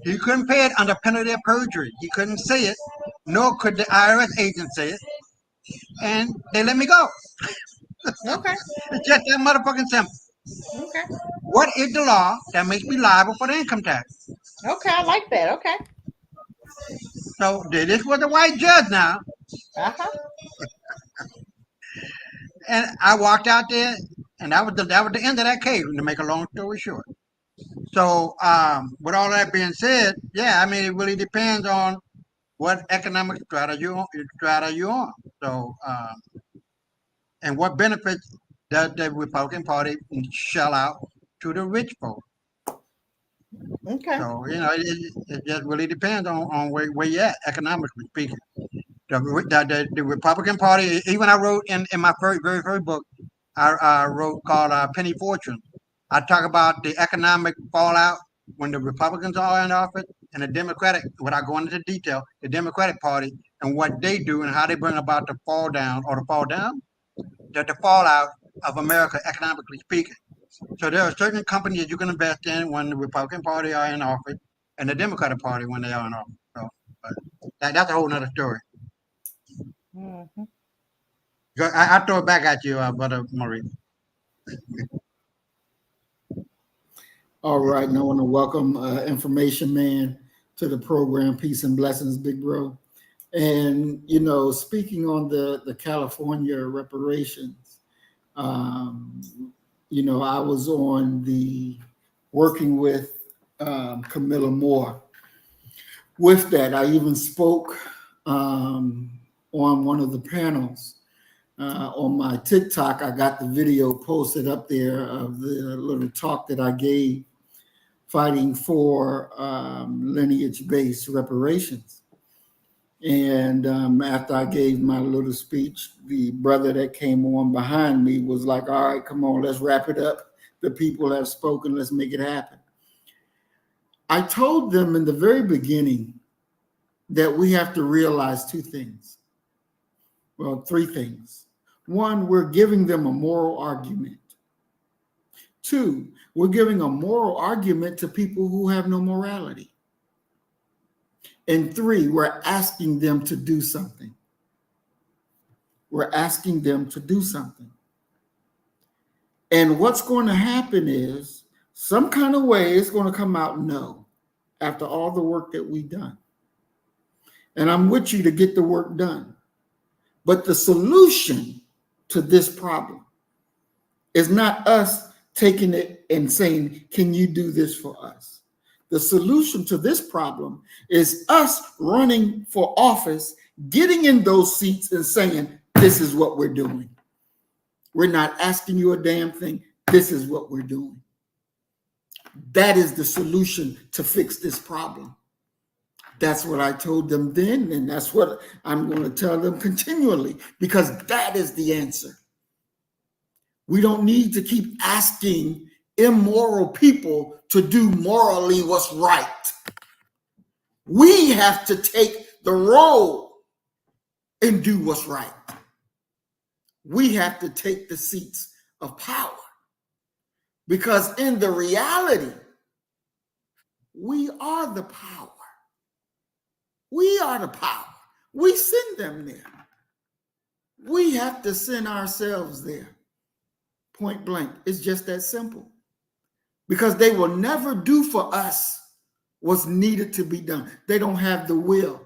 D: He couldn't pay it under penalty of perjury. He couldn't say it, nor could the IRS agent say it. And they let me go.
C: Okay.
D: It's just that motherfucking simple.
C: Okay.
D: What is the law that makes me liable for the income tax?
C: Okay, I like that. Okay.
D: So this was a white judge now.
C: Uh-huh.
D: And I walked out there, and that was the end of that case, to make a long story short. So, with all that being said, yeah, I mean, it really depends on what economic strata you're on. So, and what benefits does the Republican Party shell out to the rich folks?
C: Okay.
D: So, it just really depends on where you're at, economically speaking. The Republican Party, even I wrote in my very first book, I wrote called Penny Fortune. I talk about the economic fallout when the Republicans are in office and the Democratic, without going into detail, the Democratic Party and what they do and how they bring about the fallout of America, economically speaking. So there are certain companies that you can invest in when the Republican Party are in office and the Democratic Party when they are in office. So that's a whole nother story.
C: Mm-hmm.
D: I throw it back at you, Brother Maurice.
B: All right, and I want to welcome Information Man to the program. Peace and blessings, big bro. And, speaking on the California reparations, I was on working with Camilla Moore. With that, I even spoke on one of the panels. On my TikTok, I got the video posted up there of the little talk that I gave fighting for lineage-based reparations. And after I gave my little speech, the brother that came on behind me was like, all right, come on, let's wrap it up. The people have spoken, let's make it happen. I told them in the very beginning that we have to realize two things. Well, three things. One, we're giving them a moral argument. Two, we're giving a moral argument to people who have no morality. And three, we're asking them to do something. We're asking them to do something. And what's going to happen is some kind of way it's going to come out no after all the work that we've done. And I'm with you to get the work done. But the solution to this problem is not us taking it and saying, can you do this for us? The solution to this problem is us running for office, getting in those seats and saying, this is what we're doing. We're not asking you a damn thing. This is what we're doing. That is the solution to fix this problem. That's what I told them then, and that's what I'm going to tell them continually, because that is the answer. We don't need to keep asking immoral people to do morally what's right. We have to take the role and do what's right. We have to take the seats of power, because in the reality, we are the power. We are the power. We send them there. We have to send ourselves there. Point blank. It's just that simple. Because they will never do for us what's needed to be done. They don't have the will.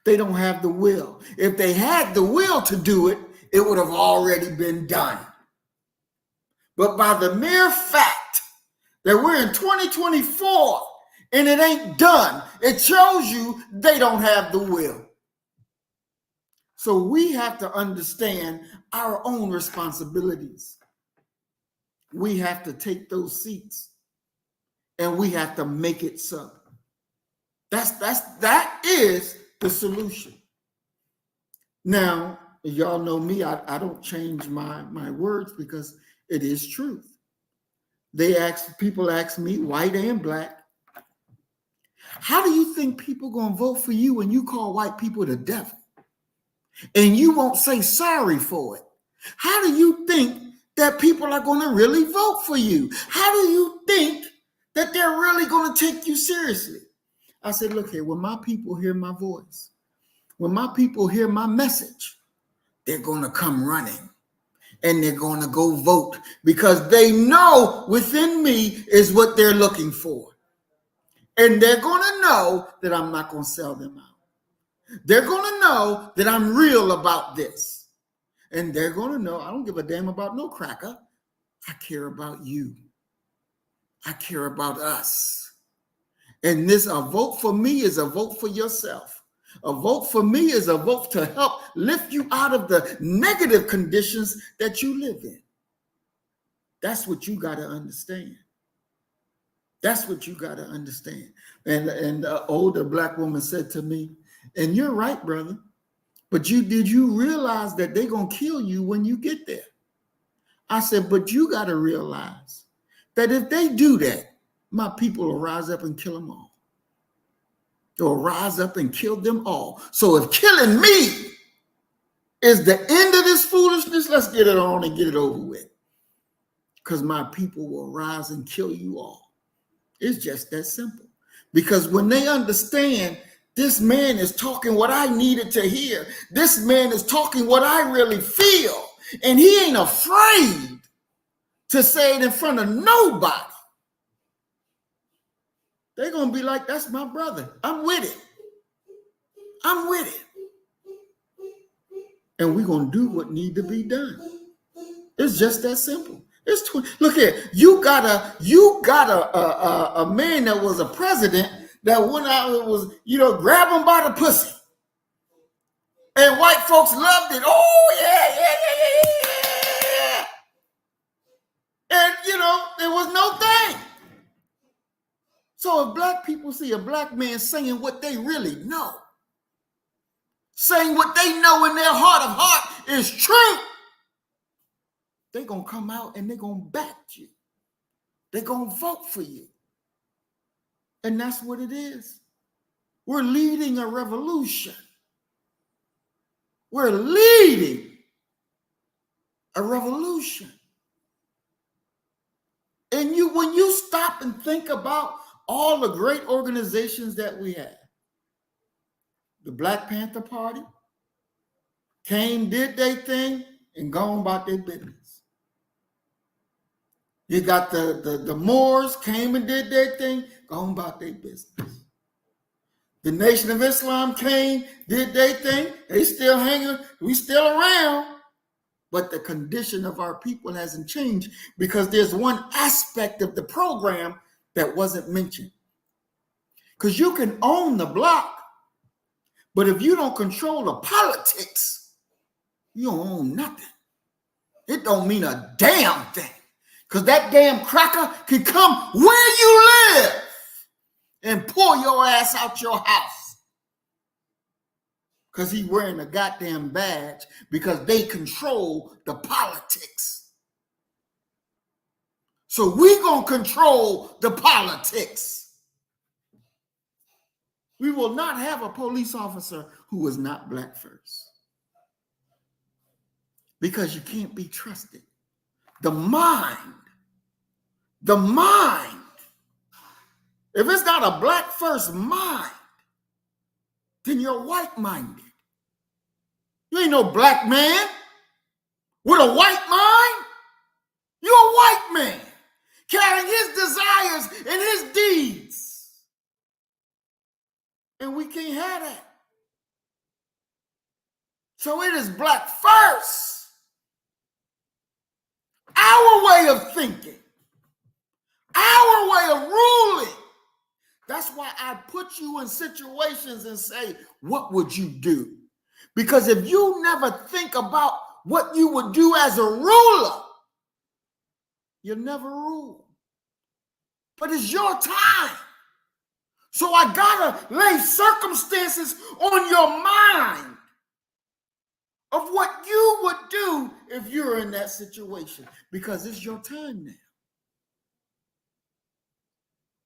B: They don't have the will. If they had the will to do it, it would have already been done. But by the mere fact that we're in 2024 and it ain't done, it shows you they don't have the will. So we have to understand our own responsibilities. We have to take those seats and we have to make it so. That is the solution. Now, y'all know me, I don't change my words because it is truth. People ask me, white and black, how do you think people gonna vote for you when you call white people the devil? And you won't say sorry for it? How do you think that people are going to really vote for you? How do you think that they're really going to take you seriously? I said, look here, when my people hear my voice, when my people hear my message, they're going to come running and they're going to go vote because they know within me is what they're looking for. And they're going to know that I'm not going to sell them out. They're going to know that I'm real about this. And they're going to know I don't give a damn about no cracker. I care about you. I care about us. And this, a vote for me is a vote for yourself. A vote for me is a vote to help lift you out of the negative conditions that you live in. That's what you got to understand. That's what you got to understand. And the older Black woman said to me, and you're right, brother, but did you realize that they're going to kill you when you get there? I said, but you got to realize that if they do that, my people will rise up and kill them all. They'll rise up and kill them all. So if killing me is the end of this foolishness, let's get it on and get it over with. Because my people will rise and kill you all. It's just that simple. Because when they understand this man is talking what I needed to hear, this man is talking what I really feel, and he ain't afraid to say it in front of nobody, they're going to be like, that's my brother. I'm with it. I'm with it. And we're going to do what need to be done. It's just that simple. Look here, you got a man that was a president that went out and was, grab him by the pussy. And white folks loved it. Oh, yeah. And, there was no thing. So if Black people see a Black man saying what they really know, saying what they know in their heart of heart is true, they're going to come out and they're going to back you. They're going to vote for you. And that's what it is. We're leading a revolution. We're leading a revolution. And when you stop and think about all the great organizations that we have, the Black Panther Party came, did their thing, and gone about their business. You got the Moors came and did their thing, gone about their business. The Nation of Islam came, did their thing, they still hanging, we still around. But the condition of our people hasn't changed because there's one aspect of the program that wasn't mentioned. Because you can own the block, but if you don't control the politics, you don't own nothing. It don't mean a damn thing. Because that damn cracker can come where you live and pull your ass out your house. Because he's wearing a goddamn badge because they control the politics. So we gonna control the politics. We will not have a police officer who is not Black first. Because you can't be trusted. The mind. If it's not a Black first mind, then you're white-minded. You ain't no Black man with a white mind. You're a white man carrying his desires and his deeds. And we can't have that. So it is Black first. Our way of thinking. Our way of ruling. That's why I put you in situations and say, what would you do? Because if you never think about what you would do as a ruler, you'll never rule. But it's your time. So I gotta lay circumstances on your mind of what you would do if you're in that situation, because it's your time now.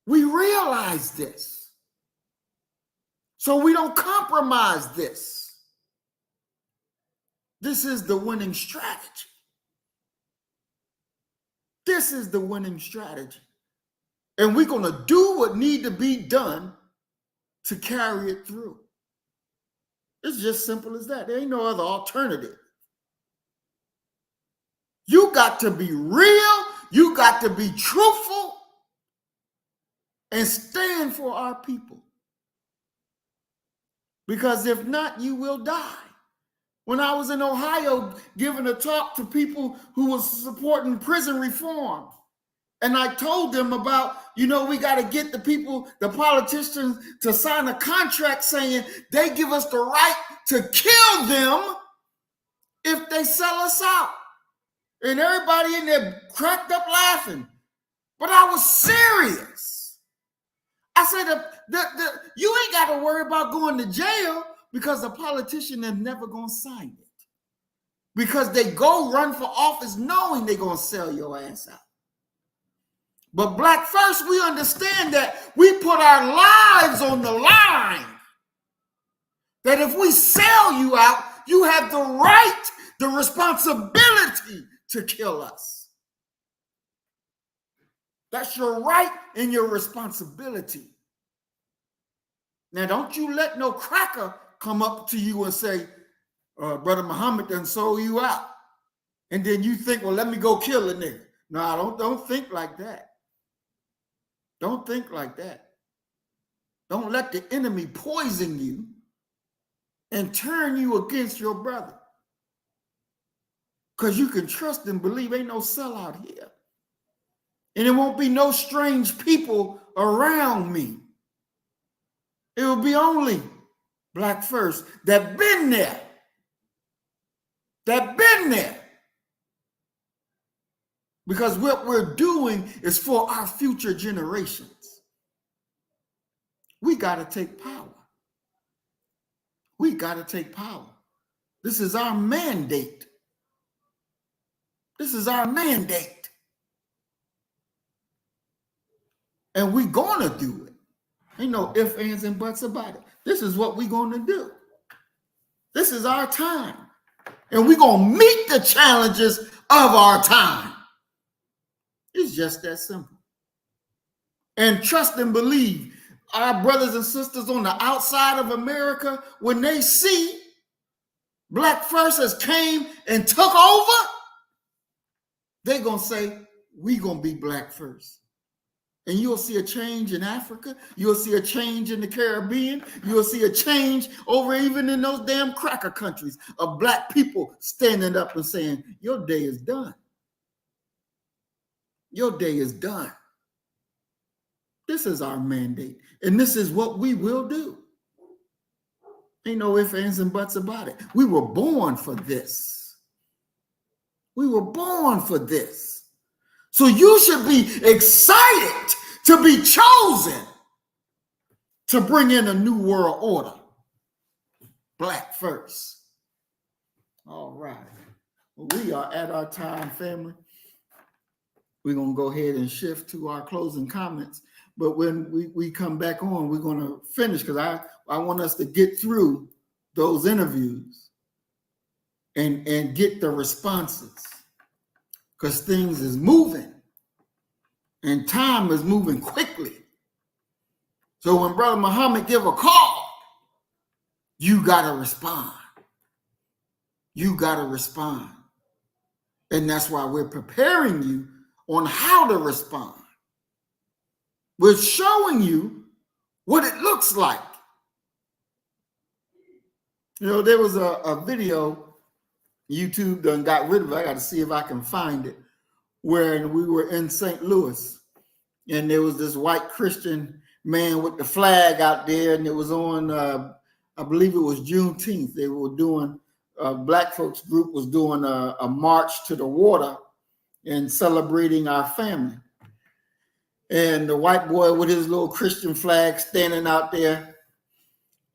B: We realize this. So we don't compromise this. This is the winning strategy. This is the winning strategy. And we're going to do what need to be done to carry it through. It's just simple as that. There ain't no other alternative. You got to be real. You got to be truthful and stand for our people. Because if not, you will die. When I was in Ohio giving a talk to people who was supporting prison reform, And I told them about, we got to get the people, the politicians, to sign a contract saying they give us the right to kill them if they sell us out. And everybody in there cracked up laughing. But I was serious. I said, you ain't got to worry about going to jail because the politician is never going to sign it. Because they go run for office knowing they're going to sell your ass out. But Black First, we understand that we put our lives on the line. That if we sell you out, you have the right, the responsibility to kill us. That's your right and your responsibility. Now, don't you let no cracker come up to you and say, Brother Muhammad done sold you out. And then you think, well, let me go kill a nigga. No, don't think like that. Don't think like that. Don't let the enemy poison you and turn you against your brother. Because you can trust and believe ain't no sellout here. And it won't be no strange people around me. It will be only Black First that been there. That been there. Because what we're doing is for our future generations. We got to take power. We got to take power. This is our mandate. This is our mandate. And we're going to do it. Ain't no ifs, ands, and buts about it. This is what we're going to do. This is our time. And we're going to meet the challenges of our time. It's just that simple. And trust and believe our brothers and sisters on the outside of America, when they see Black First has came and took over, they're going to say, we're going to be Black First. And you'll see a change in Africa. You'll see a change in the Caribbean. You'll see a change over even in those damn cracker countries of Black people standing up and saying, your day is done. Your day is done. This is our mandate. And this is what we will do. Ain't no ifs, ands, and buts about it. We were born for this. We were born for this. So you should be excited to be chosen to bring in a new world order. Black First. All right. Well, we are at our time, family. We're going to go ahead and shift to our closing comments. But when we come back on, we're going to finish because I want us to get through those interviews and get the responses because things is moving and time is moving quickly. So when Brother Muhammad give a call, you got to respond. You got to respond. And that's why we're preparing you on how to respond. We're showing you what it looks like. There was a video, YouTube done got rid of it. I got to see if I can find it, where we were in St. Louis, and there was this white Christian man with the flag out there, and it was on, I believe it was Juneteenth. They were doing, Black folks group was doing a march to the water and celebrating our family. And the white boy with his little Christian flag standing out there.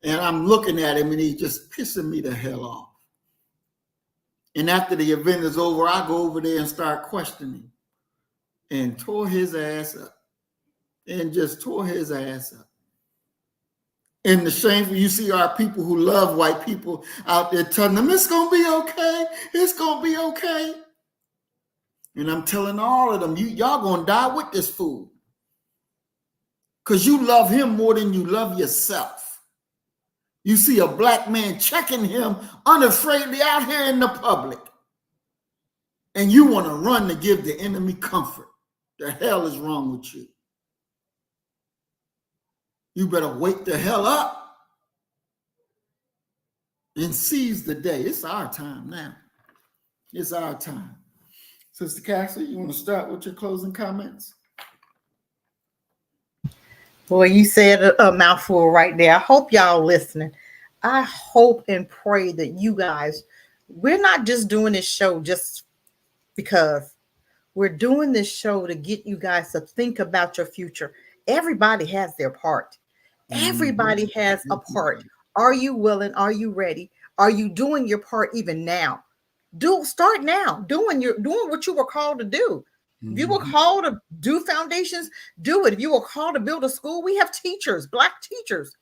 B: And I'm looking at him and he's just pissing me the hell off. And after the event is over, I go over there and start questioning. And tore his ass up. And just tore his ass up. And the shameful, you see our people who love white people out there telling them, it's going to be okay. It's going to be okay. And I'm telling all of them, y'all going to die with this fool. Because you love him more than you love yourself. You see a black man checking him unafraidly out here in the public. And you want to run to give the enemy comfort. The hell is wrong with you? You better wake the hell up and seize the day. It's our time now. It's our time. Sister Cassie, you want to start with your closing comments?
C: Boy, you said a mouthful right there. I hope y'all listening. I hope and pray that you guys, we're not just doing this show just because. We're doing this show to get you guys to think about your future. Everybody has their part. Everybody has a part. Are you willing? Are you ready? Are you doing your part even now? Start now. Doing what you were called to do. If you were called to do foundations, do it. If you were called to build a school, we have teachers, Black teachers.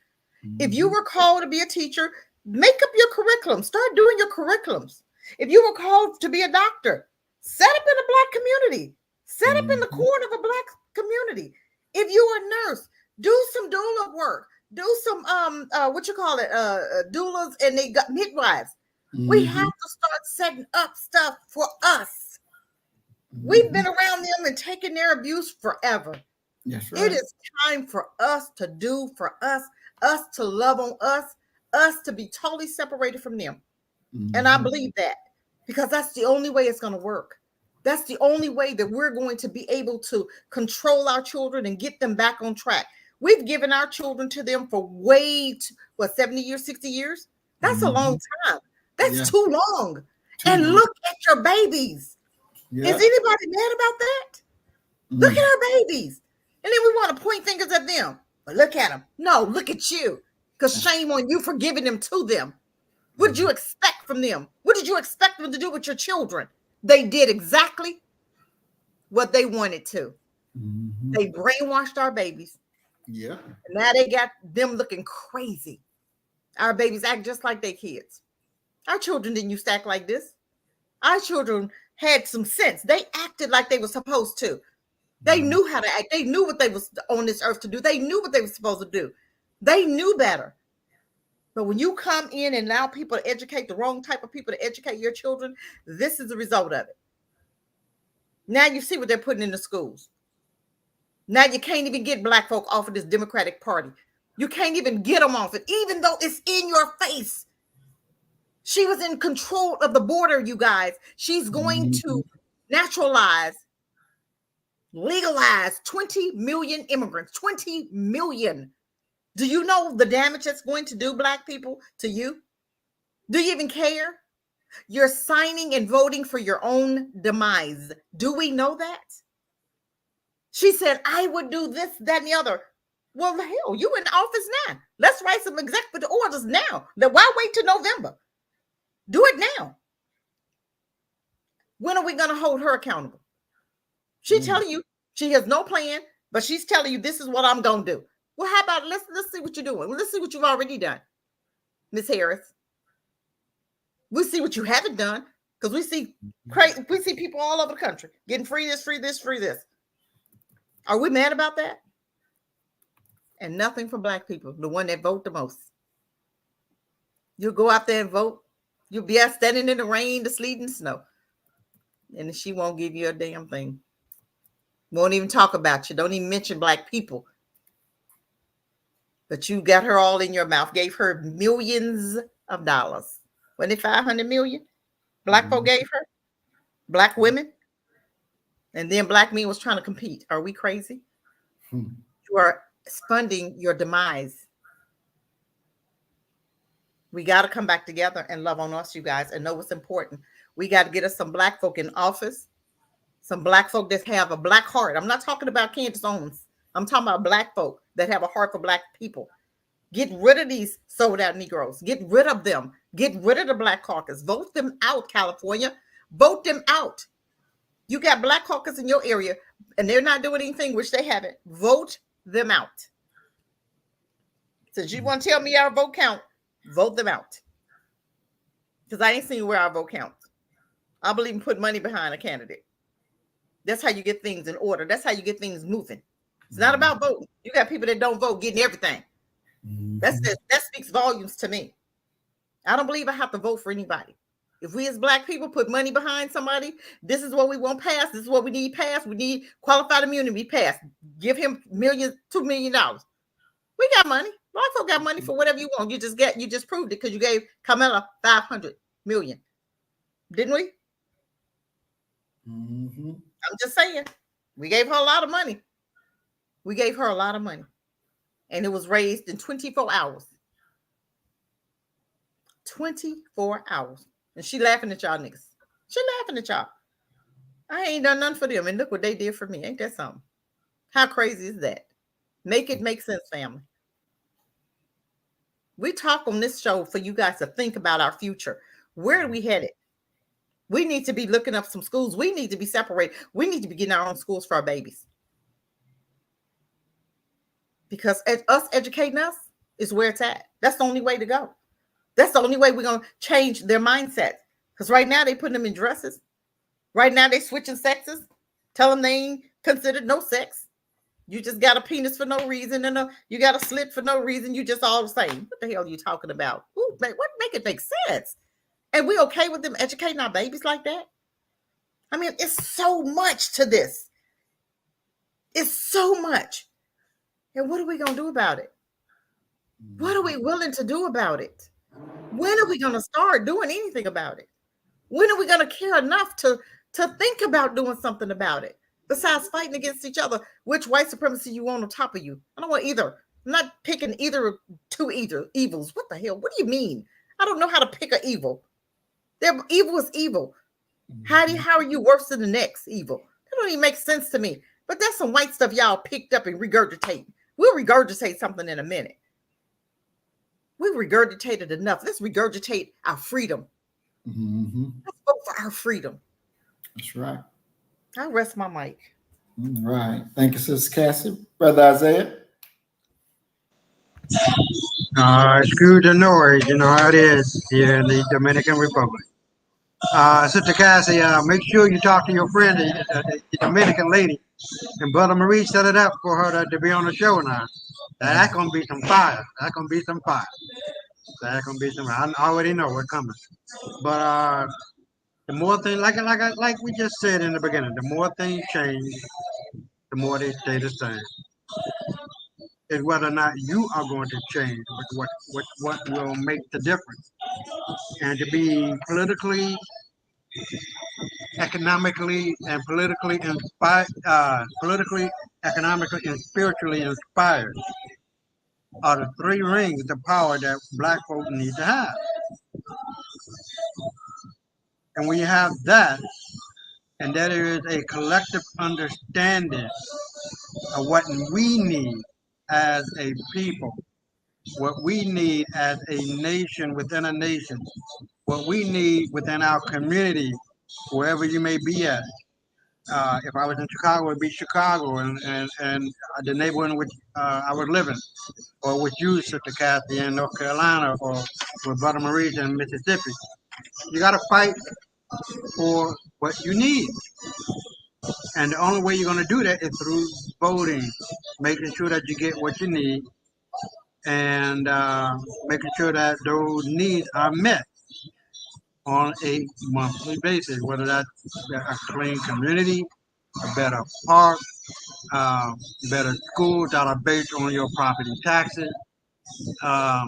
C: If you were called to be a teacher, make up your curriculum. Start doing your curriculums. If you were called to be a doctor, set up in a Black community. Set up in the corner of a Black community. If you are a nurse, do some doula work. Do some doulas, and they got midwives. We have to start setting up stuff for us. We've been around them and taking their abuse forever.
B: That's right.
C: It is time for us to do for us to love on us to be totally separated from them. And I believe that, because that's the only way it's going to work. That's the only way that we're going to be able to control our children and get them back on track. We've given our children to them for 70 years, 60 years? That's a long time. That's too long. And look at your babies. Is anybody mad about that? Look at our babies. And then we want to point fingers at them. But look at them. No, look at you. Because shame on you for giving them to them. What did you expect from them? What did you expect them to do with your children? They did exactly what they wanted to. They brainwashed our babies.
B: Yeah.
C: And now they got them looking crazy. Our babies act just like their kids. Our children didn't used to act like this. Our children had some sense. They acted like they were supposed to. They knew how to act. They knew what they was on this earth to do. They knew what they were supposed to do. They knew better. But when you come in and allow people to educate, the wrong type of people to educate your children, this is the result of it. Now you see what they're putting in the schools. Now you can't even get Black folk off of this Democratic Party. You can't even get them off it, even though it's in your face. She was in control of the border, you guys. She's going to naturalize, legalize 20 million immigrants. 20 million. Do you know the damage that's going to do, Black people, to you? Do you even care? You're signing and voting for your own demise. Do we know that? She said, I would do this, that, and the other. Well, hell, you in office now. Let's write some executive orders now. Why wait till November? Do it now. When are we going to hold her accountable? She's telling you she has no plan, but she's telling you this is what I'm going to do. Well, how about let's see what you're doing. Let's see what you've already done, Miss Harris. We see what you haven't done, because we see people all over the country getting free this, free this, free this. Are we mad about that? And nothing for Black people, the one that vote the most. You'll go out there and vote. You'll be out standing in the rain, the sleet, and snow. And she won't give you a damn thing. Won't even talk about you. Don't even mention Black people. But you got her all in your mouth. Gave her millions of dollars. Wasn't it 500 million? Black folk gave her? Black women? And then Black men was trying to compete. Are we crazy? You are funding your demise. We got to come back together and love on us, you guys, and know what's important. We got to get us some Black folk in office, some Black folk that have a Black heart. I'm not talking about Candace Owens. I'm talking about Black folk that have a heart for Black people. Get rid of these sold out Negroes. Get rid of them. Get rid of the Black caucus. Vote them out, California. Vote them out. You got Black caucus in your area and they're not doing anything, which they haven't. Vote them out. Since you want to tell me our vote count, vote them out. Because I ain't seen where our vote counts. I believe in putting money behind a candidate. That's how you get things in order. That's how you get things moving. It's not about voting. You got people that don't vote getting everything. That speaks volumes to me. I don't believe I have to vote for anybody. If we as Black people put money behind somebody, this is what we want passed. This is what we need passed. We need qualified immunity passed. Give him $2 million. We got money. Black folk got money for whatever you want. You just proved it because you gave Kamala $500 million. Didn't we? I'm just saying, we gave her a lot of money. We gave her a lot of money. And it was raised in 24 hours. 24 hours. And she laughing at y'all niggas. She laughing at y'all. I ain't done nothing for them. And look what they did for me. Ain't that something? How crazy is that? Make it make sense, family. We talk on this show for you guys to think about our future. Where are we headed? We need to be looking up some schools. We need to be separated. We need to be getting our own schools for our babies. Because us educating us is where it's at. That's the only way to go. That's the only way we're going to change their mindset. Because right now they putting them in dresses. Right now they switching sexes. Tell them they ain't considered no sex. You just got a penis for no reason. And you got a slit for no reason. You just all the same. What the hell are you talking about? Ooh, what make it make sense? And we okay with them educating our babies like that? I mean, it's so much to this. It's so much. And what are we going to do about it? What are we willing to do about it? When are we going to start doing anything about it? When are we going to care enough to think about doing something about it? Besides fighting against each other, which white supremacy you want on top of you? I don't want either. I'm not picking either evils. What the hell? What do you mean? I don't know how to pick an evil. Evil is evil. How are you worse than the next evil? That don't even make sense to me. But that's some white stuff y'all picked up and regurgitate. We'll regurgitate something in a minute. We've regurgitated enough. Let's regurgitate our freedom. Let's vote for our freedom.
B: That's right.
C: I'll rest my mic.
B: All right. Thank you, Sister Cassie. Brother Isaiah.
D: Excuse the noise, you know how it is here in the Dominican Republic. Sister Cassie, make sure you talk to your friend, the Dominican lady, and Brother Marie set it up for her to be on the show now. That's gonna be some fire. That's gonna be some fire. That's gonna be some. I already know what's coming. But the more things, like we just said in the beginning, the more things change, the more they stay the same. Is whether or not you are going to change, what will make the difference, and to be politically, economically, and politically inspired, economically, and spiritually inspired are the three rings of power that Black folk need to have. And when you have that, and that is a collective understanding of what we need as a people, what we need as a nation within a nation, what we need within our community, wherever you may be at. If I was in Chicago, it would be Chicago and the neighborhood in which I was living, or with you, Sister Kathy, in North Carolina, or with Brother Maurice in Mississippi. You got to fight for what you need. And the only way you're going to do that is through voting, making sure that you get what you need, and making sure that those needs are met on a monthly basis, whether that's a clean community, a better park, better schools that are based on your property taxes, a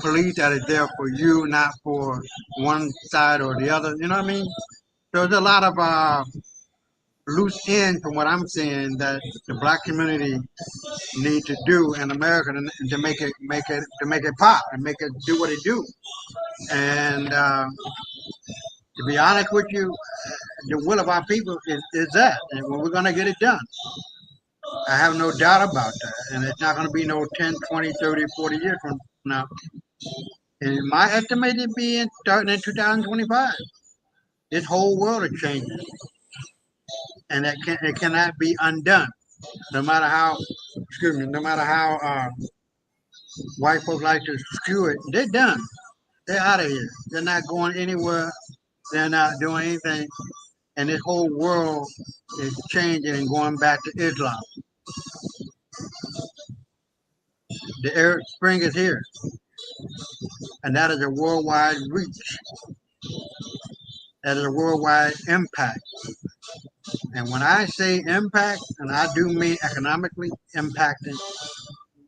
D: police that is there for you, not for one side or the other, you know what I mean? So there's a lot of loose ends from what I'm saying that the Black community need to do in America to make it pop and make it do what it do. And to be honest with you, the will of our people is that, and we're going to get it done. I have no doubt about that. And it's not going to be no 10, 20, 30, 40 years from now. And my estimate is being starting in 2025. This whole world is changing. And it cannot be undone. No matter how white folks like to skew it, they're done. They're out of here. They're not going anywhere. They're not doing anything. And this whole world is changing and going back to Islam. The Arab Spring is here. And that is a worldwide reach. That is a worldwide impact. And when I say impact, and I do mean economically impacting,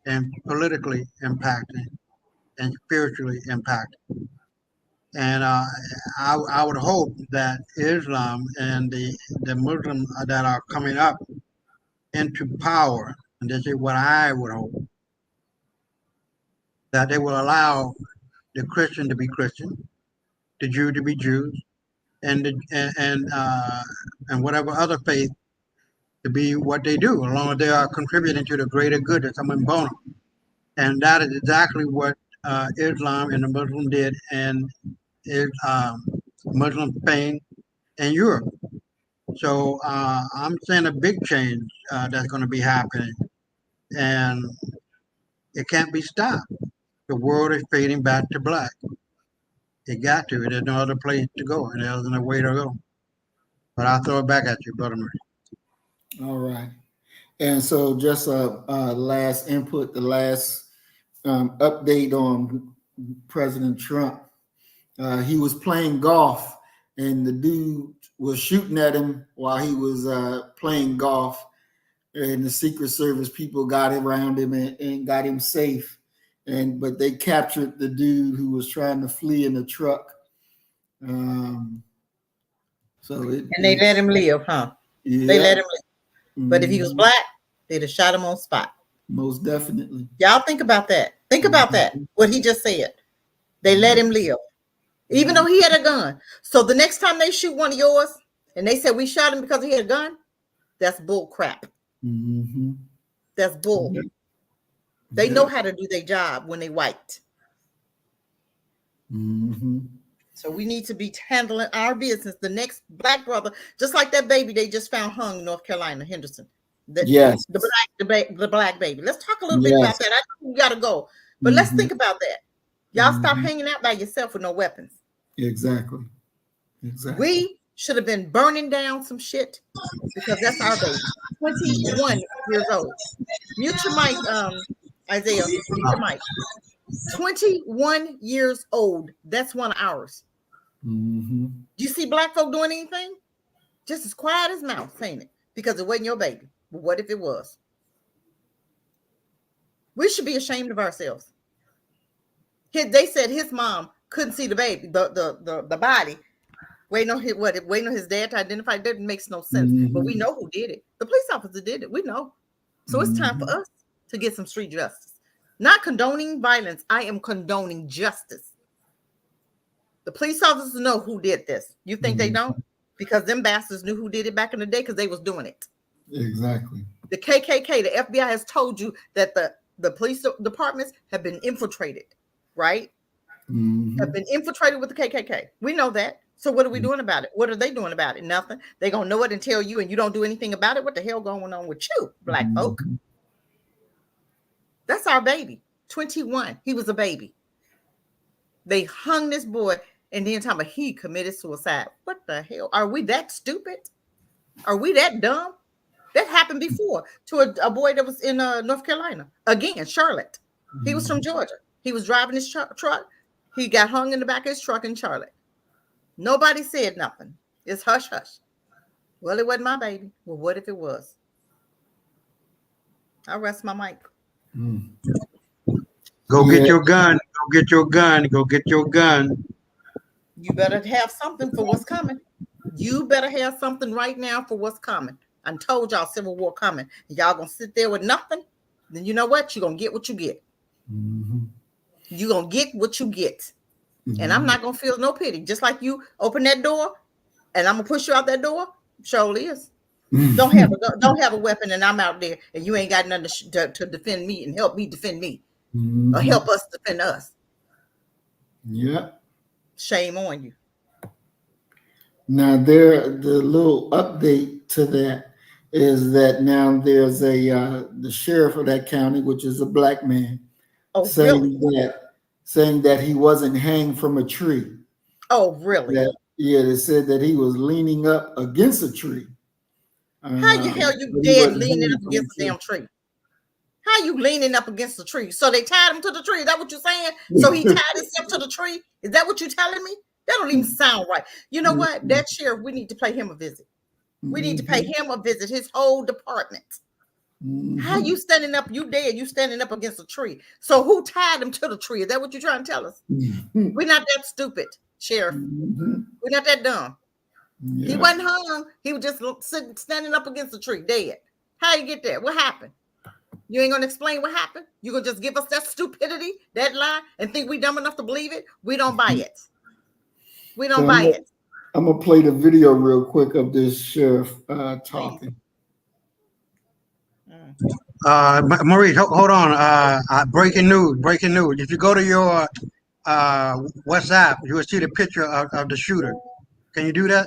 D: and politically impacting, and spiritually impacting. And I would hope that Islam and the Muslims that are coming up into power, and this is what I would hope, that they will allow the Christian to be Christian, the Jew to be Jews, and and whatever other faith to be what they do, as long as they are contributing to the greater good of someone bonum. And that is exactly what Islam and the Muslim did, and Muslim Spain and Europe. So I'm seeing a big change that's going to be happening, and it can't be stopped. The world is fading back to black. It got to. There's no other place to go, and there's no way to go. But I'll throw it back at you, Brother Murray.
B: All right. And so just a last input, the last update on President Trump. He was playing golf, and the dude was shooting at him while he was playing golf, and the Secret Service people got around him and got him safe. But they captured the dude who was trying to flee in the truck. And
C: they let him live, huh?
B: Yeah.
C: They let him live. But if he was black, they'd have shot him on spot.
B: Most definitely.
C: Y'all think about that. Think about that. What he just said. They let him live, even though he had a gun. So the next time they shoot one of yours, and they said we shot him because he had a gun, that's bull crap.
B: Mm-hmm.
C: That's bull. They know how to do their job when they white.
B: Mm-hmm.
C: So we need to be handling our business. The next black brother, just like that baby they just found hung in North Carolina, Henderson.
B: Yes.
C: The black baby. Let's talk a little bit about that. I know we gotta go, but let's think about that. Y'all stop hanging out by yourself with no weapons.
B: Exactly.
C: We should have been burning down some shit because that's our baby. 21 years old. Mute your mic, Isaiah. Mute your mic. 21 years old. That's one of ours.
B: Mm-hmm.
C: Do you see black folk doing anything? Just as quiet as mouse, ain't it? Because it wasn't your baby. But what if it was? We should be ashamed of ourselves. They said his mom couldn't see the baby, the body. Waiting on his dad to identify. It doesn't make no sense.
B: Mm-hmm.
C: But we know who did it. The police officer did it. We know. So it's time for us to get some street justice. Not condoning violence. I am condoning justice. The police officers know who did this. You think they don't? Because them bastards knew who did it back in the day because they was doing it.
B: Exactly.
C: The KKK, the FBI has told you that the police departments have been infiltrated, right? Have been infiltrated with the KKK. We know that. So what are we doing about it? What are they doing about it? Nothing. They're going to know it and tell you, and you don't do anything about it. What the hell going on with you, black folk? That's our baby. 21. He was a baby. They hung this boy, and then talking about he committed suicide. What the hell? Are we that stupid? Are we that dumb? That happened before to a boy that was in North Carolina. Again, Charlotte. He was from Georgia. He was driving his truck. He got hung in the back of his truck in Charlotte. Nobody said nothing. It's hush, hush. Well, it wasn't my baby. Well, what if it was? I'll rest my mic.
D: Go get your gun. Go get your gun. Go get your gun.
C: You better have something for what's coming. You better have something right now for what's coming. I told y'all Civil War coming. Y'all gonna sit there with nothing? Then you know what? You're gonna get what you get. You're gonna get what you get. And I'm not gonna feel no pity. Just like you open that door and I'm gonna push you out that door. Surely is. Don't have a weapon and I'm out there and you ain't got nothing to defend me and help me defend me. Or help us defend us.
B: Yeah.
C: Shame on you.
B: Now the little update to that is that now there's the sheriff of that county, which is a black man, saying that he wasn't hanged from a tree.
C: Oh, really?
B: They said that he was leaning up against a tree.
C: How the hell you dead leaning up against a damn tree? How you leaning up against the tree? So they tied him to the tree. Is that what you're saying? So he tied himself to the tree? Is that what you're telling me? That don't even sound right. You know what? That sheriff, we need to pay him a visit. We need to pay him a visit, his whole department. How you standing up? You dead. You standing up against a tree. So who tied him to the tree? Is that what you're trying to tell us? We're not that stupid. Sheriff.
B: Mhm.
C: We're not that dumb. He
B: Yeah.
C: wasn't hung. He was just sitting, standing up against the tree, dead. How you get there? What happened? You ain't gonna explain what happened? You gonna just give us that stupidity, that lie, and think we dumb enough to believe it? We don't buy it. We don't buy it.
B: I'm gonna play the video real quick of this sheriff talking.
D: Maurice, hold on. Breaking news. If you go to your WhatsApp, you will see the picture of the shooter. Can you do that?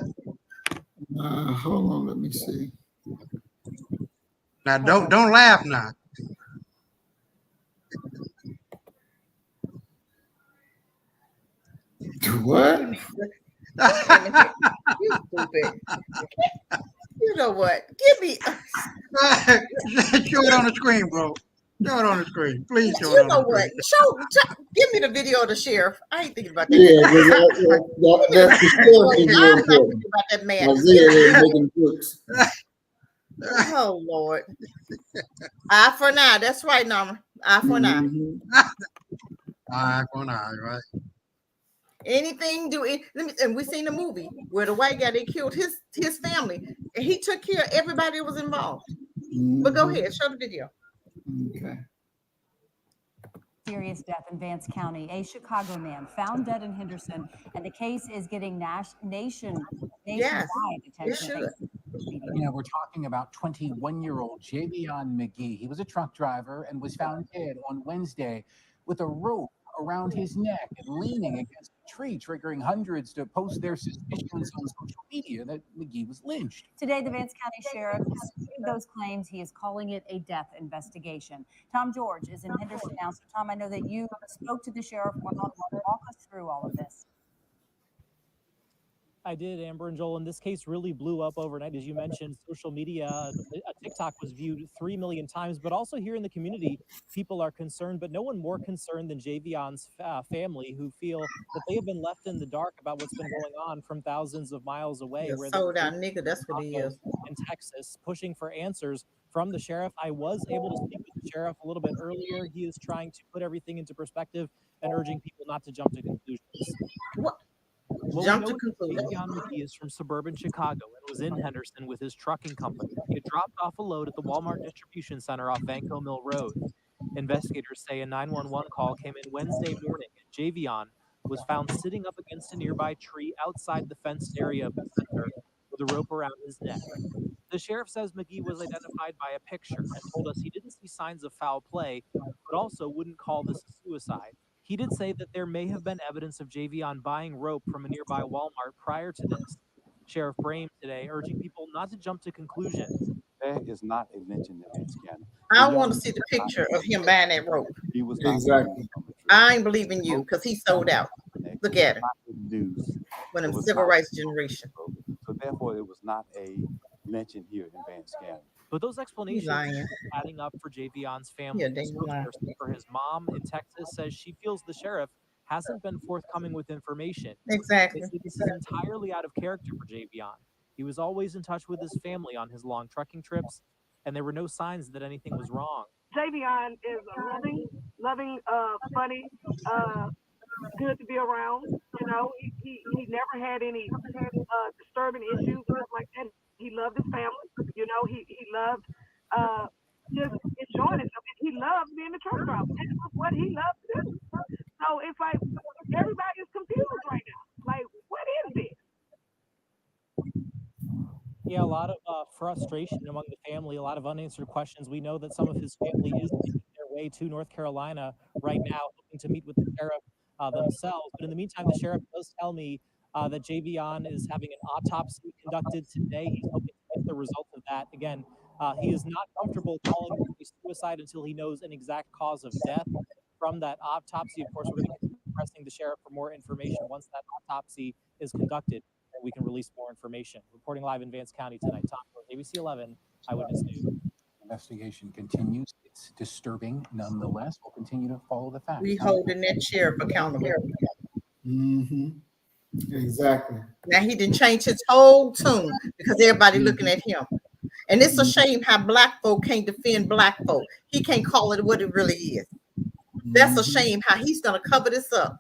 B: Hold on, let me see.
D: Now, don't laugh now.
B: What?
C: You stupid. You know what? Give me.
D: Show it on the screen, bro. Show it on the screen. Please show it
C: You
D: on
C: know
D: the
C: what?
D: screen.
C: Give me the video of the sheriff. I ain't thinking about that.
B: Yeah, that's the sheriff is real
C: I'm not
B: important.
C: thinking about that man.
B: Isaiah is making books.
C: Oh Lord. Eye for an eye. That's right, Norma. Eye for an eye.
D: Eye for an eye, right?
C: Anything do it. And we seen the movie where the white guy, they killed his family, and he took care of everybody that was involved. But go ahead, show the video.
B: Okay.
A: Serious death in Vance County. A Chicago man found dead in Henderson, and the case is getting nationwide attention.
V: Yeah, we're talking about 21-year-old Javion McGee. He was a truck driver and was found dead on Wednesday with a rope around his neck and leaning against a tree, triggering hundreds to post their suspicions on social media that McGee was lynched.
A: Today, the Vance County Sheriff disputed those claims. He is calling it a death investigation. Tom George is in Henderson now. So, Tom, I know that you spoke to the sheriff one-on-one. Walk us through all of this.
W: I did, Amber and Joel, and this case really blew up overnight. As you mentioned, social media, TikTok was viewed 3 million times, but also here in the community, people are concerned, but no one more concerned than Javion's family, who feel that they have been left in the dark about what's been going on from thousands of miles away.
C: Yeah,
W: where
C: sold out nigga, that's what he is.
W: In Texas, pushing for answers from the sheriff. I was able to speak with the sheriff a little bit earlier. He is trying to put everything into perspective and urging people not to jump to conclusions.
C: Jump to conclusions.
W: Javion McGee is from suburban Chicago and was in Henderson with his trucking company. He had dropped off a load at the Walmart distribution center off Vanco Mill Road. Investigators say a 911 call came in Wednesday morning, and Javion was found sitting up against a nearby tree outside the fenced area of the center with a rope around his neck. The sheriff says McGee was identified by a picture and told us he didn't see signs of foul play, but also wouldn't call this a suicide. He did say that there may have been evidence of Javion buying rope from a nearby Walmart prior to this. Sheriff Brame today urging people not to jump to conclusions.
X: There is not a mention in Vance County.
C: I want to see the picture of him buying that rope.
X: He was
B: exactly.
C: I ain't believing you because he sold out. Look at him.
X: News.
C: When the civil rights generation.
X: So therefore, it was not a mention here in Vance County.
W: But those explanations are adding up for Javion's family.
C: Yeah,
W: The spokesperson for his mom in Texas says she feels the sheriff hasn't been forthcoming with information.
C: Exactly.
W: They say this is entirely out of character for Javion. He was always in touch with his family on his long trucking trips, and there were no signs that anything was wrong.
Y: Javion is a loving, funny, good to be around. You know, he never had any disturbing issues or stuff like that. He loved his family. You know, he loved just enjoying himself. He loved being a truck driver. That's what he loved to do. So it's like everybody is confused right now. Like, what is this?
W: Yeah, a lot of frustration among the family, a lot of unanswered questions. We know that some of his family is making their way to North Carolina right now, hoping to meet with the sheriff themselves. But in the meantime, the sheriff does tell me that Javion is having an autopsy conducted today. He's hoping to get the results of that. Again, he is not comfortable calling it a suicide until he knows an exact cause of death from that autopsy. Of course, we're going to keep pressing the sheriff for more information once that autopsy is conducted, and we can release more information. Reporting live in Vance County tonight, Tom George, ABC 11 Eyewitness News.
V: Investigation continues. It's disturbing nonetheless. We'll continue to follow the facts.
C: We holding that sheriff accountable.
B: Mm-hmm. Exactly.
C: Now he didn't change his whole tune because everybody looking at him. And it's a shame how black folk can't defend black folk. He can't call it what it really is. That's a shame how he's gonna cover this up.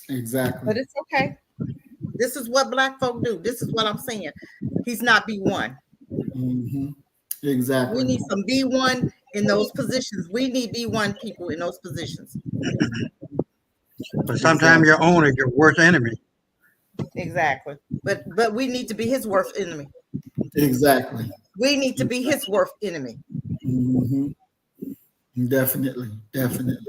B: Exactly.
C: But it's okay. This is what Black folk do. This is what I'm saying. He's not B1.
B: Mm-hmm. Exactly.
C: We need some B1 in those positions. We need B1 people in those positions.
D: But sometimes your own is your worst enemy.
C: Exactly. But we need to be his worst enemy.
B: Exactly.
C: We need to be his worst enemy.
B: Mm-hmm. Definitely.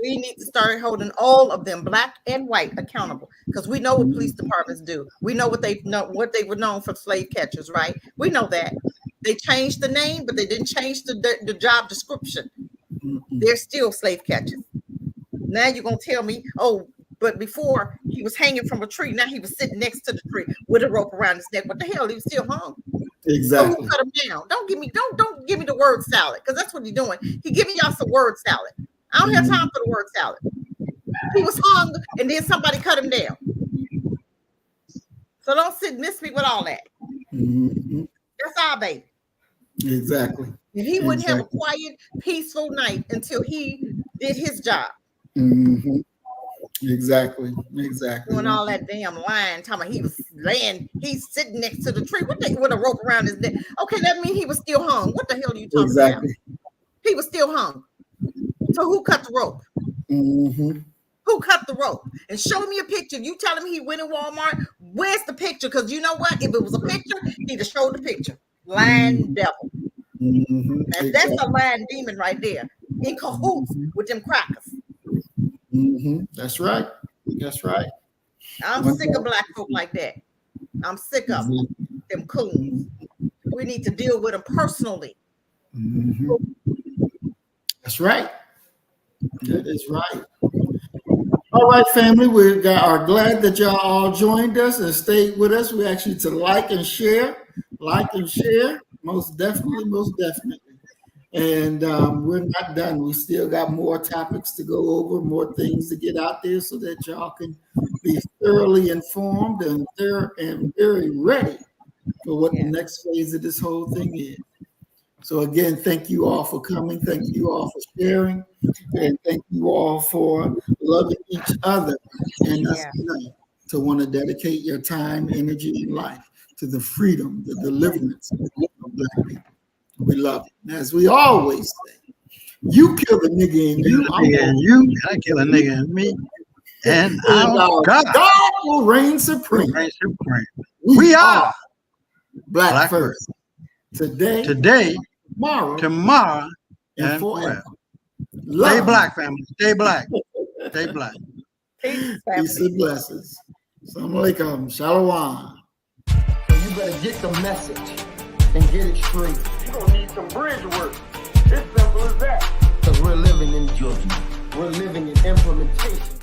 C: We need to start holding all of them, black and white, accountable, because we know what police departments do. We know what they were known for, slave catchers, right? We know that. They changed the name, but they didn't change the job description. They're still slave catchers. Now you're gonna tell me, oh, but before he was hanging from a tree, now he was sitting next to the tree with a rope around his neck. What the hell? He was still hung.
B: Exactly.
C: So who cut him down? Don't give me the word salad, because that's what he's doing. He giving y'all some word salad. I don't have time for the word salad. He was hung and then somebody cut him down. So don't miss me with all that.
B: Mm-hmm.
C: That's our baby.
B: Exactly.
C: And he wouldn't have a quiet, peaceful night until he did his job.
B: Mm-hmm. Exactly.
C: Doing all that damn lying, talking about he was he's sitting next to the tree with a rope around his neck. Okay, that means he was still hung. What the hell are you talking about? He was still hung. So who cut the rope?
B: Mm-hmm.
C: Who cut the rope? And show me a picture. You telling me he went in Walmart? Where's the picture? Because you know what? If it was a picture, he'd have showed the picture. Lying devil.
B: Mm-hmm.
C: And that's a lying demon right there. In cahoots with them crackers.
B: Mm-hmm. That's right.
C: I'm sick of black folk like that. I'm sick of them coons. We need to deal with them personally.
B: Mm-hmm. That's right. That is right. All right, family. We are glad that y'all all joined us and stayed with us. We ask you to like and share. Most definitely. And we're not done. We still got more topics to go over, more things to get out there so that y'all can be thoroughly informed and very ready for what the next phase of this whole thing is. So again, thank you all for coming. Thank you all for sharing. And thank you all for loving each other and us enough to want to dedicate your time, energy, and life to the freedom, the deliverance of Black people. We love it. And as we always say, you kill the nigga in you.
D: I kill a nigga in me. And our God
B: will reign supreme.
D: We are
B: Black first. Today, tomorrow,
D: and forever.
B: Stay
D: black, family. Stay black. Stay black.
B: Peace and blessings. Assalamu alaikum. Shalom.
G: So you better get the message and get it straight.
N: You're gonna need some bridge work. It's simple as that.
G: Because we're living in judgment. We're living in implementation.